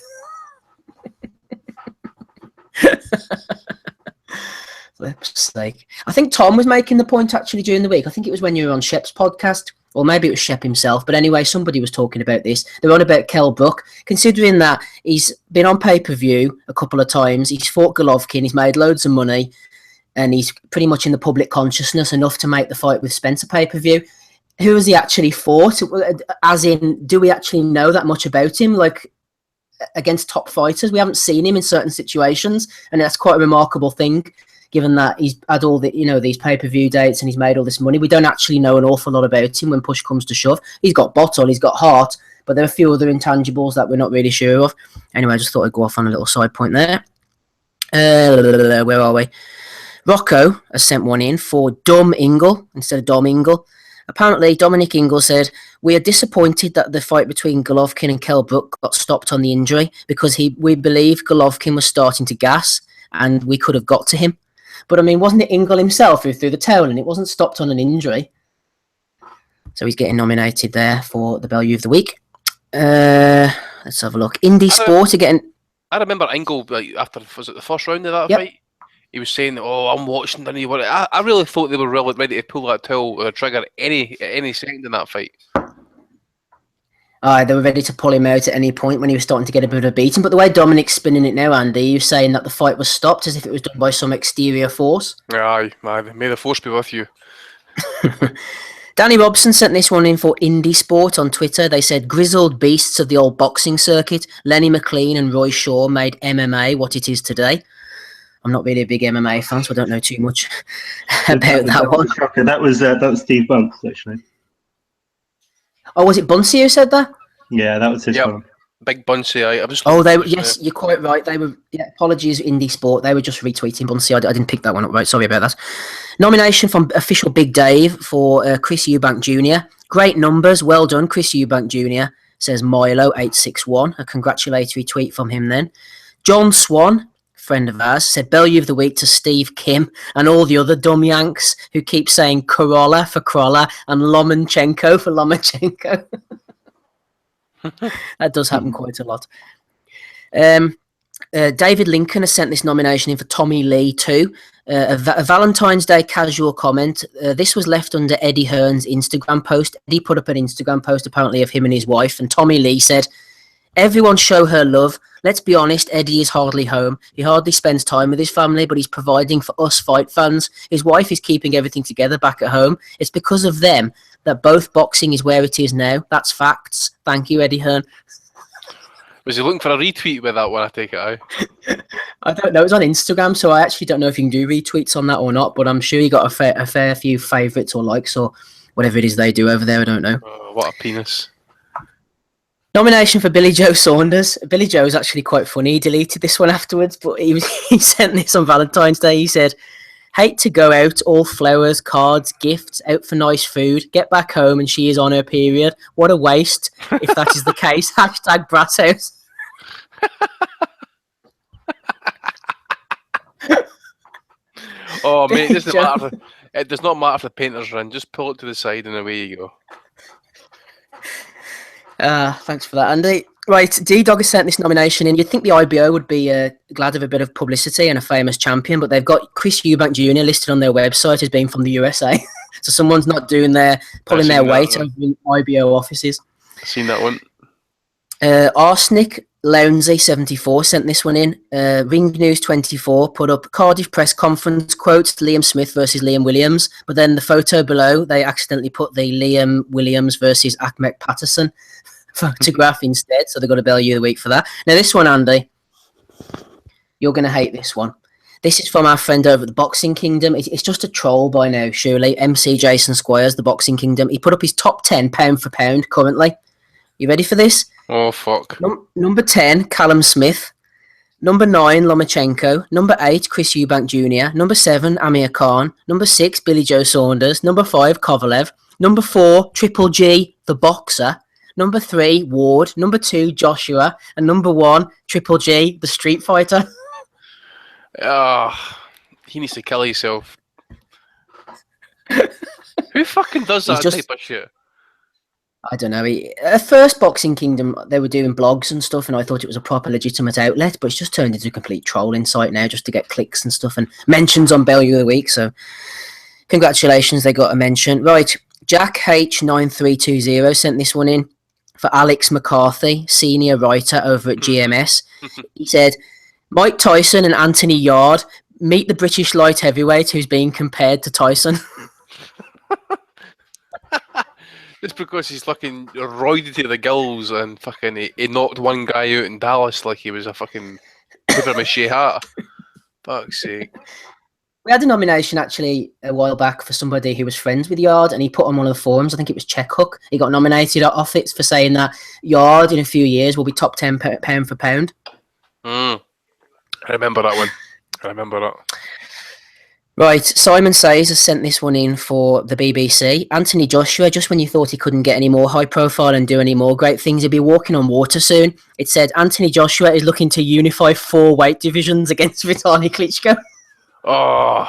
Flip's sake. I think Tom was making the point actually during the week. I think it was when you were on Shep's podcast, or maybe it was Shep himself. But anyway, somebody was talking about this. They were on about Kell Brook, considering that he's been on pay-per-view a couple of times. He's fought Golovkin. He's made loads of money. And he's pretty much in the public consciousness enough to make the fight with Spencer pay-per-view. Who has he actually fought? As in, do we actually know that much about him? Like, against top fighters, we haven't seen him in certain situations, and that's quite a remarkable thing, given that he's had all the, these pay-per-view dates and he's made all this money. We don't actually know an awful lot about him when push comes to shove. He's got bottle, he's got heart, but there are a few other intangibles that we're not really sure of. Anyway, I just thought I'd go off on a little side point there. Where are we? Rocco has sent one in for Dom Ingle instead of Dom Ingle. Apparently, Dominic Ingle said, we are disappointed that the fight between Golovkin and Kell Brook got stopped on the injury because we believe Golovkin was starting to gas and we could have got to him. But, I mean, wasn't it Ingle himself who threw the towel and it wasn't stopped on an injury? So he's getting nominated there for the Value of the Week. Let's have a look. Indie Sport are getting... I remember Engel, like, after, was it the first round of that Yep. fight? He was saying, "Oh, I'm watching." Didn't he? I really thought they were really ready to pull that trigger at any second in that fight. They were ready to pull him out at any point when he was starting to get a bit of a beating. But the way Dominic's spinning it now, Andy, he was saying that the fight was stopped as if it was done by some exterior force. Aye, may the force be with you. Danny Robson sent this one in for Indie Sport on Twitter. They said, grizzled beasts of the old boxing circuit, Lenny McLean and Roy Shaw made MMA what it is today. I'm not really a big MMA fan, so I don't know too much about that one. That was Steve Bunce, actually. Oh, was it Bunsey who said that? Yeah, that was his Yep. one. Big Bunsey. I was. Oh, they were, yes, you're quite right. They were, yeah, apologies, Indie Sport. They were just retweeting Bunsey. I didn't pick that one up right. Sorry about that. Nomination from official Big Dave for Chris Eubank Jr. Great numbers. Well done, Chris Eubank Jr. Says Milo861. A congratulatory tweet from him then. John Swan, friend of ours, said Bellew of the Week to Steve Kim and all the other dumb Yanks who keep saying Corolla for Krolla and Lomachenko for Lomachenko. That does happen quite a lot. David Lincoln has sent this nomination in for Tommy Lee too. A Valentine's Day casual comment. This was left under Eddie Hearn's Instagram post. Eddie put up an Instagram post apparently of him and his wife, and Tommy Lee said, everyone show her love. Let's be honest, Eddie is hardly home. He hardly spends time with his family, but he's providing for us fight fans. His wife is keeping everything together back at home. It's because of them that both boxing is where it is now. That's facts. Thank you, Eddie Hearn. Was he looking for a retweet with that one? I take it out. I don't know. It was on Instagram, so I actually don't know if you can do retweets on that or not, but I'm sure he got a fair few favourites or likes or whatever it is they do over there. I don't know. Oh, what a penis. Nomination for Billy Joe Saunders. Billy Joe is actually quite funny. He deleted this one afterwards, but he sent this on Valentine's Day. He said, hate to go out, all flowers, cards, gifts, out for nice food, get back home and she is on her period. What a waste. If that is the case, hashtag Brat House. Oh, mate, it does not matter if the painters run. Just pull it to the side and away you go. Thanks for that, Andy. Right, D-Dog has sent this nomination in. You'd think the IBO would be glad of a bit of publicity and a famous champion, but they've got Chris Eubank Jr. listed on their website as being from the USA. So someone's not pulling their weight over in IBO offices. I've seen that one. Arsenic Lounsey 74 sent this one in. Ring News 24 put up Cardiff press conference quotes Liam Smith versus Liam Williams, but then the photo below they accidentally put the Liam Williams versus Ahmed Patterson photograph instead, so they got a Bellew of the Week for that. Now this one, Andy, you're going to hate this one. This is from our friend over at the Boxing Kingdom. It's just a troll by now, surely. MC Jason Squires, the Boxing Kingdom. He put up his top 10 pound for pound currently. You ready for this? Oh, fuck. Number 10, Callum Smith. Number 9, Lomachenko. Number 8, Chris Eubank Jr. Number 7, Amir Khan. Number 6, Billy Joe Saunders. Number 5, Kovalev. Number 4, Triple G, the boxer. Number 3, Ward. Number 2, Joshua. And number 1, Triple G, the street fighter. He needs to kill himself. Who fucking does that type of shit? I don't know. At first, Boxing Kingdom, they were doing blogs and stuff, and I thought it was a proper legitimate outlet, but it's just turned into a complete trolling site now just to get clicks and stuff and mentions on Bellew of the Week. So, congratulations, they got a mention. Right, Jack H9320 sent this one in for Alex McCarthy, senior writer over at GMS. He said, Mike Tyson and Anthony Yard meet the British light heavyweight who's being compared to Tyson. Just because he's fucking roided to the gills and fucking he knocked one guy out in Dallas like he was a fucking papier-mâché hat. Fuck's sake. We had a nomination actually a while back for somebody who was friends with Yard, and he put on one of the forums, I think it was Check Hook, he got nominated off it for saying that Yard in a few years will be top 10 pound for pound. I remember that one. I remember that. Right, Simon Says has sent this one in for the BBC. Anthony Joshua, just when you thought he couldn't get any more high profile and do any more great things, he'll be walking on water soon. It said, Anthony Joshua is looking to unify 4 weight divisions against Vitaly Klitschko. Oh,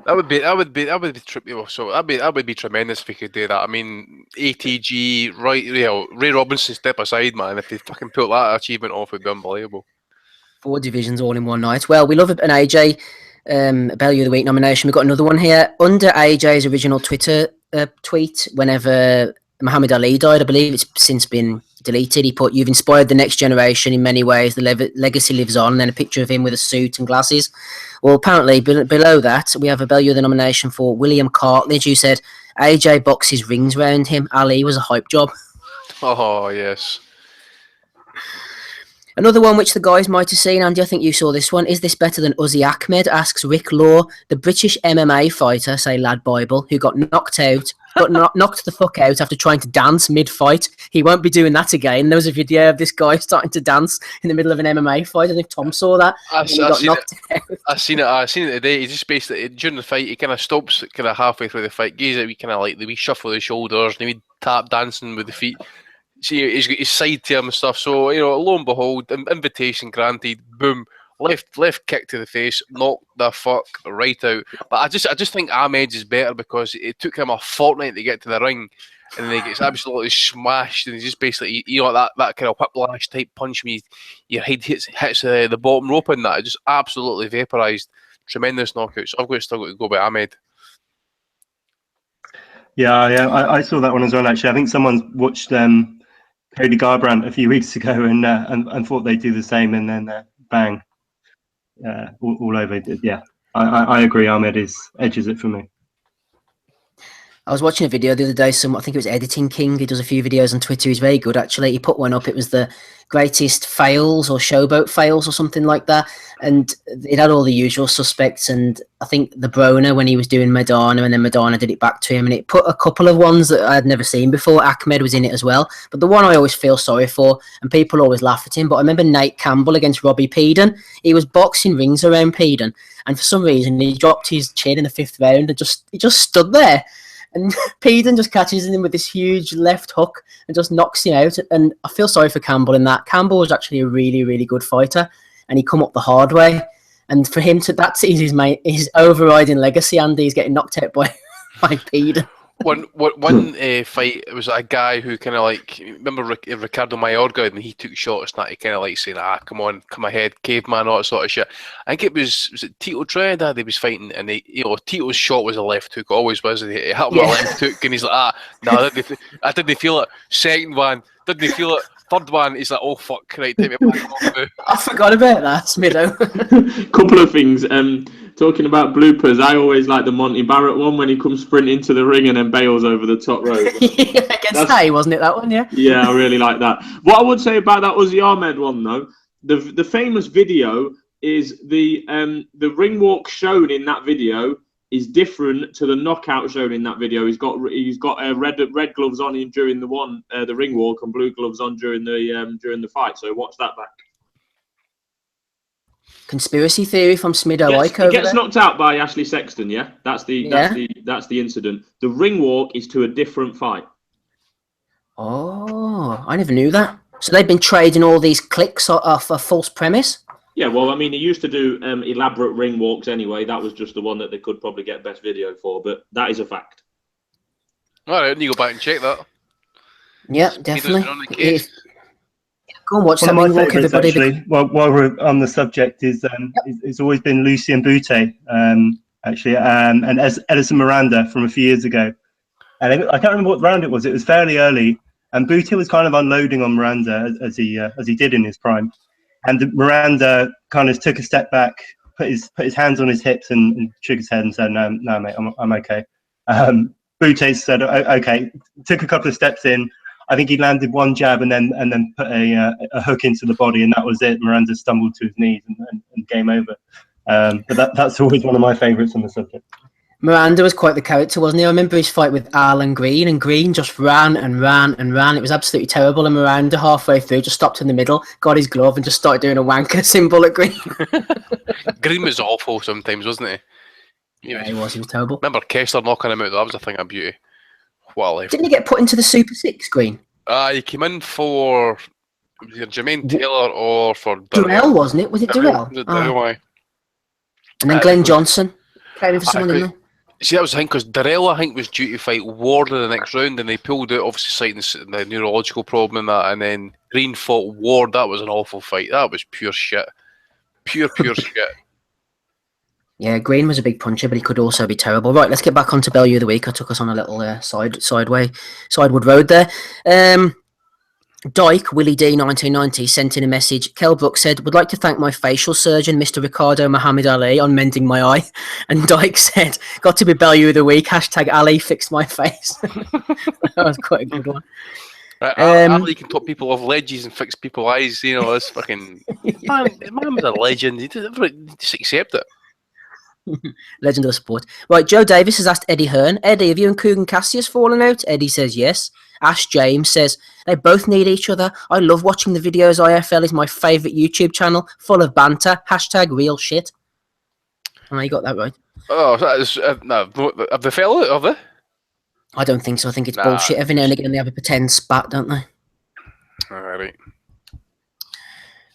That would be trippy. So that would be tremendous if we could do that. I mean, ATG, right? You know, Ray Robinson, step aside, man. If they fucking pull that achievement off, it'd be unbelievable. 4 divisions all in one night. Well, we love an AJ Value of the Week nomination. We've got another one here under AJ's original Twitter tweet. Whenever Muhammad Ali died, I believe it's since been deleted. He put, "You've inspired the next generation in many ways. The legacy lives on." And then a picture of him with a suit and glasses. Well, apparently below that we have a Value of the nomination for William Cartledge, who said AJ boxes rings round him. Ali was a hype job. Oh yes. Another one which the guys might have seen, Andy, I think you saw this one. Is this better than Uzi Ahmed? Asks Rick Law, the British MMA fighter, say Lad Bible, who got knocked the fuck out after trying to dance mid-fight. He won't be doing that again. There was a video of this guy starting to dance in the middle of an MMA fight. I don't know if Tom saw that. I seen it today. He just basically, during the fight, he kind of stops kind of halfway through the fight, gives it a wee kind of like the wee shuffle of the shoulders, and the wee tap dancing with the feet. See, he's got his side to him and stuff. So, you know, lo and behold, invitation granted. Boom, left kick to the face, knocked the fuck right out. But I just think Ahmed is better because it took him a fortnight to get to the ring, and then he gets absolutely smashed, and he's just basically, you know, that kind of whiplash type punch when your head hits the bottom rope, and that it just absolutely vaporised. Tremendous knockout. So I've still got to go by Ahmed. Yeah, I saw that one as well. Actually, I think someone watched Cody Garbrandt a few weeks ago and thought they'd do the same, and then bang, all over. Yeah, I agree. Ahmed edges it for me. I was watching a video the other day. I think it was Editing King. He does a few videos on Twitter. He's very good, actually. He put one up. It was the greatest fails or showboat fails or something like that. And it had all the usual suspects. And I think the Broner, when he was doing Madonna, and then Madonna did it back to him. And it put a couple of ones that I had never seen before. Ahmed was in it as well. But the one I always feel sorry for, and people always laugh at him, but I remember Nate Campbell against Robbie Peden. He was boxing rings around Peden. And for some reason, he dropped his chin in the 5th round and he just stood there. And Peden just catches him with this huge left hook and just knocks him out. And I feel sorry for Campbell in that. Campbell was actually a really, really good fighter, and he come up the hard way. And for him that's his overriding legacy. And he's getting knocked out by Peden. One fight, it was a guy who kind of like, remember Ricardo Mayorga, and he took shots, and he kind of like saying, come on, come ahead, caveman, all that sort of shit. I think was it Tito Trinidad he was fighting, and Tito's shot was a left hook, always was. He hit him a left hook, and he's like, no, I didn't feel it. Second one, didn't feel it. Third one, he's like, oh fuck, right, take me back off now. I forgot about that, Smido. Couple of things. Talking about bloopers, I always like the Monty Barrett one when he comes sprinting to the ring and then bails over the top rope. Against Hay, wasn't it, that one? Yeah. Yeah, I really like that. What I would say about that Uzi Ahmed one, though, the famous video is the ring walk shown in that video is different to the knockout shown in that video. He's got red gloves on him during the ring walk, and blue gloves on during the fight. So watch that back. Conspiracy theory from Smido Ike over He gets there. knocked out by Ashley Sexton. Yeah, that's the incident. The ring walk is to a different fight. Oh, I never knew that. So they've been trading all these clicks off a false premise. Yeah, well, I mean, he used to do elaborate ring walks anyway. That was just the one that they could probably get best video for, but that is a fact. All right, you go back and check that. Yeah, definitely. Go and watch One that of my walk, favourites, everybody. actually, while we're on the subject, it's always been Lucien Boutte, actually, and Edison Miranda from a few years ago. And I can't remember what round it was. It was fairly early, and Boutte was kind of unloading on Miranda as he did in his prime. And Miranda kind of took a step back, put his hands on his hips, and shook his head and said, "No, mate, I'm okay." Boutte said, "Okay." Took a couple of steps in. I think he landed one jab and then put a hook into the body, and that was it. Miranda stumbled to his knees and game over. But that's always one of my favourites on the subject. Miranda was quite the character, wasn't he? I remember his fight with Alan Green, and Green just ran and ran and ran. It was absolutely terrible, and Miranda halfway through just stopped in the middle, got his glove, and just started doing a wanker symbol at Green. Green was awful sometimes, wasn't he? Yeah, he was terrible. Remember Kessler knocking him out? That was a thing of beauty. What a life. Didn't he get put into the Super Six, Green? He came in for Jermaine Taylor or for Durrell, wasn't it? Was it Durrell? Durrell, And then Glenn Johnson came in for someone, didn't See, that was the thing, because Darrell, I think, was due to fight Ward in the next round, and they pulled out, obviously citing the neurological problem and that, and then Green fought Ward. That was an awful fight. That was pure shit. Pure shit. Yeah, Green was a big puncher, but he could also be terrible. Right, let's get back onto Bellew of the Week. I took us on a little sideward road there. Dyke, Willie D 1990, sent in a message. Kell Brooks said, would like to thank my facial surgeon, Mr. Ricardo Muhammad Ali, on mending my eye. And Dyke said, got to be Bellew of the Week. # Ali fixed my face. That was quite a good one. Ali can top people off ledges and fix people's eyes. You know, that's fucking... Man was a legend. You just accept it. Legend of the sport. Right, Joe Davis has asked Eddie Hearn, Eddie, have you and Coogan Cassius fallen out? Eddie says yes. Ash James says, they both need each other. I love watching the videos. IFL is my favourite YouTube channel, full of banter. # real shit. Oh, you got that right. Oh, that is... no, have they fell out, have they? I don't think so. I think it's bullshit. Every now and again they have a pretend spat, don't they? Alright.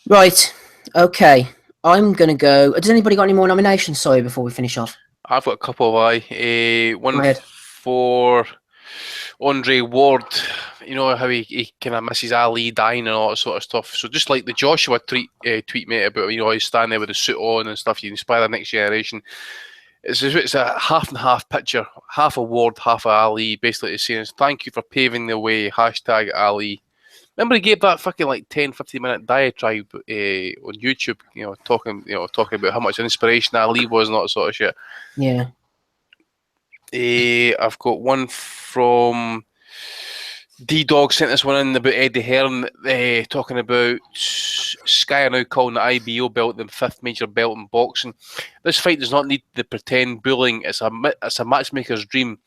Right, okay. I'm going to go... Does anybody got any more nominations, sorry, before we finish off? I've got a couple of one for Andre Ward. You know how he kind of misses Ali dying and all that sort of stuff. So just like the Joshua tweet mate about, you know, he's standing there with the suit on and stuff, you inspire the next generation. It's a half and half picture, half a Ward, half a Ali, basically saying thank you for paving the way, # Ali. Remember he gave that fucking like 10-15 minute diatribe on YouTube, you know, talking about how much inspiration Ali was and all that sort of shit. Yeah. I've got one from D-Dog sent us one in about Eddie Hearn, talking about Sky are now calling the IBO belt the 5th major belt in boxing. This fight does not need the pretend bullying. It's a matchmaker's dream.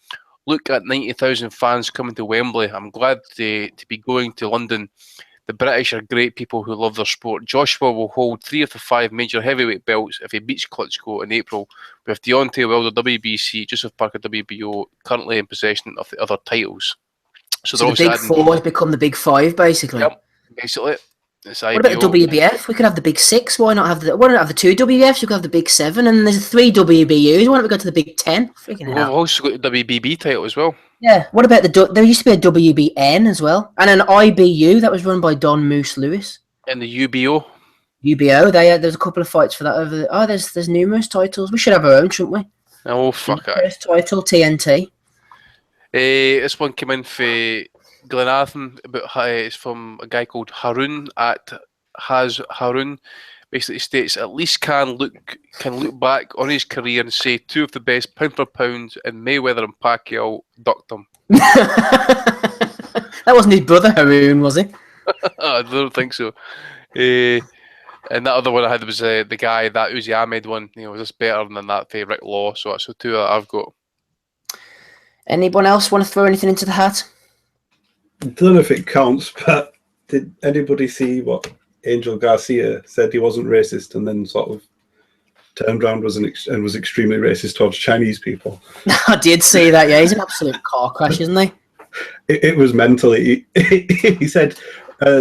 Look at 90,000 fans coming to Wembley. I'm glad to be going to London. The British are great people who love their sport. Joshua will hold 3 of the 5 major heavyweight belts if he beats Klitschko in April, with Deontay Wilder WBC, Joseph Parker WBO currently in possession of the other titles. So the big 4 has become the big 5, basically. Yep, basically. What about the WBF? We could have the big 6. Why not have the 2 WBFs? We could have the big 7, and there's 3 WBUs. Why don't we go to the big 10? Freaking We've also got the WBB title as well. Yeah. What about there used to be a WBN as well, and an IBU that was run by Don Moose Lewis. And the UBO. UBO. There's a couple of fights for that over there. Oh, there's numerous titles. We should have our own, shouldn't we? Oh fuck it. First title TNT. This one came in for Glenathan, it's from a guy called Haroon at Has Haroon. Basically states at least can look back on his career and say 2 of the best pound for pound, and Mayweather and Pacquiao ducked him. That wasn't his brother Haroon, was he? I don't think so. And that other one I had was the guy, that Uzi Ahmed one. You know, was this better than that for Rick Law? So that's the 2 that I've got. Anyone else want to throw anything into the hat? I don't know if it counts, but did anybody see what Angel Garcia said? He wasn't racist, and then sort of turned around and was extremely racist towards Chinese people. I did see that. Yeah, he's an absolute car crash, isn't he? It was mentally. He said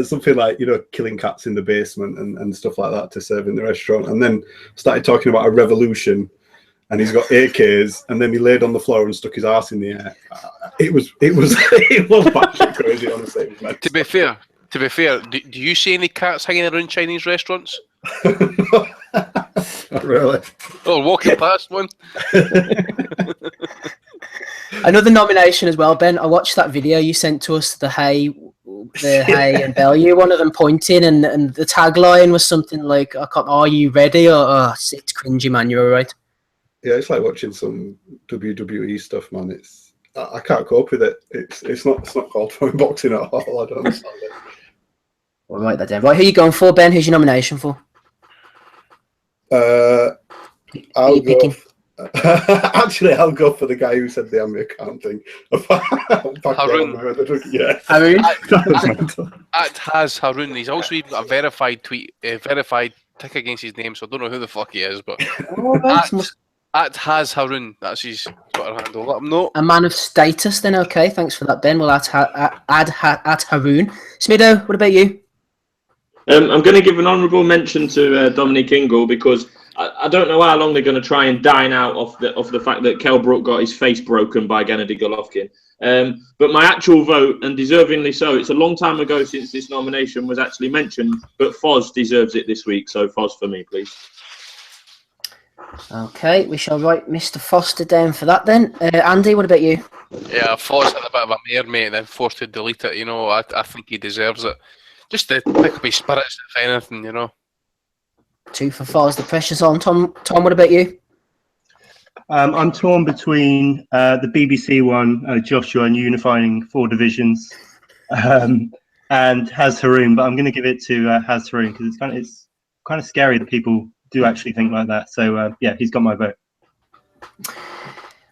something like, you know, killing cats in the basement and stuff like that to serve in the restaurant, and then started talking about a revolution. And he's got AKs, and then he laid on the floor and stuck his ass in the air. It was batshit crazy, honestly. To be fair, do you see any cats hanging around Chinese restaurants? Not really. Or walking past one? Another nomination as well, Ben. I watched that video you sent to us, the Hay and Bellew, one of them pointing, and the tagline was something like, "Are you ready?" Or it's cringy, man. You're right. Yeah, it's like watching some WWE stuff, man. I can't cope with it. It's not called for boxing at all. I don't understand it. Well, write that down. Right, who are you going for, Ben? Who's your nomination for? I'll go. Actually, I'll go for the guy who said the American thing. Haroon. Yeah. Haroon? At Has Haroon. He's also even got a verified tweet, verified tick against his name, so I don't know who the fuck he is, but at Has Haroon, that's his Twitter handle. Let him know. A man of status, then. Okay, thanks for that, Ben. We'll add Haroon. Smido, what about you? I'm going to give an honourable mention to Dominic Ingle, because I don't know how long they're going to try and dine out off the fact that Kell Brook got his face broken by Gennady Golovkin. But my actual vote, and deservingly so, it's a long time ago since this nomination was actually mentioned, but Foz deserves it this week. So Foz for me, please. Okay, we shall write Mr. Foster down for that then. Andy, what about you? Yeah, Foz had a bit of a mare, mate, and then forced to delete it. You know, I think he deserves it. Just to pick up his spirits, if anything, you know. 2 for Foz. The pressure's on. Tom, what about you? I'm torn between the BBC one, Joshua, and unifying 4 divisions, and Haz Haroon, but I'm going to give it to Haz Haroon because it's kind of scary that people do actually think like that. So yeah, he's got my vote.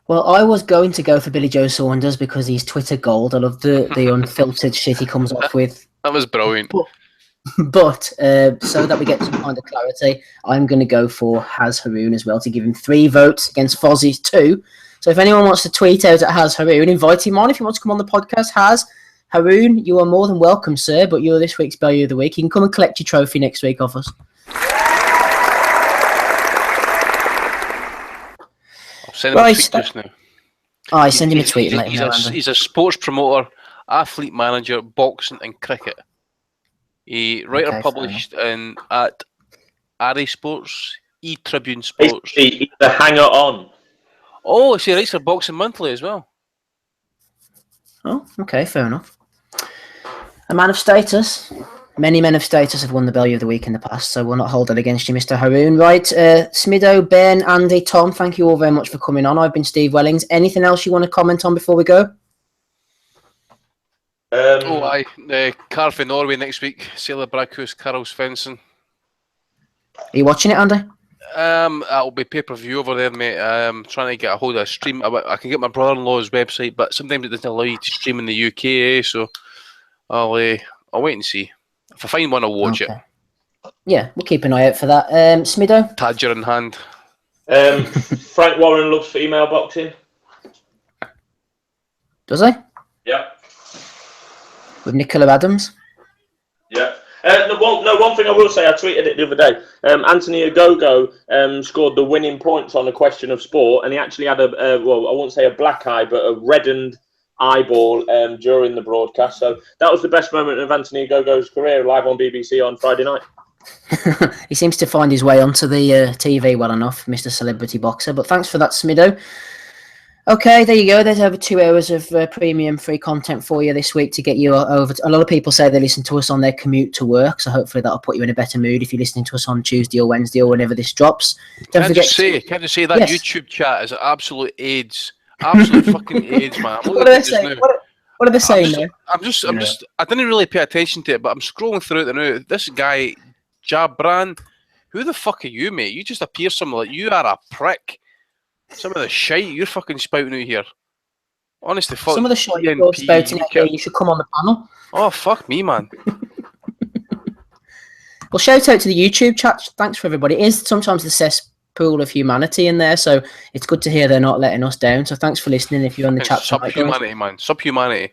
Well, I was going to go for Billy Joe Saunders because he's Twitter gold. I love the unfiltered shit he comes off with. That was brilliant. But so that we get some kind of clarity, I'm going to go for Haz Haroon as well to give him 3 votes against Fozzie's 2. So if anyone wants to tweet out at Haz Haroon, invite him on. If he wants to come on the podcast, Haz Haroon, you are more than welcome, sir. But you're this week's Value of the Week. You can come and collect your trophy next week off us. Send him a tweet just now. I send him a tweet. He's a sports promoter, athlete manager, boxing and cricket. He writer published at Ari Sports, E-Tribune Sports. He's the hanger-on. Oh, so he writes for Boxing Monthly as well. Oh, okay, fair enough. A man of status. Many men of status have won the Value of the Week in the past, so we'll not hold it against you, Mr. Haroon. Right, Smido, Ben, Andy, Tom, thank you all very much for coming on. I've been Steve Wellings. Anything else you want to comment on before we go? Carve Norway next week. Sailor Brackhus, Carol Svensson. Are you watching it, Andy? That'll be pay-per-view over there, mate. I'm trying to get a hold of a stream. I can get my brother-in-law's website, but sometimes it doesn't allow you to stream in the UK, so I'll wait and see. If I find one, I'll watch it. Yeah, we'll keep an eye out for that. Smido? Tadger in hand. Frank Warren loves female boxing. Does he? Yeah. With Nicola Adams? Yeah. One thing I will say, I tweeted it the other day. Anthony Ogogo scored the winning points on A Question of Sport, and he actually had I won't say a black eye, but a reddened eyeball during the broadcast. So that was the best moment of Anthony Ogogo's career, live on BBC on Friday night. He seems to find his way onto the TV well enough, Mr. Celebrity Boxer. But thanks for that, Smido. Okay, there you go. There's over 2 hours of premium free content for you this week to get you over. A lot of people say they listen to us on their commute to work, so hopefully that'll put you in a better mood if you're listening to us on Tuesday or Wednesday or whenever this drops. Don't forget. Can I just say that YouTube chat is absolute AIDS. Absolute fucking AIDS, man. What are they saying? What are they saying now? I didn't really pay attention to it, but I'm scrolling through it now. This guy, Jabran, who the fuck are you, mate? You just appear something like you are a prick. Some of the shite you're fucking spouting out here. Honestly, fuck. Some of the shite you're spouting out here, you should come on the panel. Oh, fuck me, man. Well, shout out to the YouTube chat. Thanks for everybody. It is sometimes the cesspool of humanity in there, so it's good to hear they're not letting us down. So thanks for listening if you're on the chat. Subhumanity, man. Subhumanity.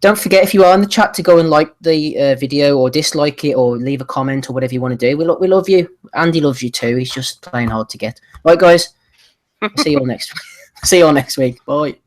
Don't forget, if you are in the chat, to go and like the video or dislike it or leave a comment or whatever you want to do. We love you. Andy loves you too. He's just playing hard to get. Right, guys. See you all next week. Bye.